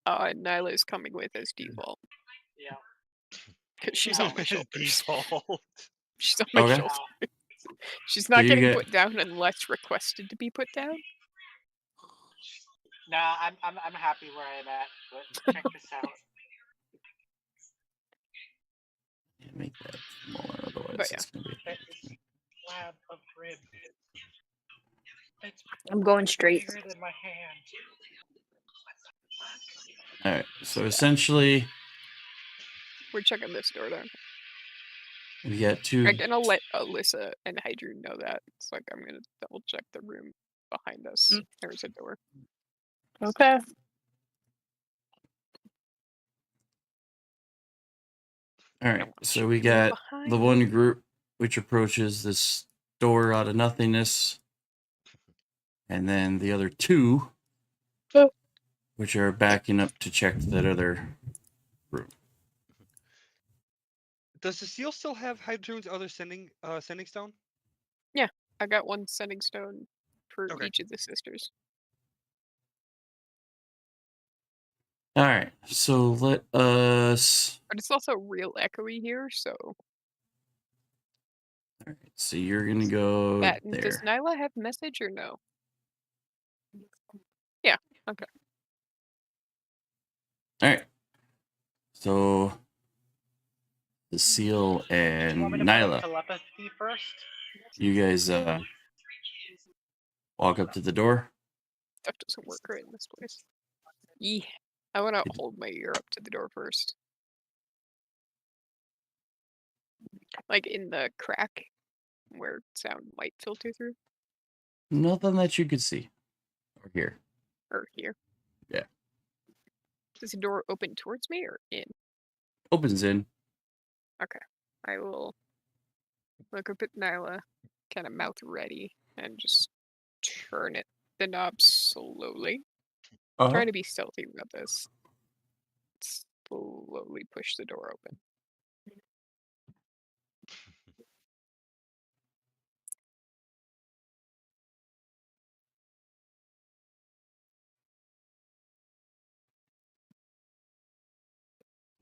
Nyla is coming with as default. Yeah. Because she's on my shoulders. Default. She's on my Okay. shoulders. She's not you getting get- put down unless requested to be put down. Nah, I'm happy where I'm at. But check this out. Yeah, make that smaller, otherwise But yeah. it's gonna be. That is slab of rib. It's I'm going straight. bigger than my hand. All right. So essentially, We're checking this door down. we got two. And I'll let Alyssa and Hydroon know that. It's like I'm gonna double check the room behind us. There's a door. Okay. All right. So we got the one group which approaches this door out of nothingness, and then the other two, which are backing up to check that other room. Does Cecile still have Hadroon's other sending stone? Yeah, I got one sending stone for Okay. each of the sisters. All right. So let us. But it's also real echoey here, so All right. So you're gonna go does there. Nyla have message or no? Yeah, okay. All right. So Cecile and You want me to play Nyla, telepathy first? you guys walk up to the door. Stuff doesn't work right in this place. Yeah. I wanna hold my ear up to the door first. Like in the crack where sound might filter through. Nothing that you could see or hear. Or here. Yeah. Does the door open towards me or in? Opens in. Okay. I will look up at Nyla, kind of mouth ready, and just turn the knob slowly. Trying to be stealthy about this. Slowly push the door open.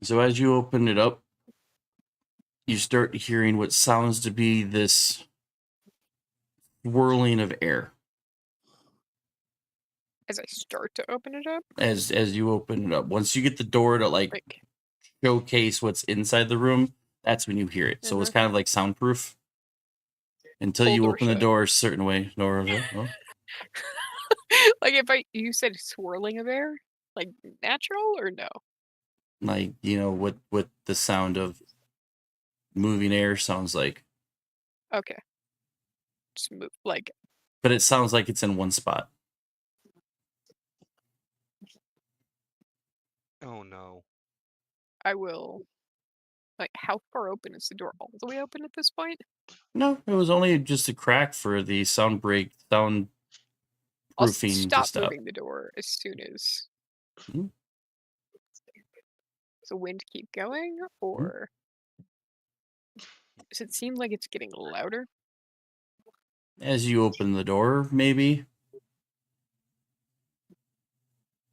So as you open it up, you start hearing what sounds to be this whirling of air. As I start to open it up, As you open it up, once you get the door to like showcase what's inside the room, that's when you hear it. So it's kind of like soundproof until Full you door open the shut. door a certain way. like you said swirling of air, like natural or no? Like, you know what the sound of moving air sounds like. Okay. Just move like. But it sounds like it's in one spot. Oh no. I will. Like, how far open is the door? All the way open at this point? No, it was only just a crack for the sound I'll proofing to stop stop. moving the door as soon as. Mhm. Does the wind keep going, or does it seem like it's getting louder? As you open the door, maybe.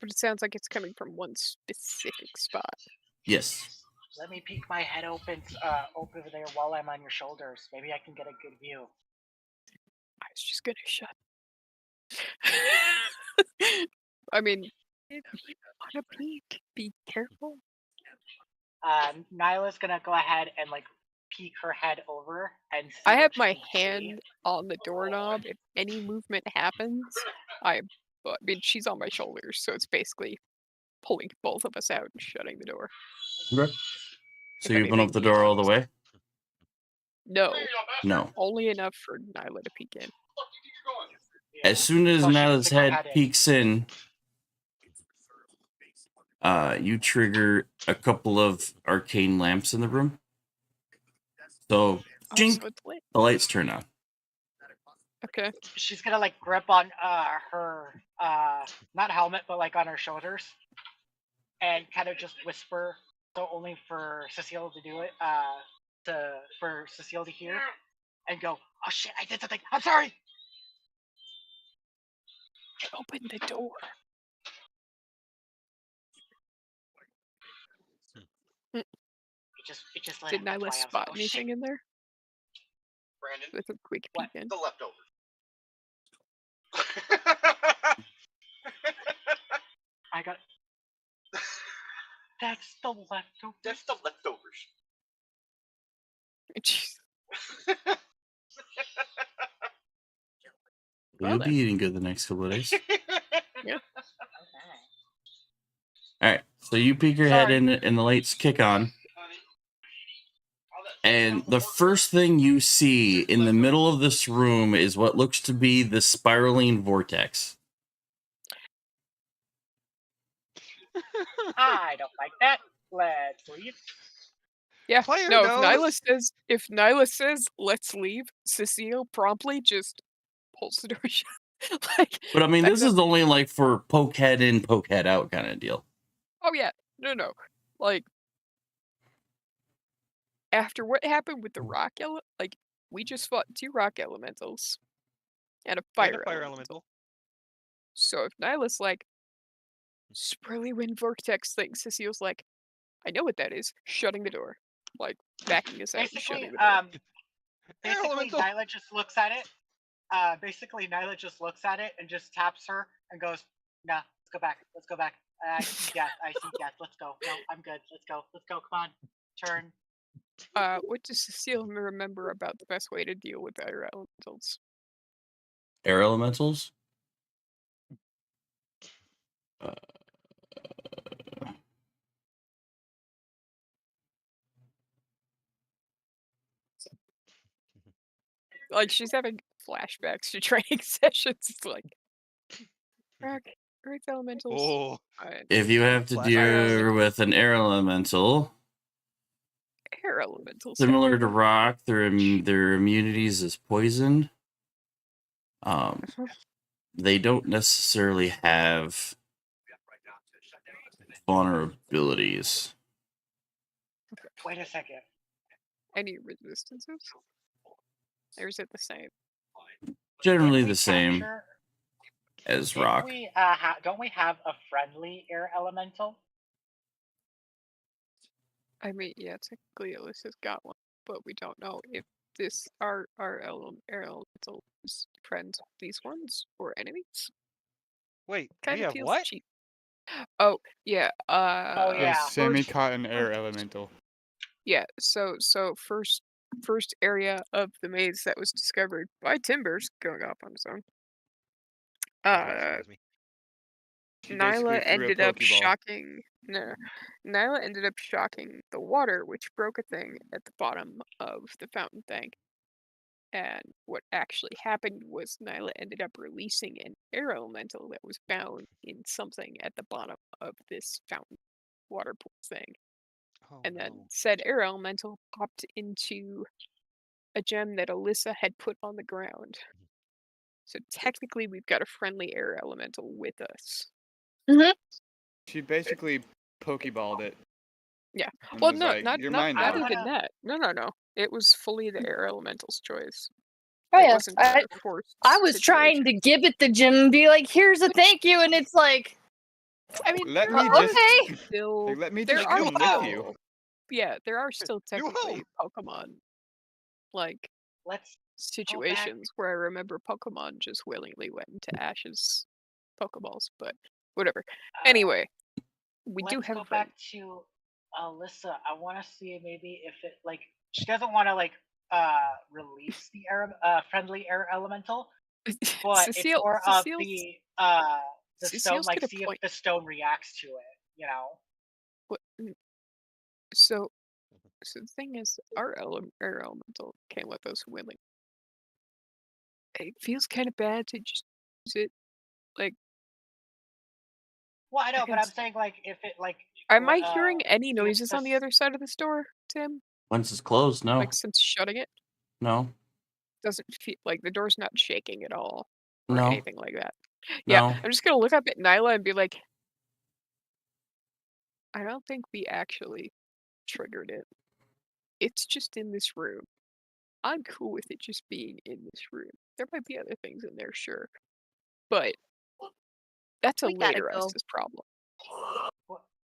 But it sounds like it's coming from one specific spot. Yes. Let me peek my head open over there while I'm on your shoulders. Maybe I can get a good view. I was just gonna shut. I mean, if you want to peek, be careful. Nyla's gonna go ahead and like peek her head over and see I what have she my can see. hand on the doorknob. If any movement happens, I mean, she's on my shoulders, so it's basically pulling both of us out and shutting the door. Okay. So If you open up anything the door all the happens. way? No, No. only enough for Nyla to peek in. As soon as So she Nyla's sticks her head head in. peeks in, you trigger a couple of arcane lamps in the room. So, jink, So it's lit. the lights turn on. Okay. She's gonna like grip on her not helmet but like on her shoulders and kind of just whisper, so only for Cecile to do it, for Cecile to hear, and go, "Oh shit, I did something. I'm sorry." Open the door. It just lit Did up, that's Nyla why I was spot like, "Oh, shit." anything in there? Brandon, With a quick What? peek in. the leftovers. I got. That's the leftover. That's the leftovers. Jeez. You'll Well be then. eating good the next couple of days. Yeah. All right. So you peek your head Sorry. in, and the lights kick on. And the first thing you see in the middle of this room is what looks to be the spiraling vortex. I don't like that. Let's leave. Yeah. Player No, knows. if Nyla says let's leave, Cecile promptly just pulls the door shut. Like, But I mean, that this is doesn't- only like for poke head in, poke head out kind of deal. Oh yeah. No. Like, after what happened with the rock like, we just fought 2 rock elementals and a And fire, a fire elemental. So if Nyla's like swirly wind vortex thing, Cecile's like, I know what that is. Shutting the door. Like, backing us out and Basically, shutting the door. basically Elemental. Nyla just looks at it. And just taps her and goes, "Nah, let's go back. Let's go back. I see death. Let's go. No, I'm good. Let's go. Come on. Turn." What does Cecile remember about the best way to deal with fire elementals? Air elementals? Like, she's having flashbacks to training sessions. It's like, rock, earth elementals. Oh. If you have to Fire deal elemental. with an air elemental, Air elementals. similar to rock, their immunities is poison. They don't necessarily have vulnerabilities. Wait a second. Any resistances? Or is it the same? Generally Didn't we the same capture- as didn't rock. We, don't we have a friendly air elemental? I mean, yeah, technically Alyssa's got one, but we don't know if our air elemental is friends with these ones or enemies. Wait, Kind we of have feels what? cheap. Oh yeah. Oh The yeah. semi-cotton air elemental. Yeah. So first area of the maze that was discovered by Timbers going off on his own. Does not surprise me. She basically Nyla threw a ended up Pokeball. shocking. No, Nyla ended up shocking the water, which broke a thing at the bottom of the fountain thing. And what actually happened was Nyla ended up releasing an air elemental that was bound in something at the bottom of this fountain water pool thing. Oh, And then no. said air elemental popped into a gem that Alyssa had put on the ground. So technically, we've got a friendly air elemental with us. She basically Pokeballed it. Yeah. And Well, was no, like, not "You're not mine not now." even that. No. It was fully the air elemental's choice. Oh, It yeah, wasn't a forced I was trying to situation. give it the gym and be like, here's a thank you, and it's like, I mean, Let there me are just okay. still like, let me there just are come with you. still yeah, there are still New home. technically Pokemon like Let's go back. situations where I remember Pokemon just willingly went into Ash's Pokeballs, but whatever. Anyway, we do Let's have go a friend. back to Alyssa. I want to see maybe if it like she doesn't want to like release the air friendly air elemental, but it's more of the stone, Cecile's like got a see point. if the stone reacts to it, you know. What, so the thing is, our air elemental came with us willing. It feels kind of bad to just use it, like. Well, I know, but I'm Against- saying like if it like. Am I hearing any see if noises on the this- other side of this door, Tim? Once it's closed, no. Like since shutting it, No. doesn't feel like the door's not shaking at all or No. anything like that. Yeah, No. I'm just gonna look up at Nyla and be like, I don't think we actually triggered it. It's just in this room. I'm cool with it just being in this room. There might be other things in there, sure, but that's a We gotta later go. Estes problem.